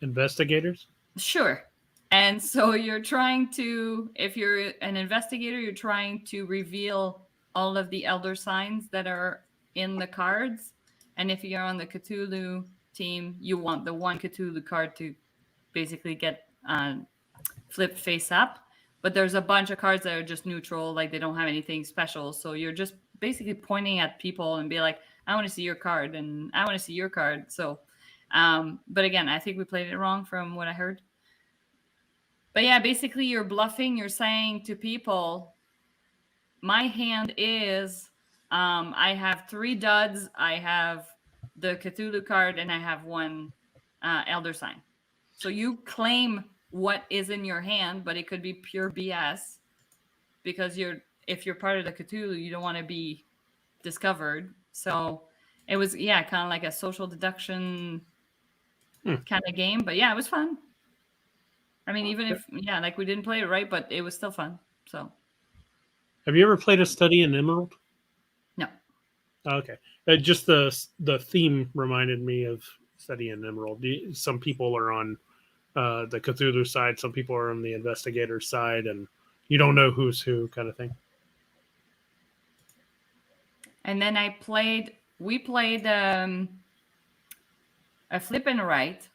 Investigators? sure. And so you're trying to, if you're an investigator, you're trying to reveal all of the elder signs that are in the cards. And if you're on the Cthulhu team, you want the one Cthulhu card to basically get flipped face up. But there's a bunch of cards that are just neutral, like they don't have anything special. So you're just basically pointing at people and be like, I want to see your card and I want to see your card. So, but again, I think we played it wrong from what I heard. But yeah, basically you're bluffing. You're saying to people, my hand is, I have 3 duds. I have the Cthulhu card and I have 1 elder sign. So you claim what is in your hand, but it could be pure BS because if you're part of the Cthulhu, you don't want to be discovered. So it was, yeah, kind of like a social deduction kind of game. But yeah, it was fun. I mean, even if, yeah, like we didn't play it right, but it was still fun. So Have you ever played a study in Emerald? no. Okay. Just the theme reminded me of Study in Emerald. Some people are on the Cthulhu side, some people are on the investigator side, and you don't know who's who, kind of thing. And then we played a flip and right.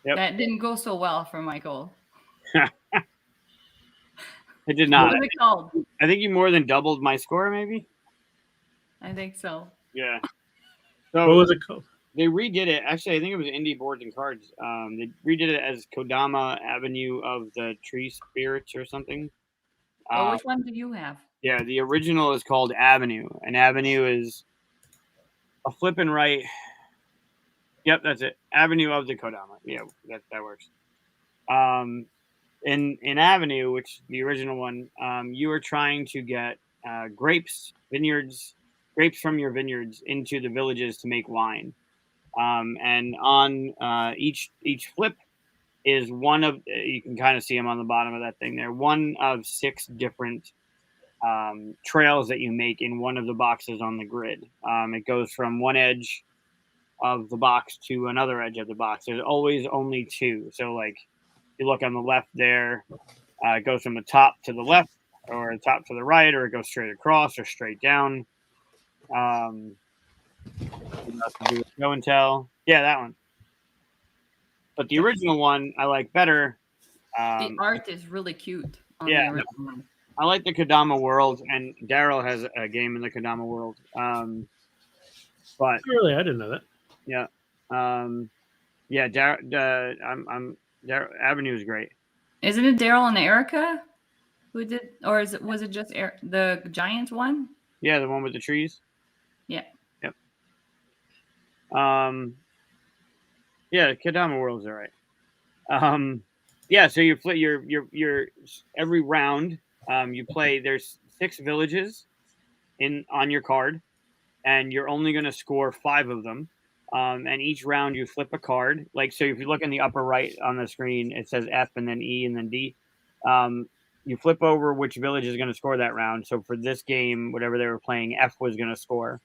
Yep. That didn't go so well for Michael. It did not. What was it called? I think you more than doubled my score, maybe. I think so. Yeah. What So was it called? they redid it. Actually, I think it was Indie Boards and Cards. They redid it as Kodama Avenue of the Tree Spirits or something. Oh, which one do you have? Yeah, the original is called Avenue. And Avenue is a flip and right. Yep, that's it. Avenue of the Kodama. Yeah, that works. In Avenue, which the original one, you are trying to get grapes from your vineyards into the villages to make wine. And on each flip is one of, you can kind of see them on the bottom of that thing there, one of 6 different trails that you make in one of the boxes on the grid. It goes from one edge of the box to another edge of the box. There's always only 2. So like you look on the left there, it goes from the top to the left or the top to the right, or it goes straight across or straight down. Show and tell. Yeah, that one. But the original one I like better. The art is really cute. Yeah. The original one. I like the Kodama world, and Daryl has a game in the Kodama world. But Really, I didn't know that. yeah, Avenue is great. Isn't it Daryl and Erica who did, or was it just the giant one? Yeah, the one with the trees. Yeah. Yep. Yeah, Kodama world's all right. Yeah, so you play your every round. You play. There's 6 villages on your card, and you're only going to score 5 of them. And each round you flip a card. Like, so if you look in the upper right on the screen, it says F and then E and then D. You flip over which village is going to score that round. So for this game, whatever they were playing, F was going to score,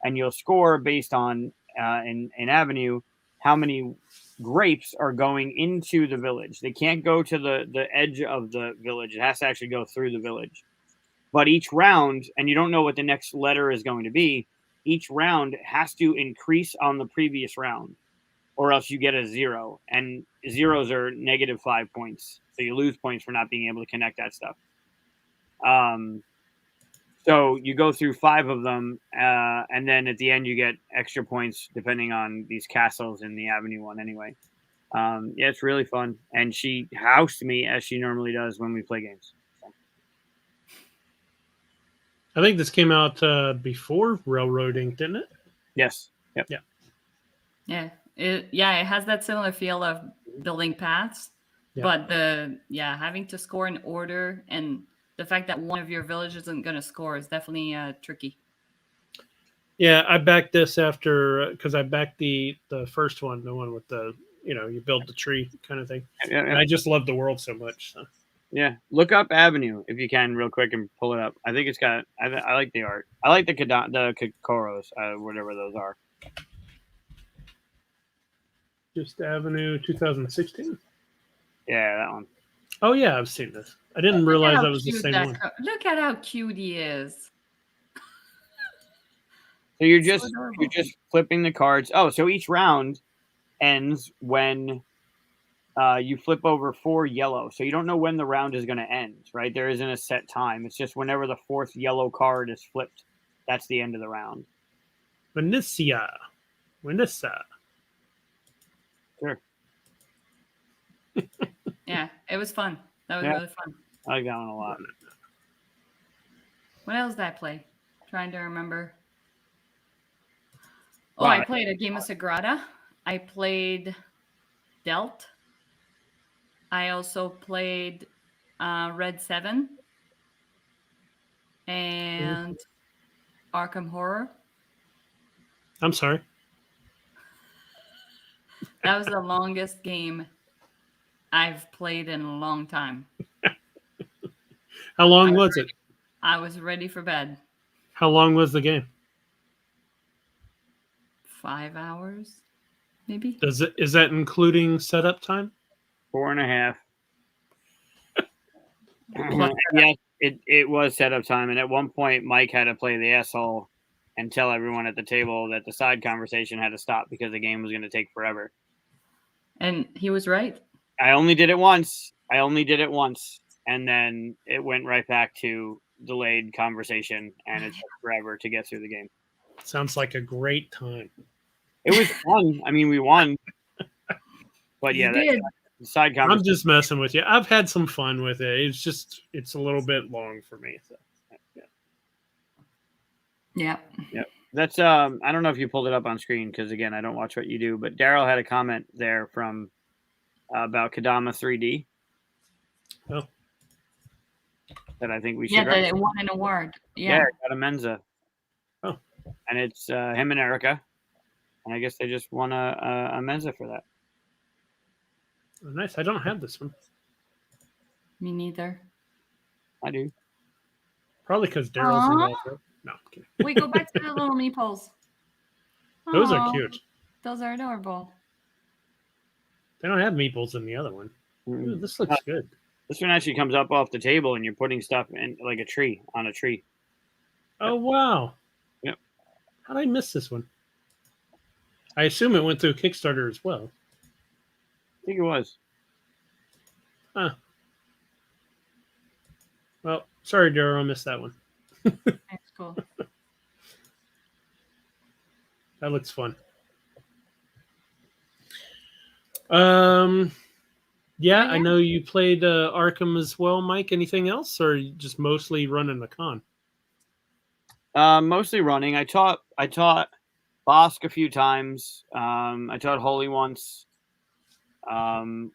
and you'll score based on in Avenue how many grapes are going into the village. They can't go to the edge of the village. It has to actually go through the village. But each round, and you don't know what the next letter is going to be, each round has to increase on the previous round, or else you get a 0. And zeros are -5 points. So you lose points for not being able to connect that stuff. So you go through 5 of them, and then at the end you get extra points depending on these castles in the Avenue one anyway. Yeah, it's really fun. And she housed me as she normally does when we play games. So. I think this came out before Railroading, didn't it? Yes. Yep. Yeah. It has that similar feel of building paths, Yeah. but having to score in order and the fact that one of your villages isn't going to score is definitely tricky. Yeah, I backed this after because I backed the first one, the one with the you build the tree kind of thing. Yeah, And I just love the world so much. So. yeah. Look up Avenue if you can, real quick, and pull it up. I think it's got. I like the art. I like the Kokoros, whatever those are. Just Avenue 2016. Yeah, that one. Oh yeah, I've seen this. I didn't realize that was the same one. Look at how cute he is. So you're So just adorable. flipping the cards. Oh, so each round ends when you flip over 4 yellow. So you don't know when the round is going to end, right? There isn't a set time. It's just whenever the 4th yellow card is flipped, that's the end of the round. Vanessa. Sure. Yeah, it was fun. That was really fun. I like that one a lot. What else did I play? Trying to remember. Oh, Wow. I played a game of Sagrada. I played Delt. I also played Red 7 and Arkham Horror. I'm sorry. That was the longest game I've played in a long time. How long was it? I was ready for bed. How long was the game? 5 hours, maybe. Is that including setup time? 4.5. Yeah, it was setup time, and at one point Mike had to play the asshole and tell everyone at the table that the side conversation had to stop because the game was going to take forever. And he was right. I only did it once, and then it went right back to delayed conversation, and it took forever to get through the game. Sounds like a great time. It was fun. I mean, we won, but yeah, You did. the side conversation. I'm just messing with you. I've had some fun with it. It's a little bit long for me. So. Yeah. That's I don't know if you pulled it up on screen because again I don't watch what you do, but Daryl had a comment there from about Kadama 3D. Oh. That I think we should. Yeah, that it won an award. Yeah. it got a Mensa. Oh. And it's him and Erica, and I guess they just won a Mensa for that. Oh, nice. I don't have this one. Me neither. I do. Probably because Daryl's involved. Right? No, I'm kidding. We go back to the little meeples. Those are Aw, cute. Those are adorable. They don't have meeples in the other one. Ooh, this looks good. This one actually comes up off the table, and you're putting stuff in like a tree on a tree. Oh wow. Yep. How did I miss this one? I assume it went through Kickstarter as well. I think it was. Huh. Well, sorry, Daryl, I missed that one. That's cool. That looks fun. Yeah, I know you played Arkham as well, Mike. Anything else, or you just mostly running the con? Mostly running. I taught Bosk a few times. I taught Holy once.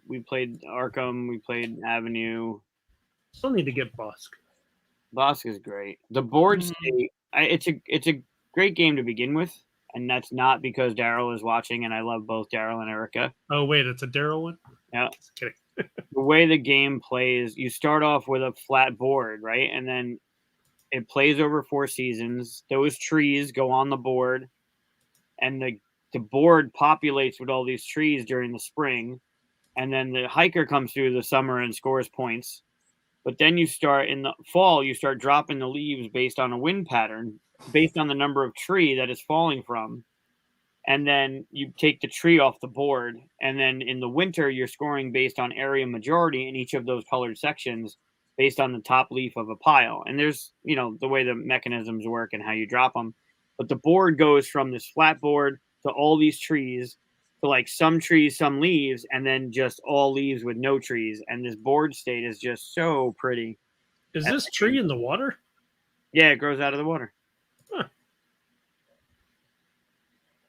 We played Arkham. We played Avenue. Still need to get Bosk. Bosk is great. The board state. It's a great game to begin with, and that's not because Daryl is watching, and I love both Daryl and Erica. Oh wait, it's a Daryl one. Yeah. Just kidding. The way the game plays, you start off with a flat board, right? And then it plays over 4 seasons. Those trees go on the board, and the board populates with all these trees during the spring. And then the hiker comes through the summer and scores points. But then you start in the fall, you start dropping the leaves based on a wind pattern, based on the number of tree that is falling from. And then you take the tree off the board. And then in the winter, you're scoring based on area majority in each of those colored sections based on the top leaf of a pile. And there's, the way the mechanisms work and how you drop them. But the board goes from this flat board to all these trees to like some trees, some leaves, and then just all leaves with no trees. And this board state is just so pretty. Is this tree in the water? Yeah, it grows out of the water. Huh.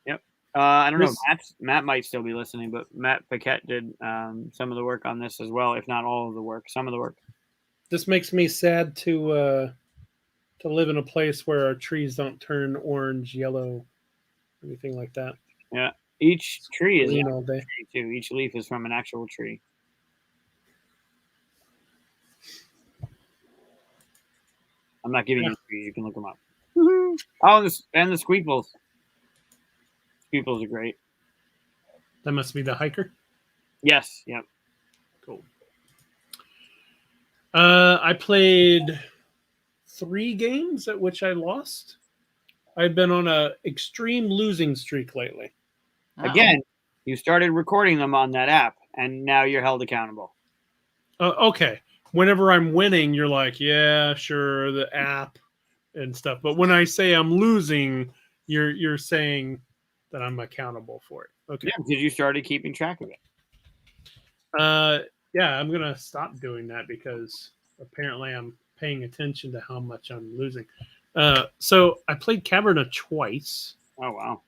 Yep. I don't know. This- Matt might still be listening, but Matt Paquette did some of the work on this as well, if not all of the work, some of the work. This makes me sad to live in a place where our trees don't turn orange, yellow, anything like that. Yeah. Each tree is Green an all day. tree too. Each leaf is from an actual tree. I'm not giving you the trees. You can look them up. Oh, and the squeakles. Squeakles are great. That must be the hiker. Yes. Yep. Cool. I played 3 games at which I lost. I've been on a extreme losing streak lately. Uh-oh. Again, you started recording them on that app, and now you're held accountable. Okay. Whenever I'm winning, you're like, yeah, sure, the app and stuff. But when I say I'm losing, you're saying that I'm accountable for it. Okay. Yeah, because you started keeping track of it. Yeah, I'm gonna stop doing that because apparently I'm paying attention to how much I'm losing. So I played Caverna twice. Oh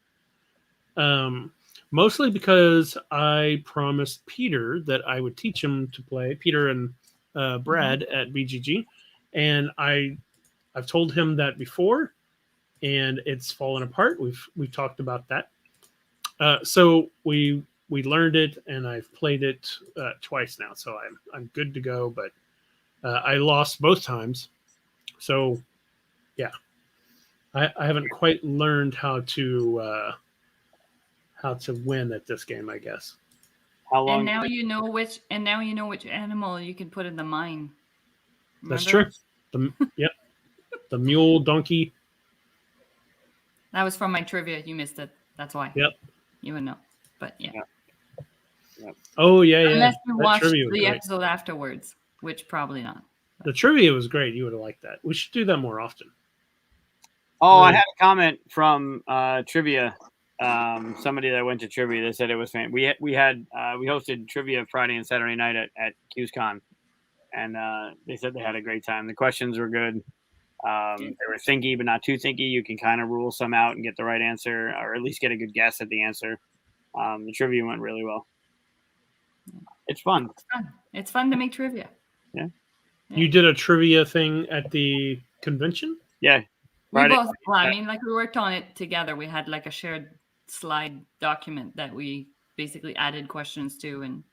wow. Mostly because I promised Peter that I would teach him to play, Peter and Brad at BGG, and I've told him that before, and it's fallen apart. We've talked about that. So we learned it, and I've played it twice now, so I'm good to go. But I lost both times, so yeah, I haven't quite learned how to win at this game, I guess. How long? And now you know which animal you can put in the mine. That's Remember? true. Yep, the mule, donkey. That was from my trivia. You missed it. That's why. Yep. You would know. But yeah. Oh yeah. Unless you That watched trivia was the great. episode afterwards, which probably not. The trivia was great. You would have liked that. We should do that more often. Oh, I had a comment from trivia. Somebody that went to trivia. They said it was fan. We hosted trivia Friday and Saturday night at CuseCon, and they said they had a great time. The questions were good. They were thinky, but not too thinky. You can kind of rule some out and get the right answer, or at least get a good guess at the answer. The trivia went really well. It's fun. It's fun to make trivia. Yeah. You did a trivia thing at the convention? Yeah. We Friday. both. Well, I mean, like we worked on it together. We had like a shared slide document that we basically added questions to and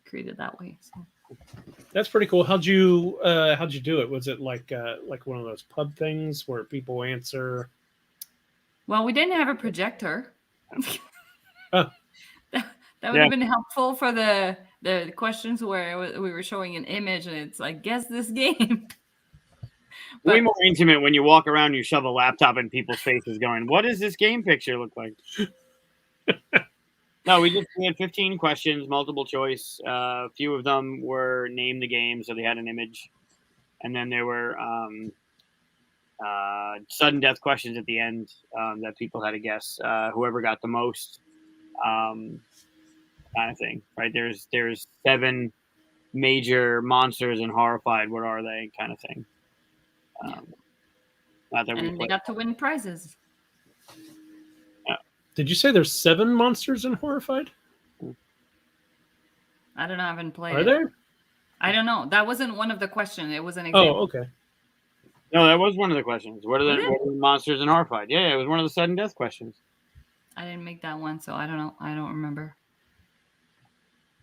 created that way. So. That's pretty cool. How'd you do it? Was it like one of those pub things where people answer? Well, we didn't have a projector. Oh. That would have been helpful for the questions where we were showing an image and it's like, guess this game. Way more intimate when you walk around and you shove a laptop in people's faces going, what does this game picture look like? No, we had 15 questions, multiple choice. A few of them were name the game, so they had an image. And then there were sudden death questions at the end that people had to guess. Whoever got the most kind of thing, right? There's 7 major monsters in Horrified. What are they kind of thing? Not that And they got to win prizes. Did you say there's 7 monsters in Horrified? I don't know. I haven't played Are it. there? I don't know. That wasn't one of the questions. It was an example. Oh, okay. No, that was one of the questions. What are the monsters in Horrified? Yeah, it was one of the sudden death questions. I didn't make that one, so I don't know. I don't remember.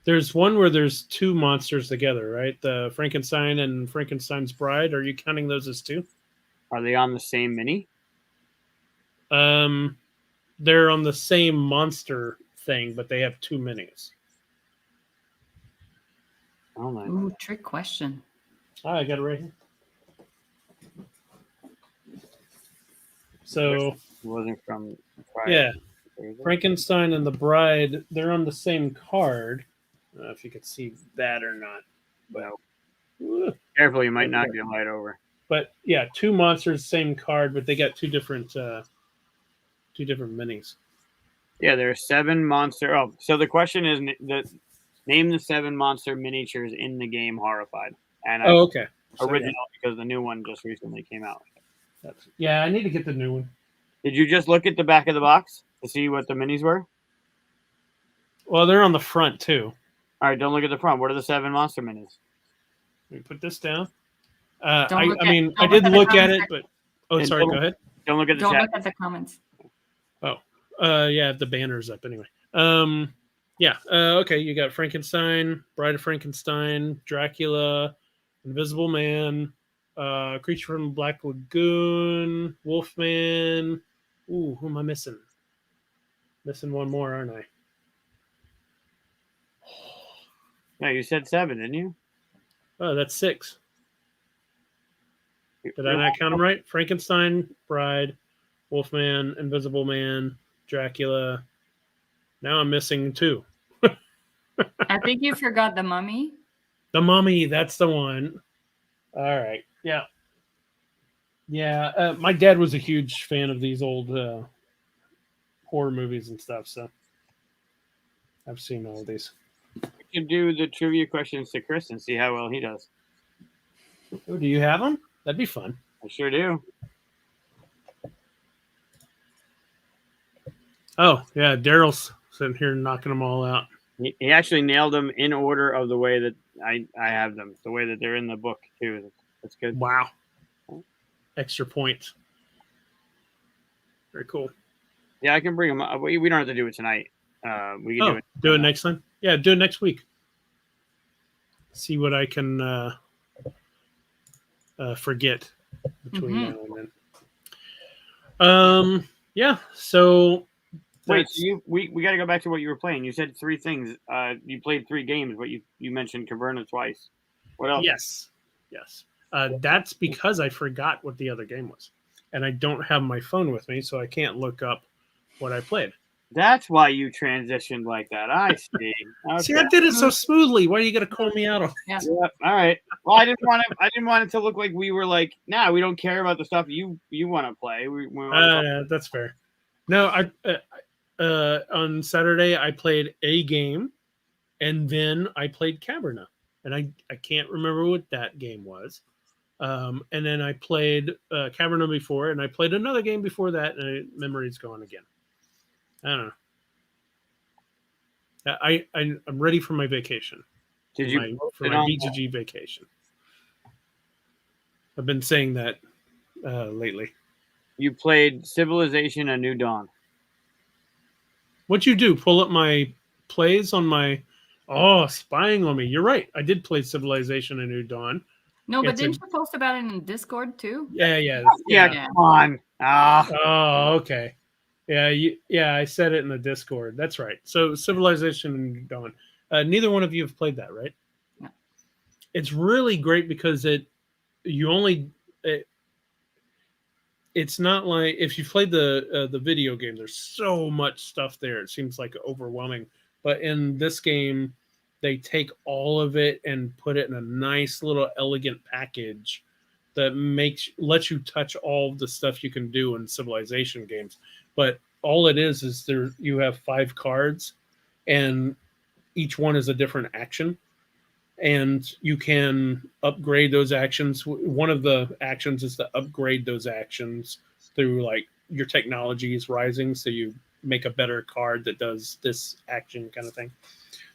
There's one where there's 2 monsters together, right? The Frankenstein and Frankenstein's Bride. Are you counting those as 2? Are they on the same mini? They're on the same monster thing, but they have 2 minis. Oh my! Ooh, trick question. I got it right here. So It wasn't from Friday. yeah, Frankenstein and the Bride, they're on the same card. I don't know if you could see that or not. But Careful, you might knock your light over. But yeah, 2 monsters, same card, but they got 2 different minis. Yeah, there are 7 monster. Oh, so the question is name the 7 monster miniatures in the game Horrified. And Oh, okay. original because the new one just recently came out. Yeah, I need to get the new one. Did you just look at the back of the box to see what the minis were? Well, they're on the front too. All right, don't look at the front. What are the 7 monster minis? Let me put this down. Don't I look mean, don't I did the look at comments it, but oh, And sorry. Go ahead. Don't look at the Don't chat. look at the comments. Oh, yeah, the banner's up anyway. Yeah. Okay, you got Frankenstein, Bride of Frankenstein, Dracula, Invisible Man, Creature from the Black Lagoon, Wolfman. Ooh, who am I missing? Missing one more, aren't I? No, you said 7, didn't you? Oh, that's 6. Did I not count them right? Frankenstein, Bride, Wolfman, Invisible Man, Dracula. Now I'm missing 2. I think you forgot the mummy. The Mummy, that's the one. All right. Yeah. Yeah. My dad was a huge fan of these old horror movies and stuff, so I've seen all of these. We can do the trivia questions to Chris and see how well he does. Oh, do you have them? That'd be fun. I sure do. Oh, yeah. Daryl's sitting here knocking them all out. He actually nailed them in order of the way that I have them, the way that they're in the book, too. That's good. Wow. Extra points. Very cool. Yeah, I can bring them up. We don't have to do it tonight. We can do it next time. Yeah, do it next week. See what I can forget between now and then. Yeah. So wait, so we got to go back to what you were playing. You said 3 things. You played 3 games, but you mentioned Caverna twice. What else? Yes. That's because I forgot what the other game was, and I don't have my phone with me, so I can't look up what I played. That's why you transitioned like that. I see. Okay. See, I did it so smoothly. Why are you gonna call me out on? Yeah. All right. Well, I didn't want it to look like we were like, nah, we don't care about the stuff you want to play. We Yeah, that's fair. No, I on Saturday I played a game, and then I played Caverna, and I can't remember what that game was. And then I played Caverna before, and I played another game before that, and memory's gone again. I don't know. I'm ready for my vacation. Did you for my BGG vacation? I've been saying that lately. You played Civilization: A New Dawn. What'd you do? Pull up my plays on my spying on me. You're right. I did play Civilization: A New Dawn. No, but didn't you post about it in Discord too? Yeah. Come on. Oh, okay. Yeah, I said it in the Discord. That's right. So Civilization and Dawn. Neither one of you have played that, right? No. It's really great because it's not like if you played the video game, there's so much stuff there. It seems like overwhelming. But in this game, they take all of it and put it in a nice little elegant package that lets you touch all the stuff you can do in Civilization games. But all it is there you have 5 cards, and each one is a different action, and you can upgrade those actions. One of the actions is to upgrade those actions through like your technology is rising, so you make a better card that does this action kind of thing.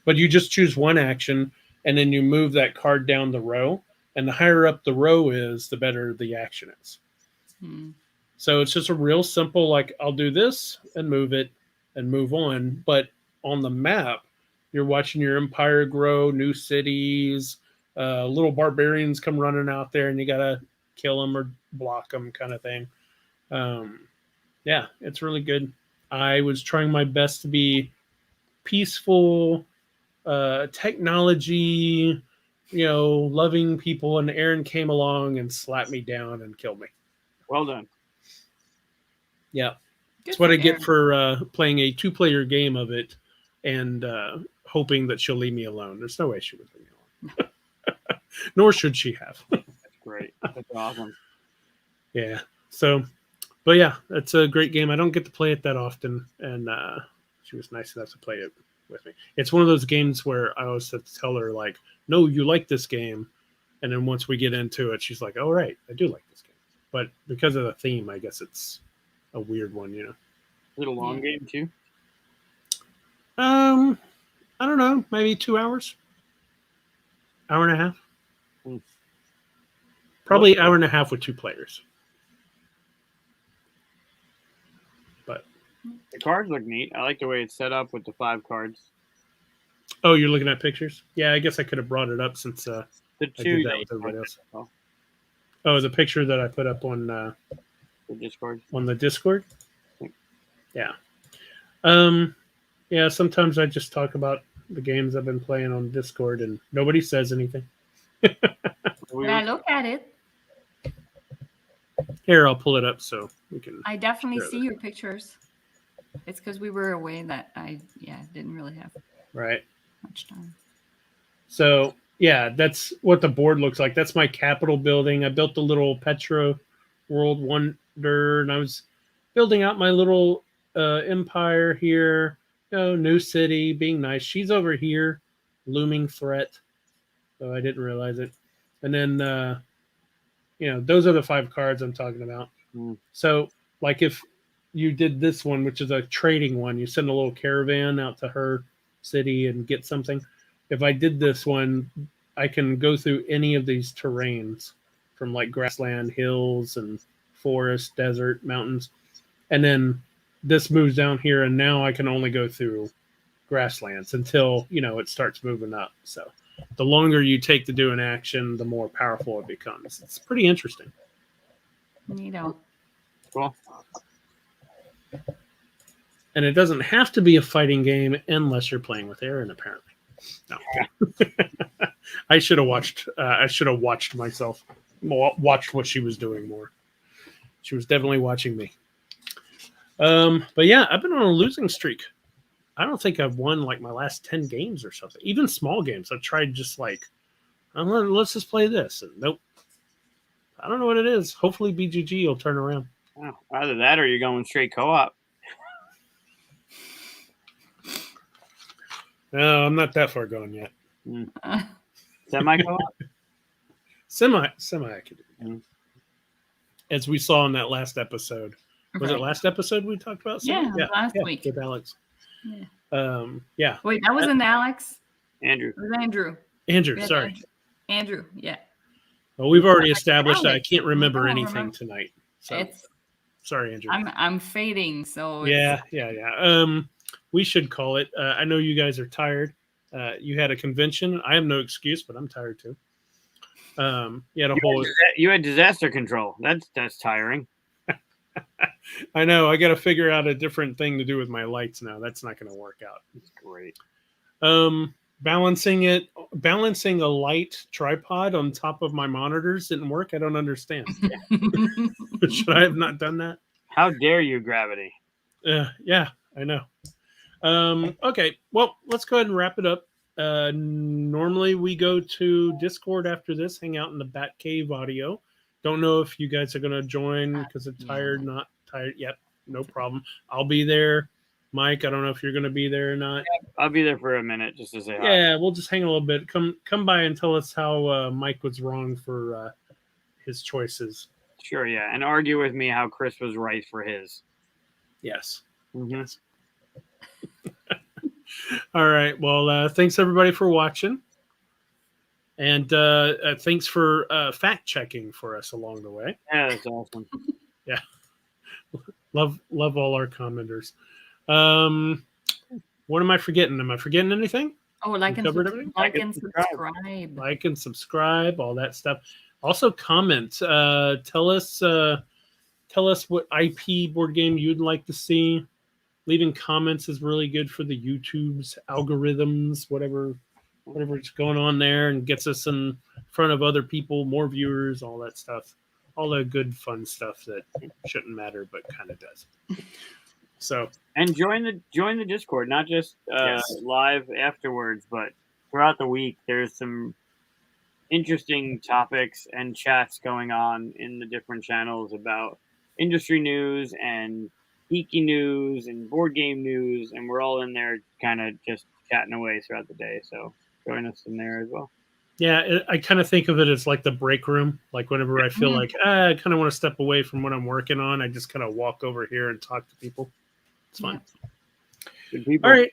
But you just choose one action, and then you move that card down the row, and the higher up the row is, the better the action is. So it's just a real simple, like, I'll do this and move it and move on. But on the map, you're watching your empire grow, new cities, little barbarians come running out there, and you got to kill them or block them kind of thing. Yeah, it's really good. I was trying my best to be peaceful, technology, loving people, and Aaron came along and slapped me down and killed me. Well done. Yeah. That's what I get for playing a 2-player game of it and hoping that she'll leave me alone. There's no way she would leave me alone. Nor should she have. That's great. That's awesome. Yeah. So, but yeah, it's a great game. I don't get to play it that often, and she was nice enough to play it with me. It's one of those games where I always have to tell her, like, no, you like this game. And then once we get into it, she's like, oh, right, I do like this game. but because of the theme, I guess it's a weird one, you know. Is it a long Yeah. game too? I don't know, maybe 2 hours, hour and a half, Hmm. probably hour and a half with 2 players. But The cards look neat. I like the way it's set up with the 5 cards. oh, you're looking at pictures? Yeah, I guess I could have brought it up since The I two did that that with everybody else. oh, Oh, the picture that I put up on the Discord. the Discord. Hmm. Yeah. Yeah. Sometimes I just talk about the games I've been playing on Discord, and nobody says anything. We Yeah, were- look at it. Here, I'll pull it up so we can. I definitely Sure. see your pictures. It's because we were away that I didn't really have Right. much time. So yeah, that's what the board looks like. That's my Capitol building. I built a little Petra World Wonder, and I was building out my little empire here. You know, new city, being nice. She's over here, looming threat. So I didn't realize it. And then those are the 5 cards I'm talking about. Hmm. So like if you did this one, which is a trading one, you send a little caravan out to her city and get something. If I did this one, I can go through any of these terrains from like grassland, hills, and forest, desert, mountains. And then this moves down here, and now I can only go through grasslands until, it starts moving up. So the longer you take to do an action, the more powerful it becomes. It's pretty interesting. Neato. Cool. And it doesn't have to be a fighting game unless you're playing with Aaron, apparently. No. I should have watched. I should have watched myself. Watched what she was doing more. She was definitely watching me. But yeah, I've been on a losing streak. I don't think I've won like my last 10 games or something. Even small games. I've tried just like, let's just play this. And nope. I don't know what it is. Hopefully BGG will turn around. Oh, either that or you're going straight co-op. No, I'm not that far gone yet. Semi co-op. Semi I could do. Mm. As we saw in that last episode. Was it Right. last episode we talked about? Yeah, last week. With Alex. Yeah. Yeah. Wait, that wasn't Alex. Andrew. It was Andrew. Andrew, We had sorry. Andrew, yeah. Well, we've already established that I Alex. can't remember I don't anything remember. tonight. So It's sorry, Andrew. I'm fading, so Yeah. We should call it. I know you guys are tired. You had a convention. I have no excuse, but I'm tired too. You had a whole. You had disaster control. That's tiring. I know. I got to figure out a different thing to do with my lights now. That's not going to work out. That's great. Balancing a light tripod on top of my monitors didn't work. I don't understand. Should I have not done that? How dare you, gravity? Yeah, I know. Okay, well, let's go ahead and wrap it up. Normally we go to Discord after this, hang out in the Batcave audio. Don't know if you guys are going to join because they're tired, not tired. Yep, no problem. I'll be there. Mike, I don't know if you're going to be there or not. I'll be there for a minute just to say hi. Yeah, we'll just hang a little bit. Come by and tell us how Mike was wrong for his choices. Sure, yeah. And argue with me how Chris was right for his. Yes. Mm-hmm. Yes. All right. Well, thanks everybody for watching. And thanks for fact checking for us along the way. Yeah, that's awesome. Yeah. Love all our commenters. What am I forgetting? Am I forgetting anything? Oh, like and covered everything? subscribe. Like and subscribe, all that stuff. Also comment. Tell us what IP board game you'd like to see. Leaving comments is really good for the YouTube's algorithms, whatever's going on there, and gets us in front of other people, more viewers, all that stuff. All the good fun stuff that shouldn't matter but kind of does. So, and join the Discord, not just live afterwards, but throughout the week. There's some interesting topics and chats going on in the different channels about industry news and geeky news and board game news, and we're all in there kind of just chatting away throughout the day. So join us in there as well. Yeah, I kind of think of it as like the break room. Like whenever I feel like I kind of want to step away from what I'm working on, I just kind of walk over here and talk to people. It's fun. Good people. All right.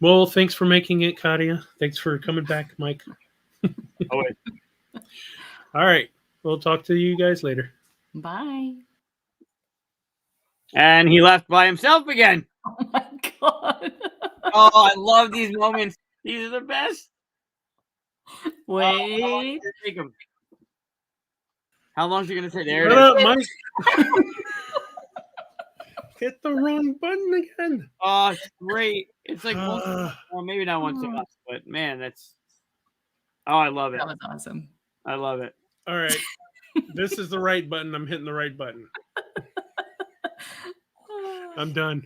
Well, thanks for making it, Katia. Thanks for coming back, Mike. Oh, wait. All right. We'll talk to you guys later. Bye. And he left by himself again. Oh my god. Oh, I love these moments. These are the best. Wait. Take him. How long is he going to say? There Shut it is. up, Mike. Hit the wrong button again. Oh, it's great. It's like, well, maybe not once a month, but man, that's. Oh, I love it. That was awesome. I love it. All right. This is the right button. I'm hitting the right button. I'm done.